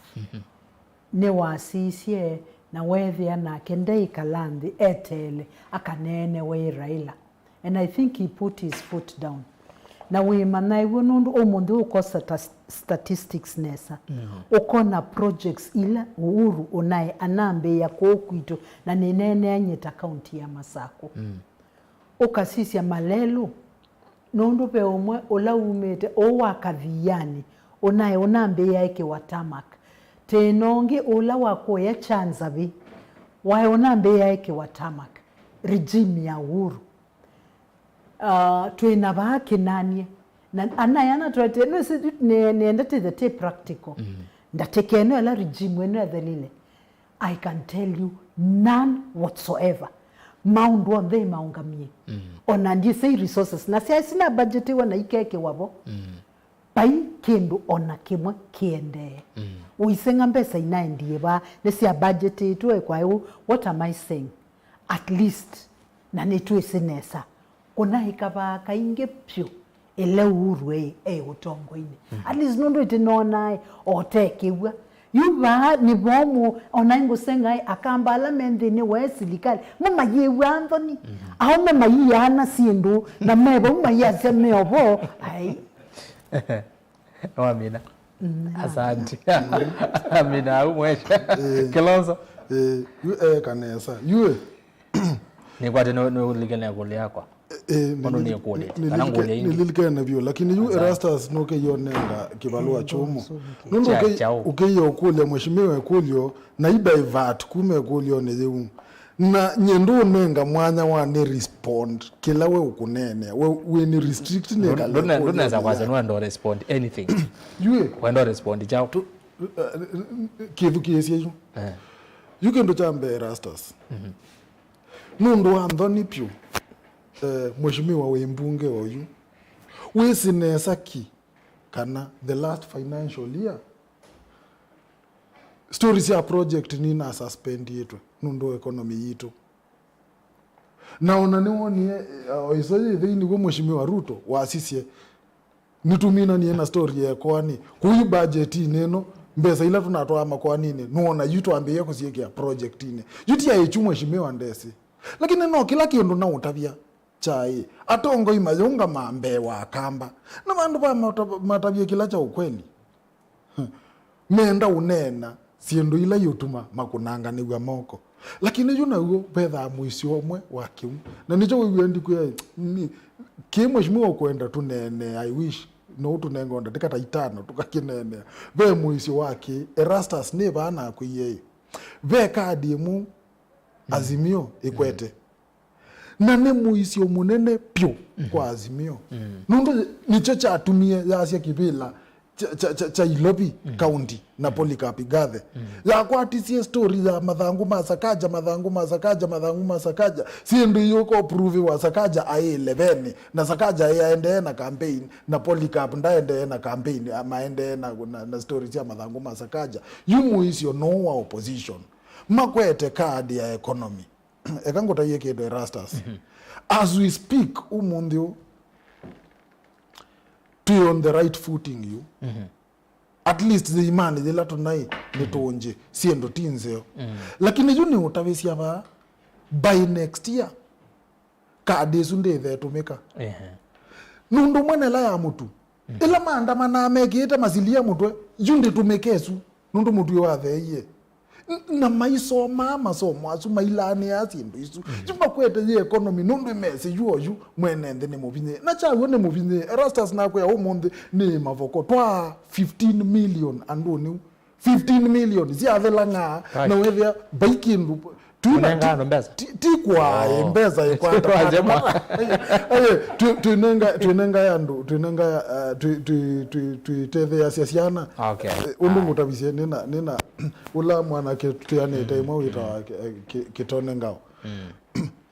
Ne wasisie na wethia na kendei kalandi etele akanene we Raila. And I think he put his foot down. Na we manai wonundu omundu uko statistics nesa. Uko na projects ila Uhuru unaye anambe ya kuokwito na nenene anyeta county ya Masaku. Ukasisi ya malelu nundu pe omwe ola umete owa kadhiani unaye unambe ya eke watamak. Tenongi ola wako ya chanzabi wae unambe ya eke watamak. Regime ya Uhuru. Tuena bahaki nani na anayana tuwate niendete the te practical ndateke eno ala regime wenu ya dhalile. I can tell you none whatsoever mound one they maungamie onandi say resources na sina budget wana ikeke wabo pai kindu ona kimwe kiende uisenga mbesa inaendie ba nesia budget itu kwa what am I saying at least na netu esenesa kuna ikaba kainge pyo ele Uhuru utongo ine at least nondo itinona otekewa yuba ni bomu onaingo senga akambala mende ni wesilikali mama yewa Anthony aho mama yana sindu na mebo mama yaseme obo ai Amina asante Amina umwesha Kilonzo yu kanesa yu ni kwa tena uligana kule yako nililikana vyo lakini yu Erastus noke yonenga kibalua chomo nundo ukeyo kule mheshimiwa kulyo na idivert kume kulyo ne yu na nyendo nenga mwanya wa ne respond kila we ukunene we ni restrict ne kala don't za kwaza no ndo respond anything you when don't respond chao Kithuku yu you can do chambe Erastus nundo andoni pyo mheshimiwa we mbunge oyu wesinesa ki kana the last financial year stories ya project ni na suspend yetu nundo economy yitu na onaniwonie isoje thini go mheshimiwa Ruto wasisie nitumina ni na story ya kwani kuyu budget neno mbesa ila tunatoa makwani nini nuona yitu ambiye kusiekea project ine yuti ya ichu mheshimiwa ndesi lakini no kila kindu na utavia chai atongo imayunga mambe wa kamba na bandu ba matabia kila cha ukweli menda unena siendo ila yutuma makunanga niwa moko lakini yuna uo betha muisi omwe wa kiu na nicho wendi ku kimo shimo kwenda tunene I wish no tunengonda tikata itano tukakinene be muisi wake Erastus ne bana kuye be kadi mu Azimio ikwete na ne muisi omunene pyo kwa Azimio nundo nicho cha atumie yasia kibila cha Ilobi county na Polycarp gathe ya kwatisie story za mathangu masakaja si ndio yuko prove wa sakaja ai 11 na sakaja yaende na campaign na Polycarp ndaende na campaign amaende na story ya mathangu masakaja yumu isio no wa opposition makwete card ya economy ekangota yeke do Erastus as we speak umundio to on the right footing you at least the imani de lato nai nitonje siendo tinzeo lakini yuni utavesia ba by next year kadi sunde the to make nundu mwana la ya mutu ila maandamana amekita mazilia mutwe yunde tumekesu nundu mutu wa the ye na maiso mama so mwasu mailani asindu isu chuma kwete ye economy nundu imese yuoyu mwenende ne mubinye na chawo ne mubinye Erastus na kwa umonde ni mavoko twa 15 million andoni 15 million ziathelanga na wethia baikin Tunenga no mbeza. Tikwa mbeza ikwata. Tunenga yandu, tunenga tuiteve ya siasiana. Okay. Undu mutabise nina ula mwana ke tuyane taimo wita kitonengao.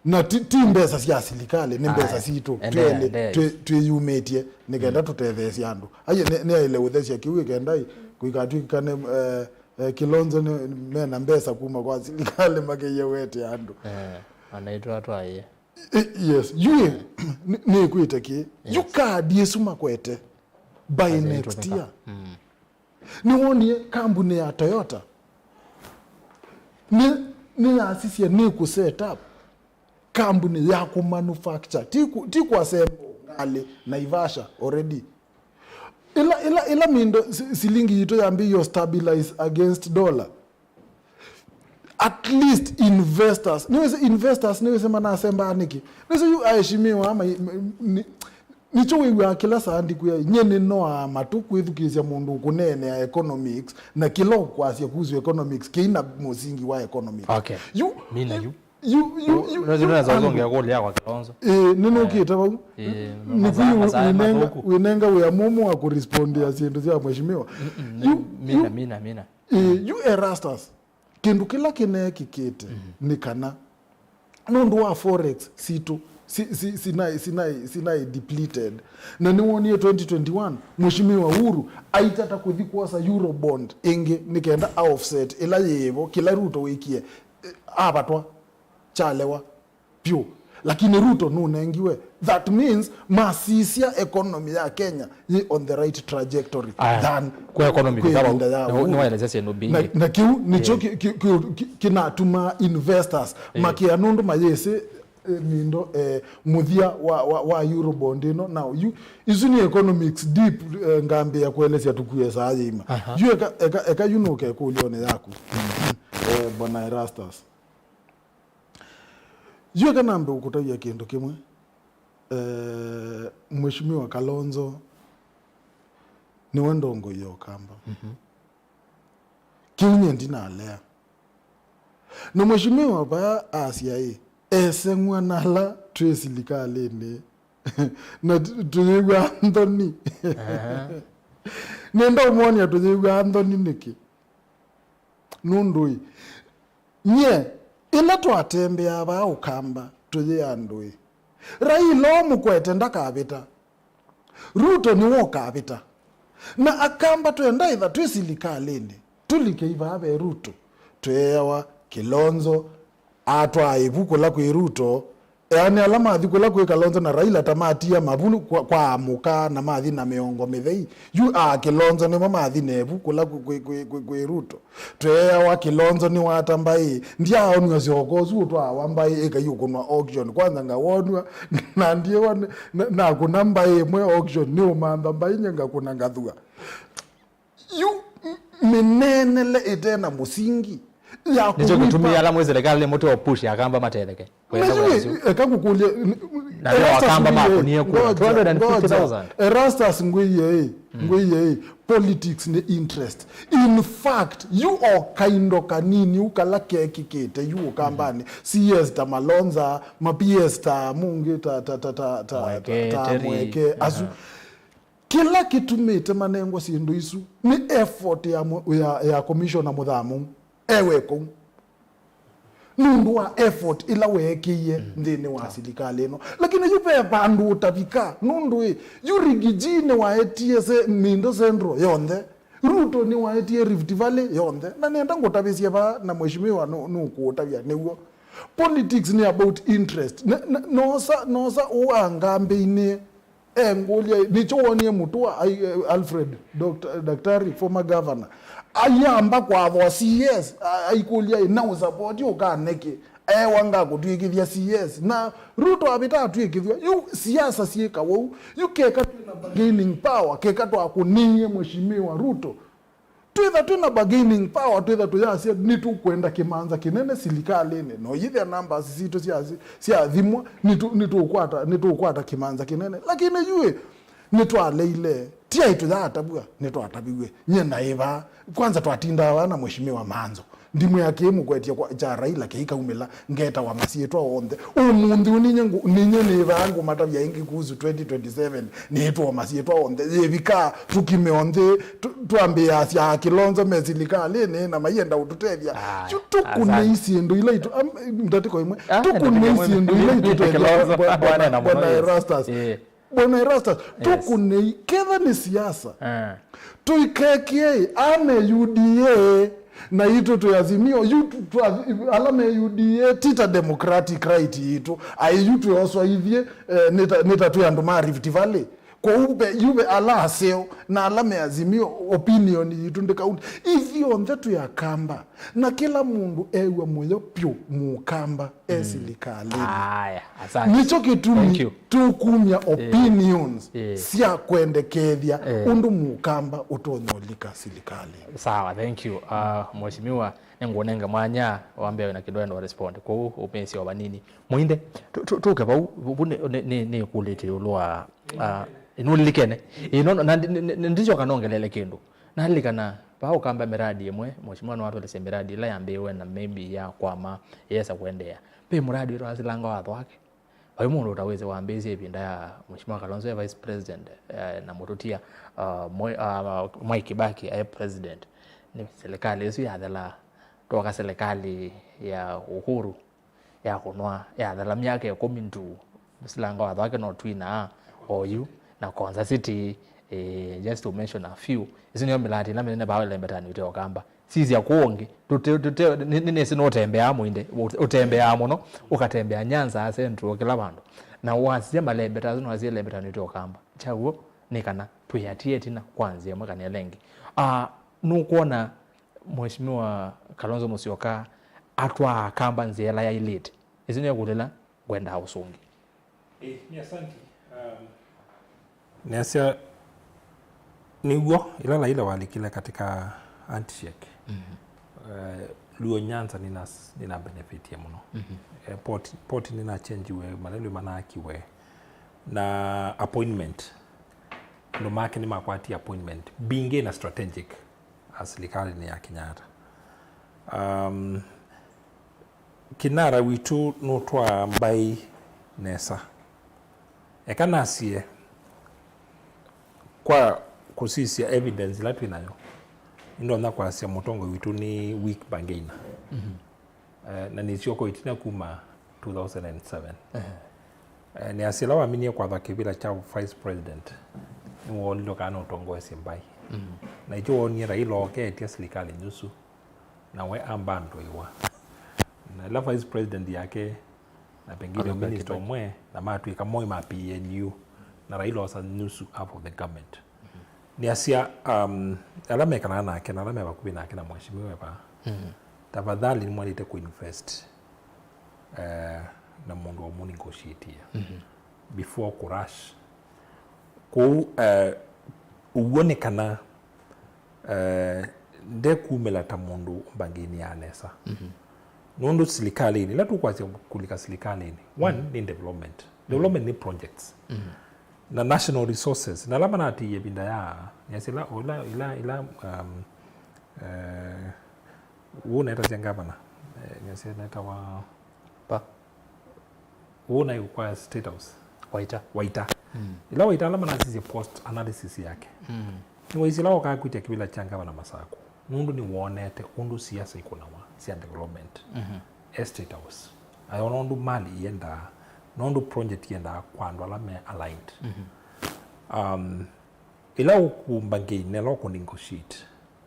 Na ti mbeza sia silikale, ni mbeza situ. Tuyumetie nigenda tuteve siandu. Aye ne ile udhesia kiwe kendai kuikatu kane Kilonzo ni mena mbesa kuma kwa silikale makeye wete andu. Anaitwa watu aye. Yes, yue ni kuiteki. You card yesuma kwete by next year. Ni woni kampuni ya Toyota. Ni asisi ni ku set up kampuni ya ku manufacture. Tiku assemble ngale Naivasha already. Ila mindo silingi yito yambi yo stabilize against dollar. At least investors niweze mana semba aniki. Niweze yu aishimiwa ama nicho wewe akila saandi kuya nyene no matuku ithukizia mundu kunene ya economics na kilo kwasi kuzu economics kina musingi wa economics. Okay. Mina you unaweza zongea goli yako Kilonzo. Nino kieta ba winenga we Mumo wa kurespondia sindu zya mheshimiwa. Mina. You Erastus kindu kila kine kikete ni kana nundu wa forex situ sinai depleted na niwonie 2021 mheshimiwa Uhuru aitata kuthikwosa Eurobond ingi nikenda offset ila yevo kila Ruto wikie abatwa chalewa pio lakini Ruto nunengiwe. That means masisia economy ya Kenya ye on the right trajectory than kwa economy kama no waeleza sio bingi na kiu nicho kinatuma investors makia nundu mayese mindo muthia wa Eurobond ino now isu ni economics deep ngambe ya kuelezea tukuye saa yima yu eka yunoke kulione yaku bwana Erastus yu kanambe ukutawia kindu kimwe mheshimiwa Kilonzo ni wendongo yo kamba kiunye ndina alea na mheshimiwa ba Asia ese mwanala twesilikale ne na tuyigwa Anthony nenda umoni tuyigwa Anthony niki nundui nye ila twatembea ba ukamba tuye andui Raila mukwete ndakabita Ruto ni wokabita na akamba twenda itha twesilikale ne tulikeiva abe Ruto twewa Kilonzo atwa ibukula kwa Ruto yani alama athikula kwa Kilonzo na Raila tamatia mabunu kwa amuka na mathi na miongo mithei yu Kilonzo ni mama athi nebukula kwa Ruto tweya wa Kilonzo ni watambai ndia onu azokozu utwa wambai eka yukunwa auction kwanza ngawonwa na ndiye na kunamba imwe auction ni umamba mbai nyanga kuna ngathua yu minenele etena musingi nicho kutumia ala mwezi serikali moto wa push akamba mateleke kwenda ekakukulia na akamba makunie kwa 250,000 Erastus ngwiye politics ni interest in fact you all kind of kanini ukala kekikete you kambani CS ta Malonza ma PS ta mungi ta mweke azu kila kitu mete manengo sindu isu ni effort ya commissioner muthamu eweko nundu wa effort ila wekiye ndine wa silikali no lakini yupe bandu utavika nundu yurigijine wa ETS mindo centro yonde Ruto ni wa ETS Rift Valley yonde na nenda ngotabisia ba na mheshimiwa nuko utavia newo politics ni about interest nosa uangambe ine ngolia nichowonie mutua Alfred daktari former governor ayamba kwa vo CS aikulia na support yo kaneke wanga kutwikithia CS na Ruto abita atwikithia yu siasa sieka wau yu keka na bargaining power keka to akuninye mheshimiwa Ruto twitha bargaining power twitha tuyasia ni tukwenda kimanza kinene silikalini no yithia namba sisito cia thimwa ni tukwata kimanza kinene lakini yue ni twaleile tia itu yatabua ni twatabiwe nyena iva kwanza twatinda wana mheshimiwa Manzo ndimu yake mugwetia kwa cha Raila keika umela ngeta wa masietwa onde umundi ninye ni vangu matabya ingi kuzu 2027 ni eto wa masietwa onde yevika tukimeonde tuambia asya Kilonzo mezilika lene na mayenda ututevya tukune isiendo ile itu mtatiko imwe tukune isiendo ile itu Kilonzo bwana Erastus bwana Erastus tukune kedha ni siasa tuikekie ane UDA na ito tu Azimio yutu alame UDA tita democratic right ito ayutu oswa hivye neta tu anduma Rift Valley kwa ube ala seo na alame Azimio opinion ito ndikaunti hivyo ndetu ya kamba na kila mundu ewe moyo pyo mukamba esilikali nicho kitu tukumya opinions sia kwendekethia undu mukamba utonyolika silikali. Sawa, thank you. Mheshimiwa nengonenga mwanya wambe na kidoya no respond kwa upensi wa banini Muinde tuke ba ni kulete ulwa inulikene ino ndicho kanongelele kindu nalikana pao kamba miradi yemwe mheshimiwa no watu lese miradi la yambewe na maybe ya kwama yesa kuendea pe muradi ro azilanga watho wake bayo mundu utaweze waambeze ipinda ya mheshimiwa Kilonzo vice president na Mûteti Mwai Kibaki ay president ni serikali yesu ya dala toka serikali ya uhuru ya kunwa ya dala miaka ya 12 silanga watho wake no twina oyu na Konza City just to mention a few izinyo milati na mene bawe lembetani ute okamba sisi ya kuonge nini sino tembea Muinde utembea muno ukatembea Nyanza central kila bandu na wasi malembeta zino wasi lembetani ute okamba chawo nikana tuyatie tina kwanza mwaka ni lengi nukuona mheshimiwa Kilonzo Musyoka atwa kamba nzela ya elite izinyo kulela kwenda usungi ni asante Nesia niguo ila Raila walikile katika handshake luo Nyanza nina benefit ya muno port nina change we malelu manaki we na appointment no make ni makwati appointment binge na strategic asilikali ni ya Kenyatta kinara witu notwa mbai nesa ekanasie kwa kusisia evidence la twinayo ndo na kwa sia mutongo witu ni weak bangaina na nisioko itina kuma 2007 ni asila wa minie kwa dhakibila cha vice president ni wolido kana utongo esimbai na ijo woni Raila oke etia serikali nusu na we ambando iwa na la vice president yake na pengine minister mwe na matu ikamoi ma PNU na Raila wasa nusu hapo the government ni asia alame kana na kena alame bakubi na kena mheshimiwa pa tafadhali ni mwalite ku invest na mundu wa muni negotiate before ku rush ku uone kana de kumela ta mundu bangini ya nesa nundu serikali ni la tu kwa kulika serikali ni one ni development ni projects na national resources na lama nati yebinda ya yasila ila wona eta jangabana yasila neta wa pa wona kwa state house waita ila waita lama nati post analysis yake ni waisila wakakutia kibila changa na Masaku nundu ni wonete undu siasa iko na sia development estate house ayo nundu mali yenda nundu project yenda kwando alame aligned ila ukumbange nelo ko negotiate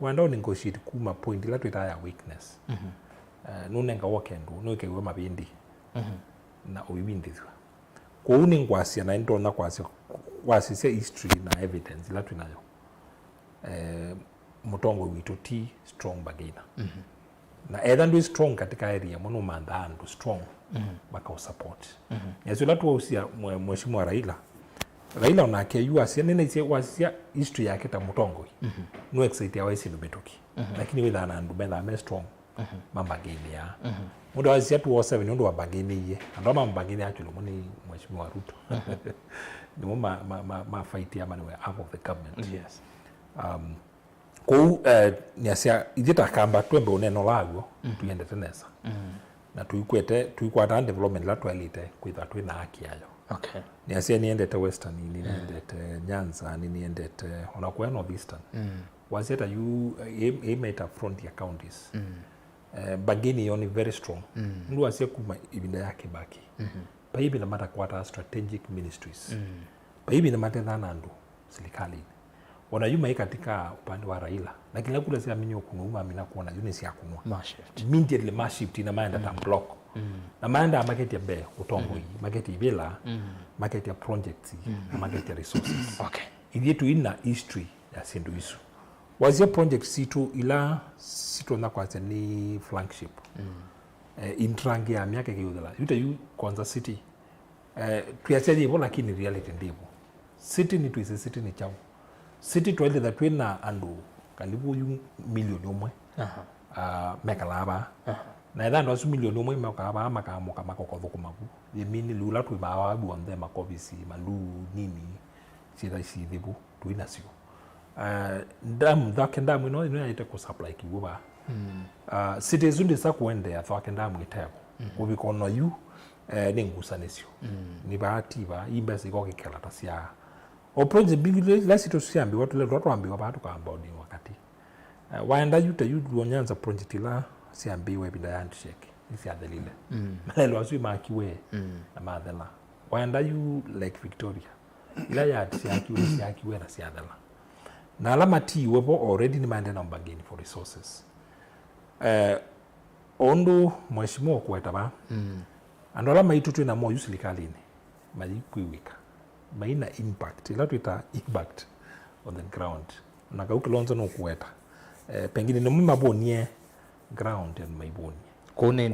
wanda negotiate kuma point ila twita ya weakness nunenga wokendu nuke we mabindi na uwindizwa ko uningwasia na ndo na kwasisia history na evidence ila twinayo mutongo witu ti strong bagina na either do strong katika area mono mandando strong baka support yesu la tu usia mheshimiwa Raila Raila onake yu asia nene ise wasia history yake ta mutongo no excite ya isi ndubetoki lakini witha na ndubetha me strong mambagini ya mundo wasia 207 ndo wabagini ye ando mambagini actually muni mheshimiwa Ruto ni ma fight ya manwe half of the government yes ko ni asia ijeta kamba twembe uneno lago tuende tenesa na tuikwata development la twelite kwitha twina haki yayo. Okay. Ni asia niendete western, niendete Nyanza, niendete onakuwa northeastern. Wazeta you aim at frontier counties. Bagini yoni very strong. Ndu asia kuma ibinda yake baki. Pa hivi na mata kwata strategic ministries. Pa hivi na mata dhana ndu serikali. Wana yuma katika upande wa Raila. Lakini la kula sia minyo kunuma mina kuona yuni sia kunua. Mashift. Immediately mashift ina maenda tam block. Na maenda market ya be utongo market ibela market ya projects na market ya resources. Okay. Idietu ina history ya sindu isu. Wazia projects situ ila situ na kwa ni flagship. Intrangi ya miaka kiudala. Yuta yu kwanza city. Tuyaseje hivyo lakini reality ndivyo. City ni tuise city ni chao. City tuwele that wina andu kalibu yu milioni umwe. Mekalaba. Na ida ndo su milioni umwe mekalaba makamoka makoko maku. Yemini lula tu bawa buonde makovisi malu nini sida isidibu tuina sio. Ndam ndamu ino ite ku supply kibuba. City zundi sa kuende ya thwake ndamu itego. Kubikono yu ningusanisio. Ni bahati ba imbesi ko kikela tasia. O project big lasi to siambi watu le watu ambi wabatu ka ambao ni wakati. Waenda yuta yudu Nyanza project la siambi we bila handshake. Isi adelile. Malelo asu makiwe na madela. Waenda yu Lake Victoria. Ila ya siakiwe na siadela. Na alama ti wepo already ni maende na mbageni for resources. Ondo mheshimiwa kuweta ba. Ando alama itutu na mo yusilikali ni. Majikuiwika. Maina impact. Ila tuita impact on the ground. Naka Kilonzo no kuweta. Pengine ni mmabonie ground and maiboni. Kone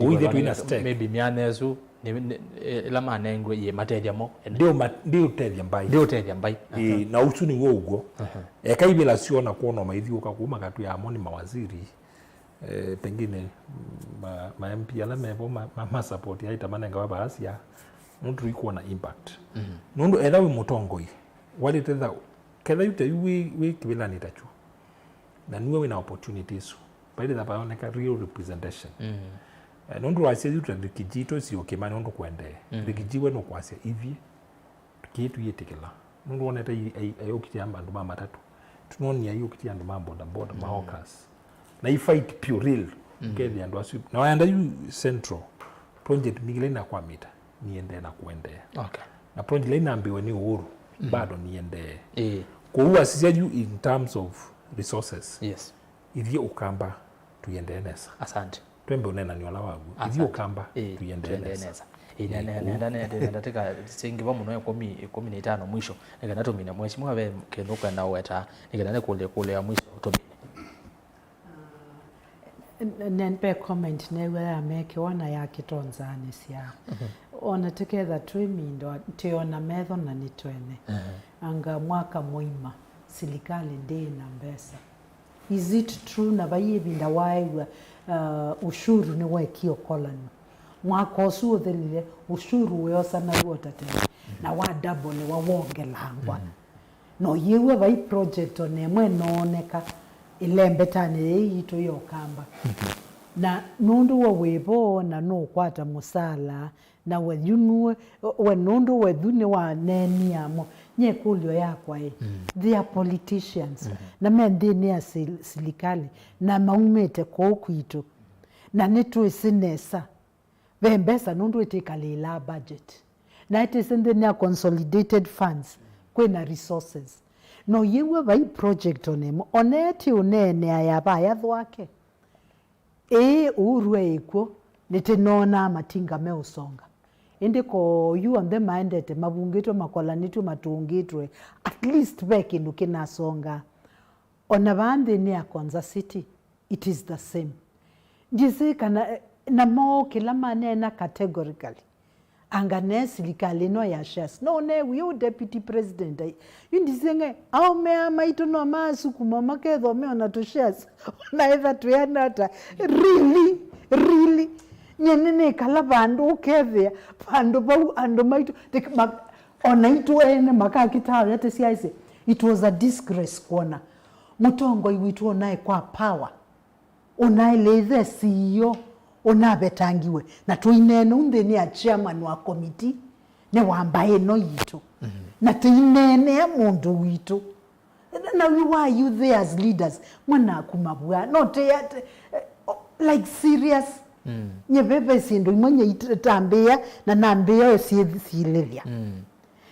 maybe mianezu ila manengwe ye materia mo ndio tedia mbai na usu ni wogo kaibila sio na kuona maithio kakuma katu ya amoni mawaziri pengine ma MP ala mebo ma support ya itamana ngawa baasia nundu iko na impact nundu edawe mutongoi wali tenda keda yute we kibila nitachu na niwe na opportunities baada ya baoneka real representation nundu wasia yutu dikijito si okema nundu kwende dikijiwe no kwasia hivi kitu yetekela nundu oneta ayokiti amba ndu mama tatu tunoni ayokiti andu mambo da boda mahawkers na I fight pure real ngezi andu asu na waenda yu central project migile na kwa mita niende na kuende okay na project ile naambiwe ni uhuru bado niende kwa huwa sisi in terms of resources yes hivi ukamba tuende nesa asante twembe unena ni wala wagu hivi ukamba tuende nesa nenda teka singiva muno 15 mwisho nikanatumina mheshimiwa we kenuka na weta nikanane kule ya mwisho utumine nenpe comment newe ameke wana ya kitonzani sia ona together twimindo tiona metho na nitwene anga mwaka muima silikali ndi na mbesa. Is it true na bayibinda waiwa ushuru ni wekio kolani mwaka osu othelile ushuru weosa na wotate na wa double ni wa wongelangwa no yewe bai project one mwenoneka ilembetane yitu yokamba na nundu wa webo na no kwata musala na weyunue we nundu wedhune wa neni amo nye kulio yakwa they are politicians na mendini ya silikali na maumete kwa kwitu na netu isinesa vembesa nundu itikalila budget na itisende ya consolidated funds kwena resources no yewe bai project onemo oneti unene ayabaya thwake urwe iko nitinona matinga meusonga indiko you on the minded mabungito makolanitu matungitwe at least back in ukinasonga ona bande ni akonza city it is the same jisi kana na mo kila manena categorically angane serikali no ya shares no ne we deputy president yindisenge au mea maito no masuku mama ketho me ona to shares na either to yanata really nyenene kala bandu kethia bandu bau ando maito ona itu ene makakitawo yate siaise. It was a disgrace kuona mutongo witu onaye kwa power onaye lethe CEO onabetangiwe na tuinene unde ni a chairman wa committee ne wambaye no yitu na tuinene ya mundu witu. Now why are you there as leaders mwana kumabwa not yet like serious nyebebe sindu mwenye itambea na nambea silevya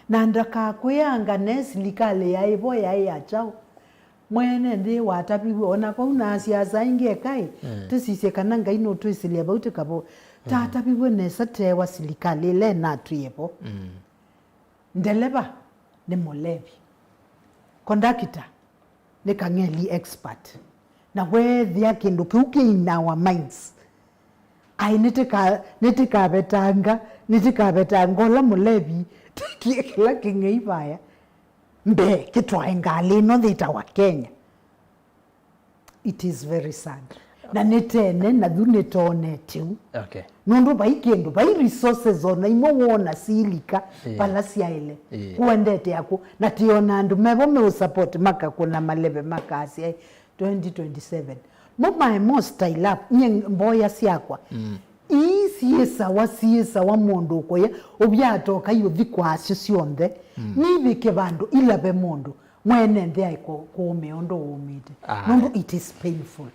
na ndaka kuyanga nesilikale ya ibo ya chao mwene ndi watapiwe ona kwa una siasa inge kai tusise kananga ino tuisilia bauti kabo tatapiwe nesate wa silikale le na tuyebo ndeleba ne molevi kondakita ne kangeli expert na we thia kindu kiuke in our minds ai netika betanga la molevi kila kingeibaya mbe kitwaengale no thita wa Kenya. It is very sad na netene na dunetone tu nondo baikendo bai resources ona imowona silika palasia ile kuendete yako na tiona andu mebo me support maka kuna malebe makasi 2027 my most style up mboya siakwa siesa wa mondo koye obyatoka yuthi kwasyo cionthe nibike bandu ilabe mondo mwene ndhe aiko kume ondo umite nondo it is painful.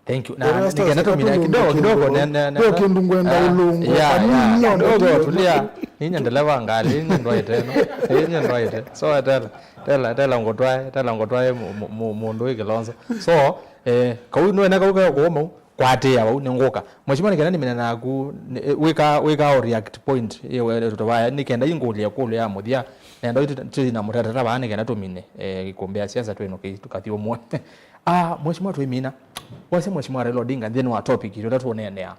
Thank you. Na ningena tumina kidogo kwa kindu ngwenda ulungu kidogo tulia ninya ndeleva ngali ninya ndwaite so tela ngotwae mundu Kilonzo so kau no na kau ko mo kwate yawo ningoka mweshimwa nikena nimena naku wika react point yewe tutobaya nikenda inguli yakulu ya muthia nendo tina mutata bana nikena tumine ikombea siasa tweno tukathio mwe mweshimwa twimina wase mweshimwa Raila Odinga then wa topic ito tuonenea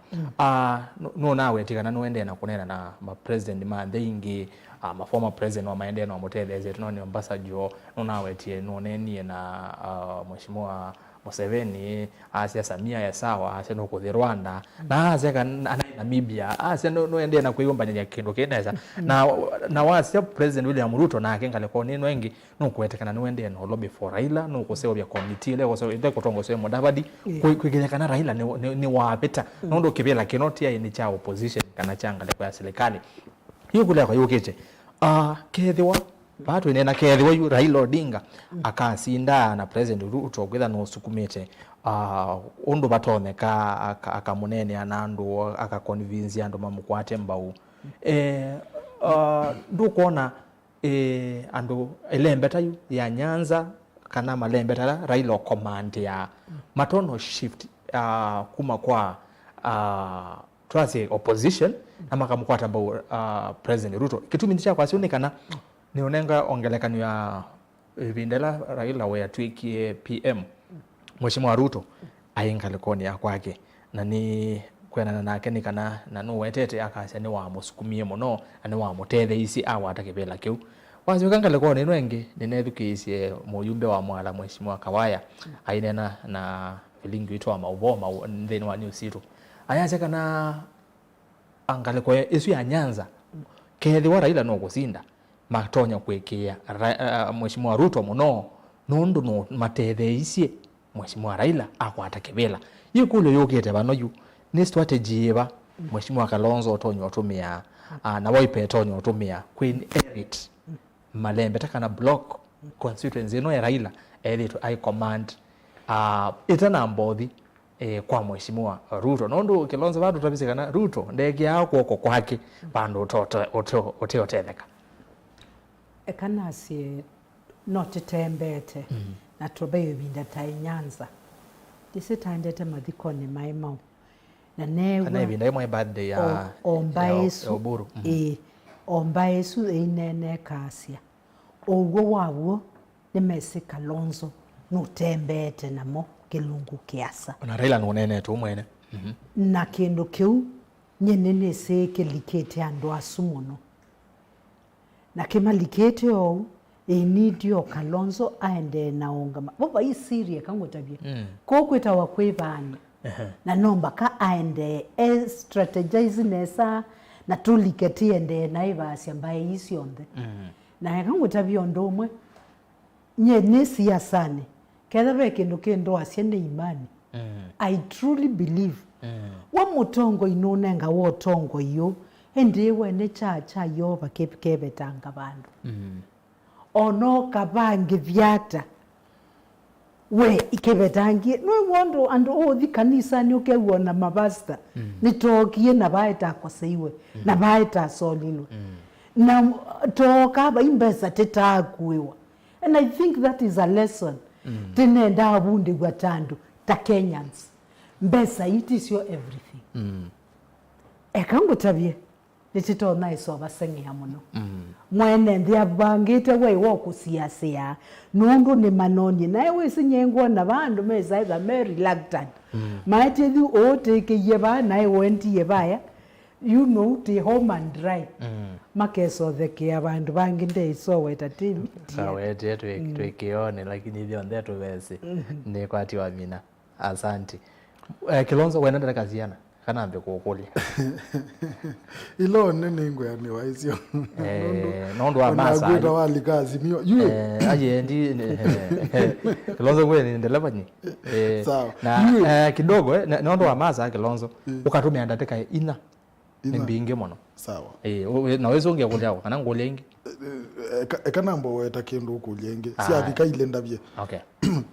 no nawe tikana no ende na kunena na ma president ma thingi ma former president wa maende na Mûteti zetu no ni ambassador no nawe tie no nenie na mweshimwa Museveni siasa mia ya sawa ase no kuthi Rwanda na ase kana Namibia ase no ende na kuiomba nya kindu kineza na wase president William Ruto na akengale ko nino engi no kwetekana no ende no lobby for Raila no kuseo bya committee le kuseo ite kutongo sio Mudavadi kwigekana Raila ni wapeta no ndo kibela kinoti ya ni cha opposition kana changa le kwa serikali hiyo kule kwa yukeche kethiwa batu inena kethiwa yu Raila Odinga akasinda na president Ruto kwitha no sukumite undu batoneka akamunene anandu akaconvince andu mamukwate mbau ndukuona andu elembeta yu ya Nyanza kana malembeta Raila command ya matono shift kuma kwa twase opposition na makamukwata mbau president Ruto kitumi ndicha kwa sionekana nionenga ongelekano ya vindela Raila we atwikie PM Mheshimiwa Ruto aingalekoni akwake na ni kwenana nake nikana na no wetete akase ni wa musukumie muno ani wa mutethe isi awatakebela kiu wazi kangalekoni nwengi ninethukiisie muyumbe wa mwala Mheshimiwa Kawaya ainena na filingi itwa mauvoma nthini wa news itu ayase kana angaleko isu ya Nyanza kethi wa Raila no kusinda matonya kwekia Mheshimiwa Ruto muno nundu no matethe isie Mheshimiwa Raila akwatakebela yikulo yokete bano yu ni strategy eba Mheshimiwa Kilonzo otonyo otumia na waipe otonyo otumia Queen Elite malembe takana block constituency no ya Raila elite I command itana mbodhi kwa Mheshimiwa Ruto nundu Kilonzo bado tabisikana Ruto ndege yako kwake bando otetheka ekana si not tembete na trobe binda tai Nyanza dise tandete madhikoni maimau na newe ana binda my birthday ya Oburu ombaesu inene kasia owo wawo ne mesi Kilonzo no tembete namo kilungu kiasa na Raila no nene tu mwene na kindu kiu nyenene seke likete andu asumuno na kema likete o enidio Kalonzo aende naonga baba hii siria kango tabia ko kweta wakwevana na nomba ka aende strategize nesa na tuliketi ende na ivasi ambaye isi onde na kango tabia ndomwe nye siasa ne kada beke ndo kendo asiende imani I truly believe wa mutongo inonenga wo tongo yo endiwe ne cha yo bakepkebe tanga bandu ono kabange vyata we ikebetangie no wondo ando the kanisa ni ukewona mabasta nitokie na baita koseiwe na baita solilwe na toka ba imbesa tetakuwa and I think that is a lesson tinenda abundi gwatandu ta Kenyans mbesa it is your everything ekango tabie nitito nice obasengi hamuno mwene ndia bangite we woku siasa nundu ni manonye na we sinyengwa na bandu meza either very reluctant might you o take yeba na went yebaya you know the home and dry makeso the kia bandu banginde so weta team sawa tukione lakini ndio ndeto wese ni kwati wa mina asante Kilonzo wenda kaziana kana ambe kuokolia ilo nene ngwe ni waisio nondo wa masa na wali Azimio yue aje ndi Kilonzo ngwe ni ndeleva ni sawa na kidogo nondo wa masa Kilonzo ukatumia andateka ina mbinge mono sawa na wewe unge kulia kana ngolengi kana mbo weta kindu kulienge si abika ile ndabye okay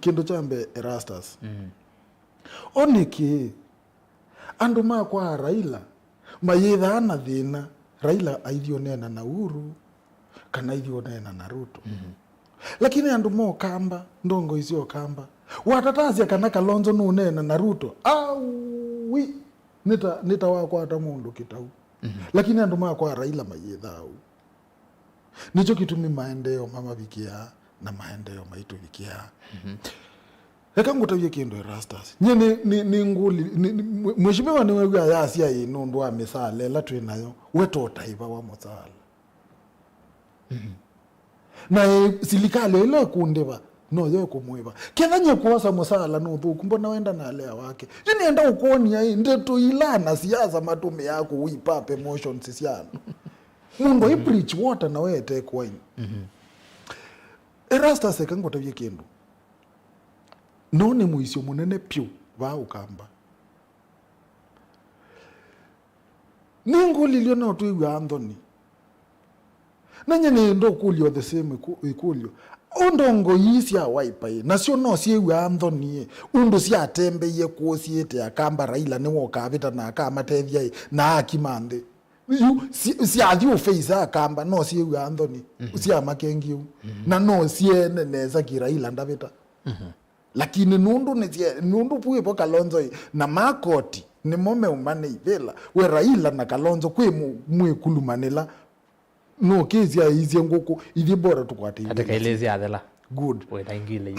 kindu chambe Erastus oniki andu makwa Raila mayitha na thina Raila aithio nena na Uhuru kana aithio nena na Ruto lakini andu mo kamba ndongo icio kamba watatazia kana Kalonzo no nena na Ruto wi nita wakwa ata mundu kitau lakini andu makwa Raila mayitha au nicho kitumi maendeleo mama bikia na maendeleo maitu bikia eka ngutavye kindu Erastus nye ni nguli mheshimiwa ni wewe ya asia ino ndo amesale la twinayo weto taiba wa motala na silikale ile kundeba no yo kumweba kethanye kuosa mosala no thuku mbona wenda na alea wake yini enda ukoni ya ndeto ilana siasa matume yako uipape emotions sisiana mungu i preach water na we take wine Erastus eka ngutavye kindu none muisio munene pyu va ukamba ninguli lio na tu Anthony nanye ndo kulio the same ikulio ondongo yisia waipai nasio no sie Anthony undu sia tembe ye kuosiete akamba Raila ni woka vita na akama tethia na akimande si adio face akamba no sie Anthony sia makengi na no sie neza ki Raila ndavita lakini nundu puwe po Kalonzo na makoti ni mome umane ibela we Raila na Kalonzo kwe mwe kulumanela no kezi ya hizi ngoko ili bora tukwate ataka ilezi adela good we taingile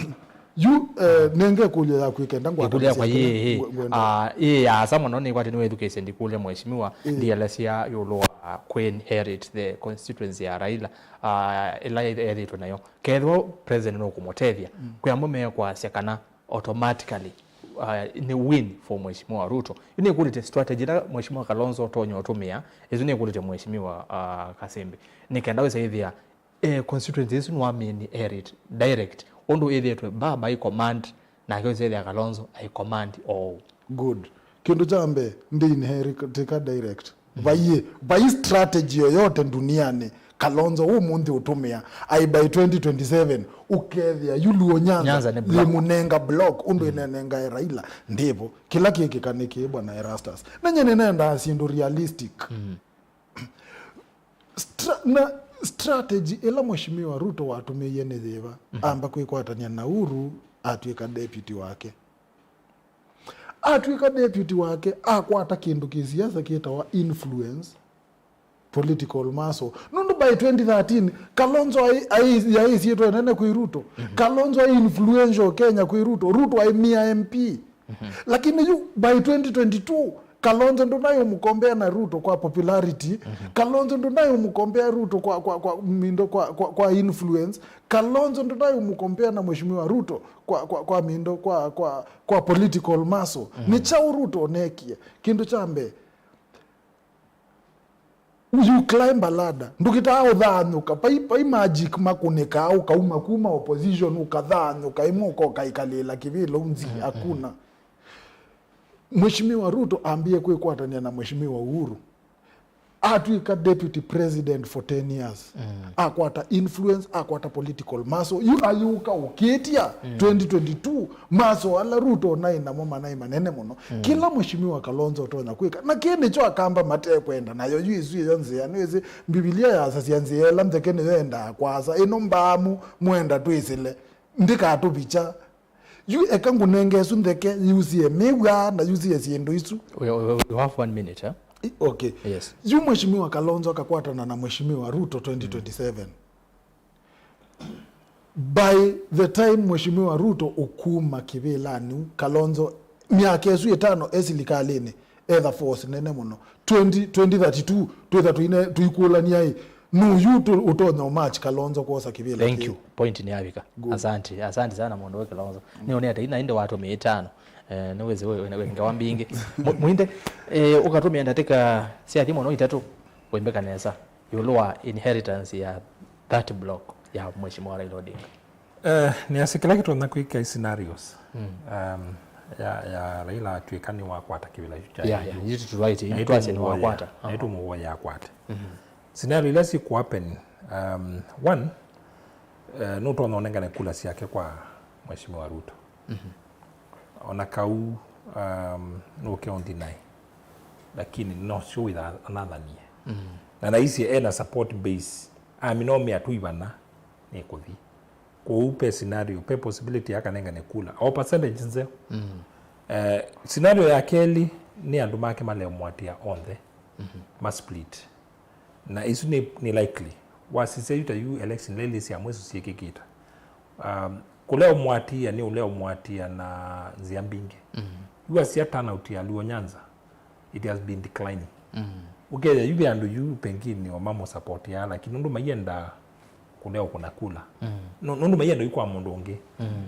you nenge kulia ya kwikenda ngwa kulia kwa ye ya someone on kwati no education ndikule mheshimiwa ndialesia yolo Queen Herit the constituency ya Raila ila edit nayo kedwo president no kumotethia kwa mume kwa sekana automatically ni win for mheshimiwa Ruto yune kulite strategy na mheshimiwa Kalonzo tonyo otumia izune kulite mheshimiwa Kasimbi nikenda wese hivya constituencies no ameni Herit direct ondo edetwe baba I command na kyoze ya Kalonzo I command all good kindu chambe ndi inherit direct by strategy yoyote duniani Kalonzo umundi utumia ai by 2027 ukethia yuluo nyanza limunenga block undu inenenga Raila ndipo kila kiki kaniki bwana Erastus nanye nenda asindu realistic strategy ela mheshimiwa Ruto watumie yene theva amba kwikwatania na Uhuru atwika deputy wake akwata kindu kisiasa kietawa influence political muscle nundu by 2013 Kalonzo ai sieto nene kui Ruto Kalonzo ai influential Kenya kui Ruto ai mia MP lakini you by 2022 Kilonzo ndo nayo mkombea na Ruto kwa popularity, Kilonzo ndo nayo mkombea Ruto kwa influence, Kilonzo ndo nayo mkombea na mheshimiwa Ruto kwa political muscle. Ni cha Ruto nekia kindu chambe you climb a ladder ndukita uthanuka pai magic makuneka au kauma kuma opposition ukathanuka imuko kaikalela kivilo unzi hakuna. Mheshimiwa Ruto ambie kwatania na Mheshimiwa Uhuru atuika deputy president for 10 years akwata influence akwata political muscle yu ayuka uketia 2022 maso ala Ruto na mama na manene muno kila Mheshimiwa Kilonzo tonya kwika na kene cho akamba mate kwenda nayo yuizu yonze yanweze Biblia ya sasianziela mtekene yenda kwaza inombamu mwenda twisile ndika atubicha yu ekangu nengesu ndeke yuzie mewa na yuzie siendo isu. We have 1 minute, huh? Okay. Yes. Yu Mheshimiwa Kilonzo akakwatana na Mheshimiwa Ruto 2027. By the time Mheshimiwa Ruto ukuma kivilani Kilonzo miaka yesu 5 esilikalini either force nene muno 2032 tuikulania hii no yuto utonya match Kilonzo kosa kivila. Thank you. Point ni avika. Asante sana mundu wa Kilonzo. Nione ata ina inde watu 500. Niweze wewe ngawambinge. Muinde ukatumia ndateka sia thimo no itatu wembeka nesa. Yulwa inheritance ya that block ya Mheshimiwa Raila Odinga. Ni asikila kitu na kuika scenarios. Ya Raila tuikani wa kwata kivila chucha. Yeah, you to write it twice in wa kwata. Naitu muwa ya kwata. Scenario lesi ku happen one nuto onengane kula siake kwa Mheshimiwa Ruto. Onakau no ke on deny. Lakini no show with another nie. Na naisi ena support base aminomi atuibana ni kuthi. Kwa upe scenario pe possibility yaka nengane kula. Au percentage nze. Scenario ya Kelly ni andumake male mwatia on the split. Na isu ni likely wasise yuta yu election lele si amwesu sieke kita kuleo mwatia ni uleo mwatia na Nziambinge yu asia turnout ya Luo Nyanza it has been declining ukeja yu andu yu pengine wa mamo support ya lakini nundu mayenda kuleo kuna kula nundu mayenda yu kwa mondonge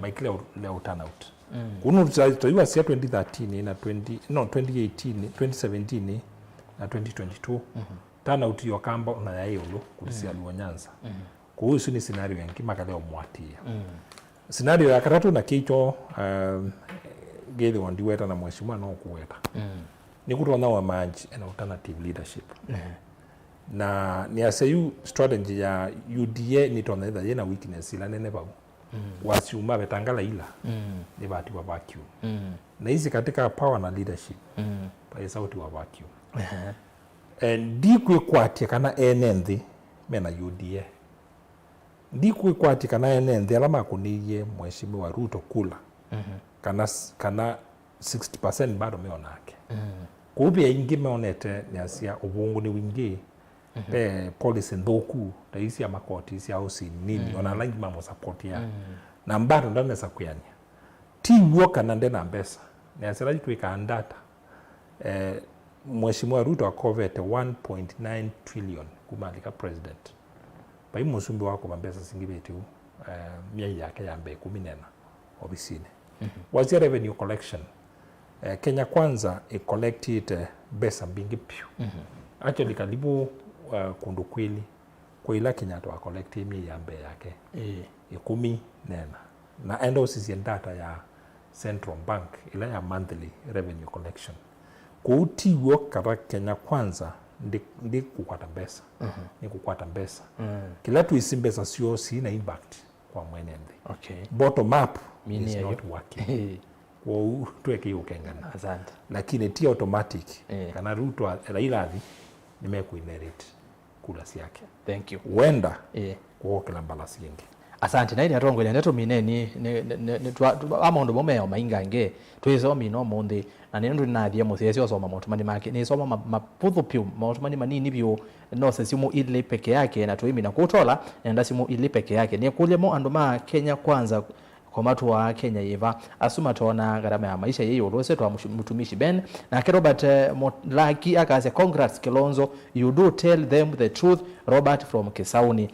maikile leo turnout kunu yu asia 2013 na 2018 2017 na 2022 turnout yo kamba na yayolo kulisia Luo Nyanza. Kwa hiyo ni scenario yanki makaleo mwatia. Scenario ya katatu na kicho gele wandiweta na Mheshimiwa no kuweta. Ni kutona wa manji an alternative leadership. Na ni aseyu strategy ya UDA ni tona ida yena weakness ila nene babu. Wasiuma betangala ila ni bati wa vacuum. Na hizi katika power na leadership pa sauti wa vacuum. Ndi kwikwatia kana enenthi mena UDA ndi kwikwatia kana enenthi alama kuniye Mheshimiwa Ruto kula kana 60% bado meonake kubia ingi meonete ni asia ubungu ni wingi pe policy ndoku taisi ya makoti isi au si nini ona langi mamo support ya na mbado ndane sakuyania ti woka na ndena mbesa ni asia raji tuika andata Mheshimiwa Ruto akovete 1.9 trillion kumalika president. Pai musumbi wako mambesa singibetu miai yake ya mbe kuminena obisine. Wazia revenue collection. Kenya Kwanza collected besa mbingi piu. Actually karibu kundu kweli kwa ila Kenya to collect miai ya mbe yake. 10 nena. Na endo sisi data ya Central Bank ila ya monthly revenue collection. Kuti woka Kenya Kwanza ndi kukwata mbesa ni kukwata mbesa kila tuisi mbesa sio sina impact kwa mwenende bottom up is not working kwa tuweke hiyo kengana asante lakini ti automatic kana Ruto Raila nimekuinherit kula yake. Thank you. Wenda kwa kila balance yenge. Asante na ile atongo ile neto mine ni amondo momeo maingange tuizo mino monde na nendo na dia musesi osoma motumani make ni soma maputhu piu motumani manini bio no sesimu ile peke yake na tuimi na kutola nenda simu ile peke yake ni kule mo andoma Kenya Kwanza kwa matu wa Kenya yiva asuma tona gharama ya maisha yeyo rose twa mtumishi Ben na Robert Laki akase congrats Kilonzo, you do tell them the truth. Robert from Kisauni.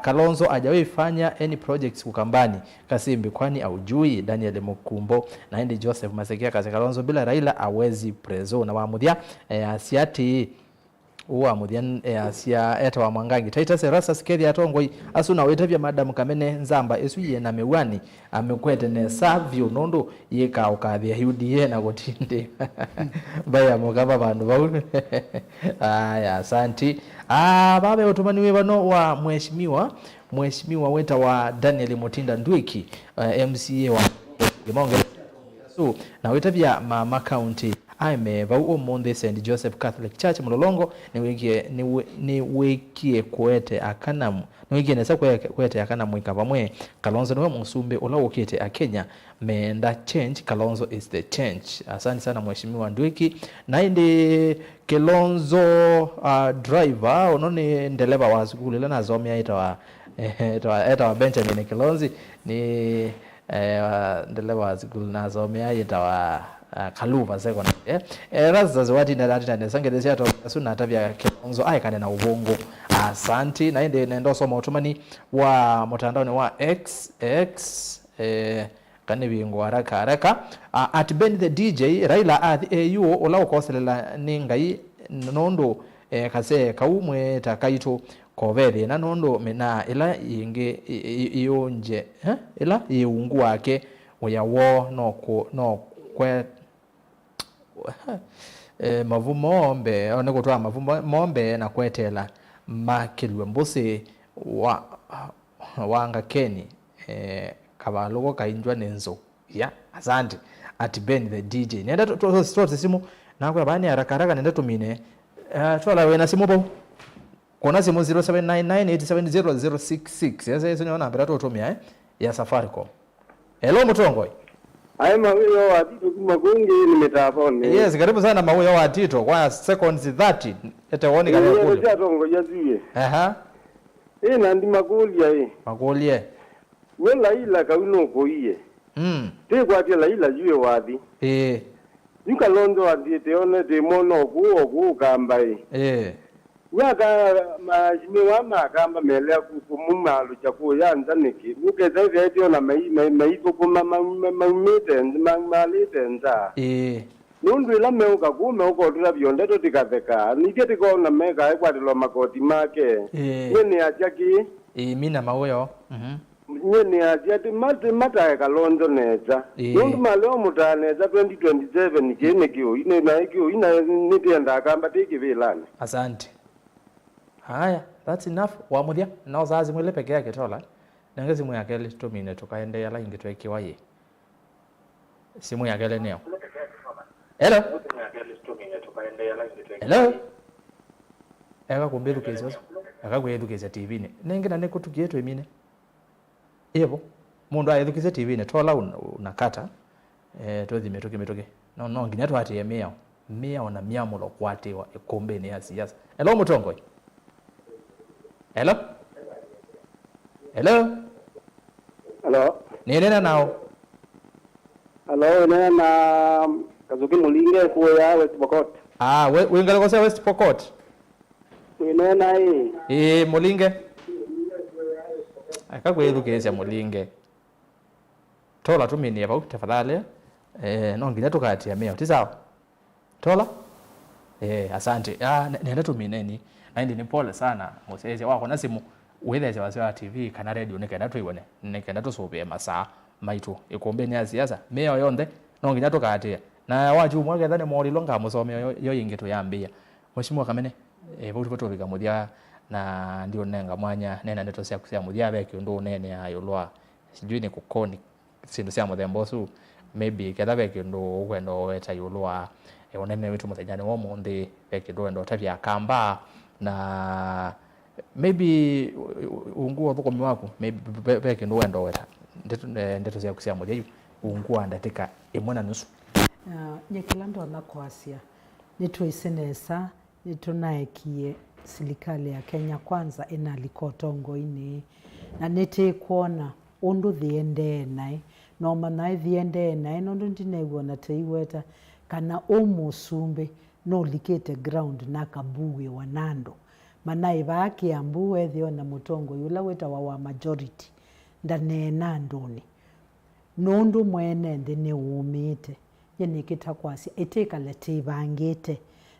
Kalonzo ajawe fanya any projects Ukambani Kasimbi kwani aujui. Daniel Mukumbo na Ndi Joseph Masekia kaze Kalonzo bila Raila awezi prezo na wamudia asiati uwa mudian asia eta wa mwangangi Titus Erastus kethi atongoi asuna wetavya Madam Kamene Nzamba esuye na mewani amekwete ne savio nondo yeka ukathia UDA na gotinde baya mugaba bandu bau aya asante babe utumaniwe bano wa mheshimiwa weta wa Daniel Mutinda Ndwiki MCA wa Limonge so na wetavya Mama County aime bau omonde St Joseph Catholic Church Mulolongo ni wekie kwete akanamu niwikie nesa kwete akanamu ikavamwe Kalonzo niwe musumbe ulawokete akenya meenda change. Kalonzo is the change. Asante sana mheshimiwa Ndwiki na indi Kilonzo driver ononi ndeleva wa skuli lana zomia itawa Benjamin Kilonzi ni ndeleva wa skuli na zomia itawa Kaluva second Erastus wati na sangelezia to asuna atavya Kilonzo aikane na ubongo. Asante na ende nendo soma utumani wa mtandaoni wa X kane bingo haraka at Ben the DJ Raila Athi ola Ûkwoseleela ningai nondo kase kaumwe takaito kovere na nondo mena ila yinge iyonje ila yiungu wake oyawo no kwe mavumombe one kutwa mavumombe na kwetela makilwe mbusi wanga Keni kabaloko kainjwa nenzo ya asante at Ben the DJ nenda to simu nakwa bani haraka nenda tumine twala wena simu bo kona simu 0799870066 yasa yeso niona namba tutumia ya Safaricom. Hello Mutongoi. Ai mawio wa Tito kumakungi nimetafone. Yes, karibu sana mawio wa Tito kwa seconds 30 etaoni kale kule. Ndio tongo yazuye. Na ndi magolia Magolia. Wela ila kauno koiye. Te kwa tia Raila yue wathi. Kalonzo andi one de mono ku kambai. Waka majimiwa makamba melea kumumalo chakuo ya nzaniki. Ukeza vya na maipo kumamamite nza. Nundu ila meuka kume uko tula biondeto tikaveka. Niketi kwa una meka kwa tilo makoti make. Nini achaki. Mina maweo. Nini achati mata Kalonzo neza. Nundu maleo mutaneza 2027 nikene kiyo. Ina nitienda kamba tiki vilane. Asante. Haya, that's enough. Wamudia na uzazi mwele peke yake tola. Nanga simu yake ile tumine tukaende yala ingetwekiwa ye. Simu yake ile neo. Hello. Hello. Eka kumberu kezo. Eka kwedukiza TV ne. Nenge na neko tukieto emine. Yebo. Mundu ayedukiza TV ne tola unakata. Tozi metoke. No nginyatu ati yemea. Mea ona miamulo kwatewa Îkûmbî ne ya siasa. Hello Mutongoi. Hello? Nena nao. Hello, nena kazuki mulinge kuya West Pokot. Wingala kwa West Pokot. Nena mulinge. Akagwedukeza mulinge. Tola tumini yaba tafadhali. No nginya tukati ya meo. Tisawa. Tola? Asante. Nenda tumineni. Naindi ni pole sana museze wako na simu wetheze wasiwa TV kana radio nikaenda tuione nikaenda tusobe masaa maitu Îkûmbî ni siasa meyo yonde no nginya tukatia na waju mwage thane mori longa musome yo yingitu yambia mheshimiwa Kamene vuti kutobika mudia na ndio nenga mwanya nena neto cia kusia mudia beki ndo nene ayo lwa sijui ni kukoni sindu cia muthembosu maybe ketha beki ndo kwendo weta yulwa onene witu muthanyani wo mundi beki ndo tavya kamba na maybe unguwa thukomi waku maybe beki ndo wendo weta ndeto cia kusia mudia unguwa ndatika imwe na nusu nyekilando na kwasia nitwisenesa nitunaekie serikali ya Kenya kwanza ina likotongo ini na niti kuona undu thiende nai no mana thiende nai no ndinegwo na teiweta kana omusumbe no likete ground na kabuwe wanando mana ibaki ambuwe thio na mutongo yula weta wa majority ndane nandoni nondu mwene ndine umite yene kitakwasi eteka lete bangete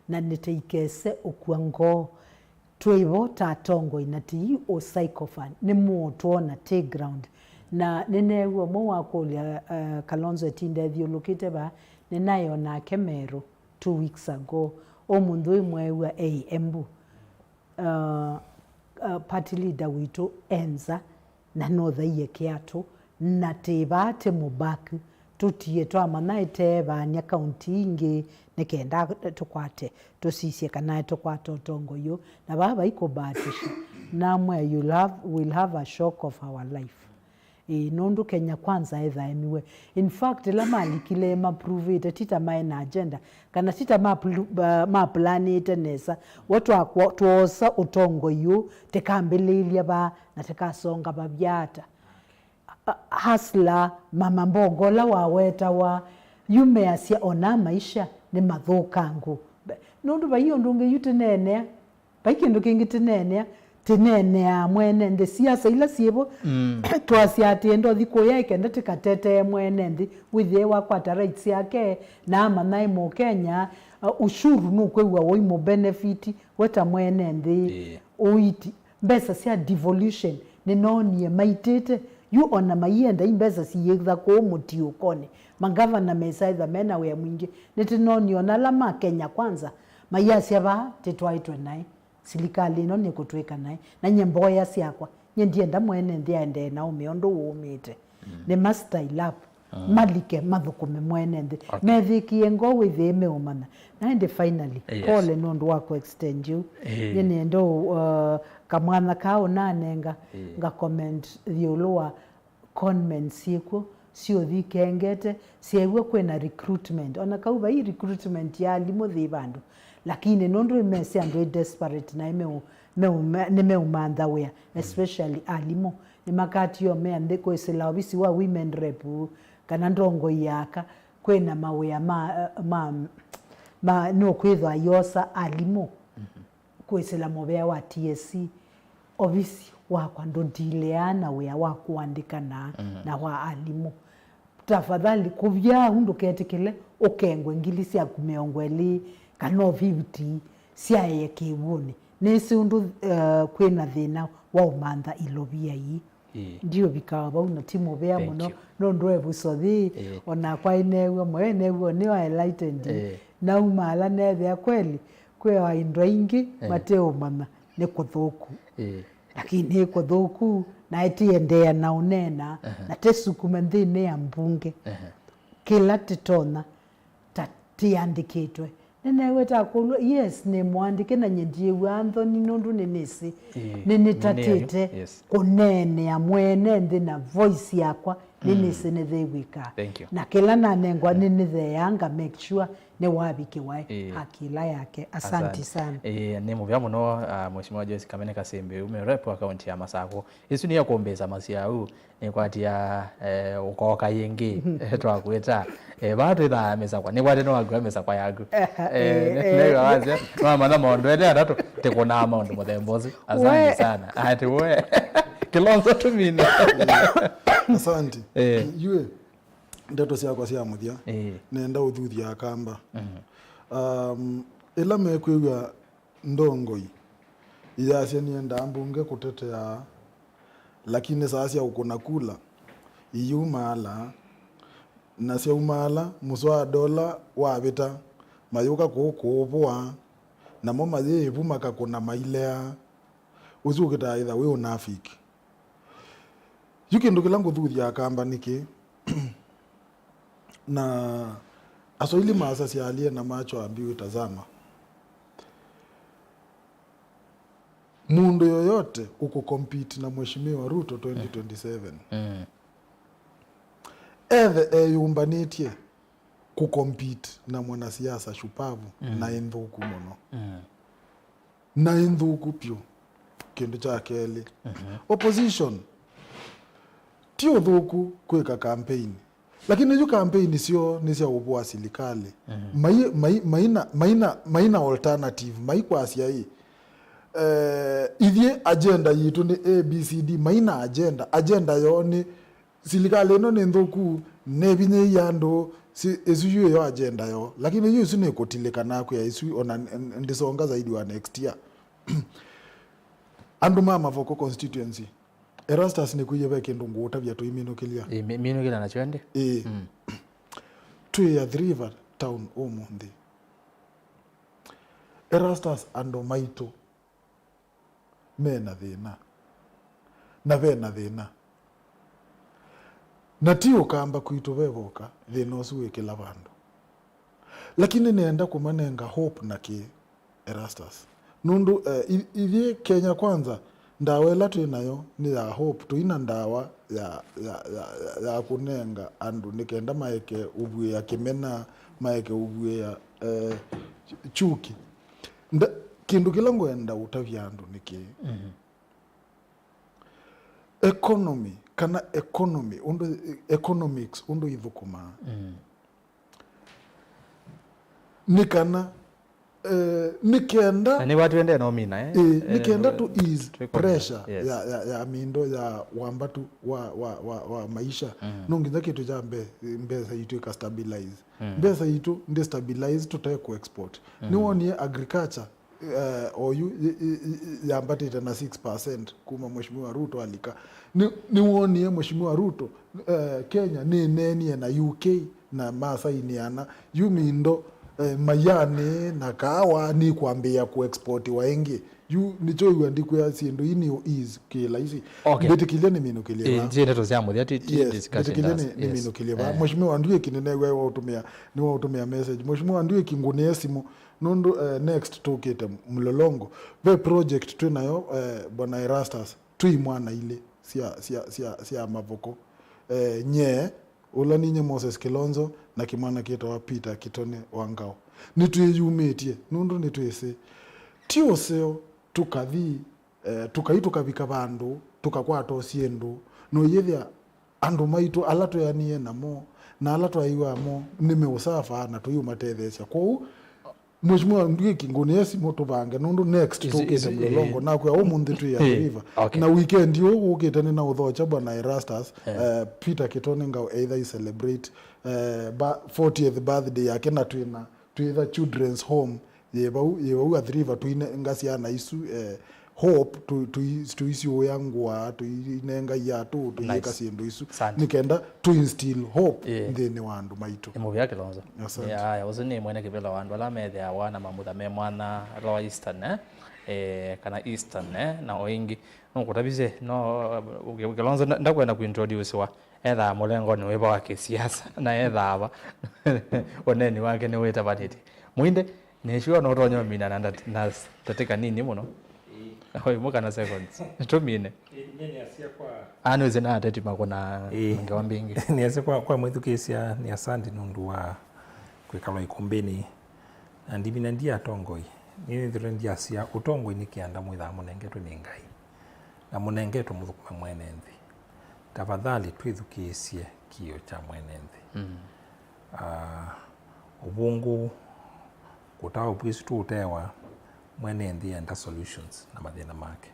na niteikese okwango twibo tatongo inati o psychophone ni moto na take ground na nenewo mo wakolia Kilonzo etinde thio lokite ba nenayo na kemero 2 weeks ago omundu imwewa embu party leader wito enza na nothaie kiatu na tebate mubak tutie twamana itebanya kaunti ingi nekenda tukwate tusisie kana tukwate tongo yo na baba iko batisha namwe will have a shock of our life nondu Kenya kwanza etha emiwe in fact la mali kile ma prove tita maina agenda kana tita ma planete nesa watu akwosa utongo yu tekambelelia ba na tekasonga babyata hasla mama mbogola waweta wa yume asia ona maisha ni mathukangu nondu bayo ndunge yutenene baikindu kingitenene tenene mwene ndi siasa ila siebo twasiatie ndo thiko yake ndatikatete mwene ndi withie wa kwata rights yake na manai mo Kenya ushuru nukwewa woimo benefit weta mwene ndi uiti mbesa sia devolution ni nonie maitete yu ona mayenda imbesa siyetha ko muti ukone magavana mesaitha mena we mwingi nitinoni ona lama Kenya kwanza mayasi aba tetwaitwe nai silikali no nikutweka nai na nyemboya siakwa nyendienda mwene ndiende na umiondo umite ne master ilap malike mathukume mwene ndi methikie ngo witheme umana na ndi finally pole nondo wako extend you yene ndo kamwana kao nanenga nga comment thioloa conment siku sio thikengete siewe kwena recruitment ona kauba hii recruitment ya limo thibandu lakini nondo imese ando desperate na nimeumanda wea especially alimo nimakati yo meande Ûkwoseleela obisi wa women rep kana ndongo yaka kwena mawea ma no kwithwa yosa alimo Ûkwoseleela mobea wa TSC obisi wakwa ndo dileana wea wa kuandika na wa alimo tafadhali kubya hundo ketekele okengwe ngilisi ya kumeongweli kano viviti siaye kiwuni nesi undu kwena thina wa umanda ilobia hii ndio bikawa bauna timu bea muno nondo ebusothi ona kwa inewe mwenewe ni wa enlightened na umala nethe kweli kwe indwa ingi mateo mama ne kuthuku lakini kuthuku na etiendea na unena na tesukuma nthini ya mbunge kila titona tatiandikitwe nenewe takulwa yes ni mwandike na nyendie Anthony nondu nenesi nene tatete kunene ya mwene ndi na voice yakwa nenesi nethewika na kila nanengwa nene theyanga make sure ne wabiki wai hakila yake asante sana ni muvya muno mheshimiwa Joyce Kamene Kasimbi umerep wa kaunti ya Masaku isu ni ya kuombeza masiau ni kwatia ukoka yengi twakweta bado ida mesa kwa ni kwate no agwa mesa kwa yagu nega wazi mama na mondo ende atato tekona mondo muthembozi asante sana ati we Kilonzo tumine asante yue ndeto ciakwa cia muthia nenda uthuthia akamba ila mekwigwa ndongoi iyacia nienda mbunge kutetea lakini sasa ukuna kula iyumala na cia umala muswa dola wabita mayuka kukubwa na mo mayivu makakuna mailea uzukita either we unafiki yukindu kila nguthuthia akamba niki na asoili maasa sialie na macho ambiwe tazama mundu yoyote ukukompete na mheshimiwa Ruto 2027 yumbanetie kukompete na mwanasiasa shupavu na endhuku muno na endhuku pyo kindu cha keli opposition tio thuku kwika campaign lakini hiyo campaign sio ni cia ubwa serikali maina alternative maikwa cia hii ithie agenda yitu ni ABCD maina agenda yo ni serikali ino ni nthuku ne binye yandu isu yo agenda yo lakini hiyo isu ni kutilika kwa isu ona ndisonga zaidi wa next year andu mama voko constituency Erastus ni kuiye kindu ngutavya tu iminukilia iminukilia na chwende tu ya River town umundi Erastus ando maito mena thina na vena thina na tio kamba kwitu vevoka thina usuwe kila vandu lakini nenda kumanenga hope na ki Erastus nundu ithie Kenya kwanza ndawa ila twinayo ni ya hope tuina ndawa ya kunenga andu nikenda maeke ubwe ya kimena maeke ubwe ya chuki kindu kila ngwenda utavya andu niki economy kana economics undu ithukuma nikana nikenda ni watu wende no mina nikenda to ease pressure ya mindo ya wambatu wa maisha nongiza kitu cha mbeza yitu ikastabilize mbeza yitu ndi stabilize tutae ku export ni woni agriculture oyu yambatite na 6% kuma mheshimiwa Ruto alika ni woni mheshimiwa Ruto Kenya ni neni na UK na masainiana yumindo mayane na kawa ni kuambia ku export waengi yu nicho yuandiko ya sindu ini is kila hizi betikilia ni minukilia nje neto cia muthia discussion betikilia ni minukilia mheshimiwa Ndue kinene wewe utumia ni utumia message mheshimiwa Ndue kingune simu nundu next tukite mlolongo ve project tunayo bwana Erastus tuimwana ile sia mavoko nye ula ninye Moses Kilonzo na kimwana kitwa Peter Kitone wangao nituyumetie nundu nitwese tio seo tukathi tukaituka bandu tukakwata siendu no yethia andu maitu alato yanie namo na alato aiwa mo nimeusafa na tuyumatethecia kwau mheshimiwa Ndue kingoniesi moto bange nundu next tukite mlolongo na kwa umundi tu ya river na weekend yo ukitane na uthocha bwana Erastus Peter Kitone ngao either celebrate 40th birthday yake na tuina children's home yebau at river tuine ngasiana isu hope tuisi yangu tuinenga ya tuyeka sindu isu nikenda to instill hope ndene wandu maitu mu bya Kilonzo ya uzuni mwene kibela wandu ala methe awana mamutha me mwana ro eastern kana eastern na oingi no kutabize no Kilonzo ndakwenda kuintroduce wa etha mulengo ni weba wake siasa na etha aba oneni wake ni weta batiti Muinde nishwa no ronyo mina na tateka nini muno hoi muka na seconds tumine nini asia kwa anu zina ateti makona ngewa mbingi ni asia kwa mwithukisia ni asandi nundu wa kwikala ikumbini andi na ndia tongoi ni ndire ndia asia utongoi ni kianda mwitha munengetu ni ngai na munengetu muthukuma mwene nthi tafadhali twithukiisie kio cha mwene nthi ubungu kutawa pwisi tu utewa mwene nthi enda solutions na mathina make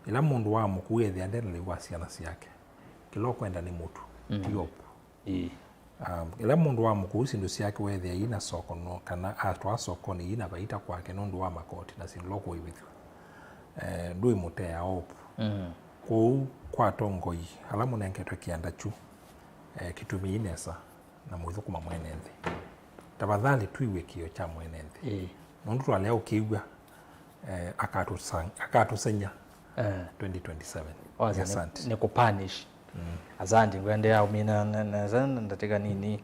ila mundu wa mukuye the andele wa ciana ciake kiloko enda ni mutu tiopu ila mundu wa mukuye sindu ciake wethe ina soko no kana atwa soko ni ina baita kwake nundu wa makoti na siloko ibithu ndui mutea opu kou kwa tongoi ala munengetwe kianda chu kitumi inesa na mwithukuma mwene nthi tafadhali tuiwe kio cha mwene nthi nundu twalea ukiigwa akatusenya 2027 asante ni kupunish asante ngwendea umina na ndateka nini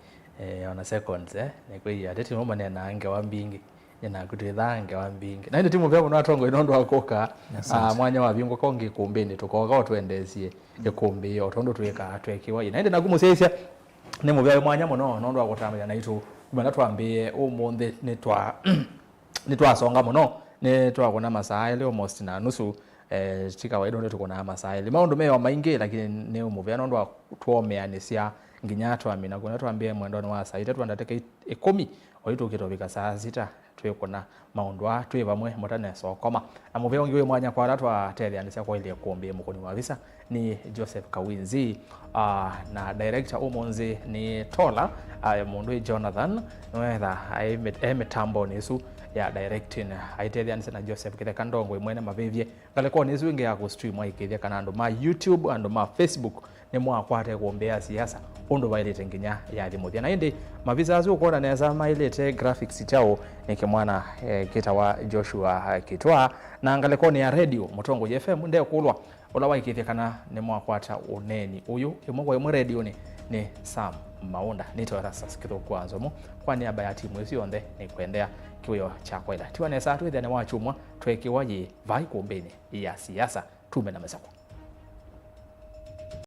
ona seconds ni kwa ateti mama na ange wa mbingi na kutithange wa mbingi na inde timu vya no atongo inondo akoka mwanya wa bingo kongi kumbeni tukoga twendezie Îkûmbî otondo tweka twekiwa na inde nagumusesia ni muvya mwanya muno nondo akotambia na itu kumana twambie umunthe ni twa songa muno ni twakona masaa ile almost na nusu tika waido ndio tuko na masaili maundu mewa maingi lakini ni umuviano ndo tuomeanisia nginya twamina kuna twambie mwendoni wa saa 3 ndateke 10 oito kitobika saa 6 twekona maundu a twi bamwe mutane sokoma na muveo ngiwe mwanya kwa ratu atelianisia kwa ile Îkûmbî mukoni wa visa ni Joseph Kawinzi na director umonzi ni Tola mundu Jonathan wetha mitambo nisu ya directing aitelianisia na Joseph Kitheka ndongo mwene mavivye kaleko nisu inge ya ku stream aikithia kana ando ma YouTube ando ma Facebook ni mwakwate kuombea siasa undu wailete nginya ya thimuthia na indi mavisa azu ukona neza mailete graphics chao nikimwana kitawa Joshua Kitwa na ngalekoni ya radio Mutongo FM nde kulwa ula waikithia kana ni mwakwata uneni uyu imwe imwe radio ni Sam Maunda nito Erastus Kithuku Nzomo kwa niaba ya timu isi yonde ni kuendea kiyo cha kwenda tiwa nesa tuithia ni wachumwa twekiwa yi vai Îkûmbî ya siasa tume na Masaku.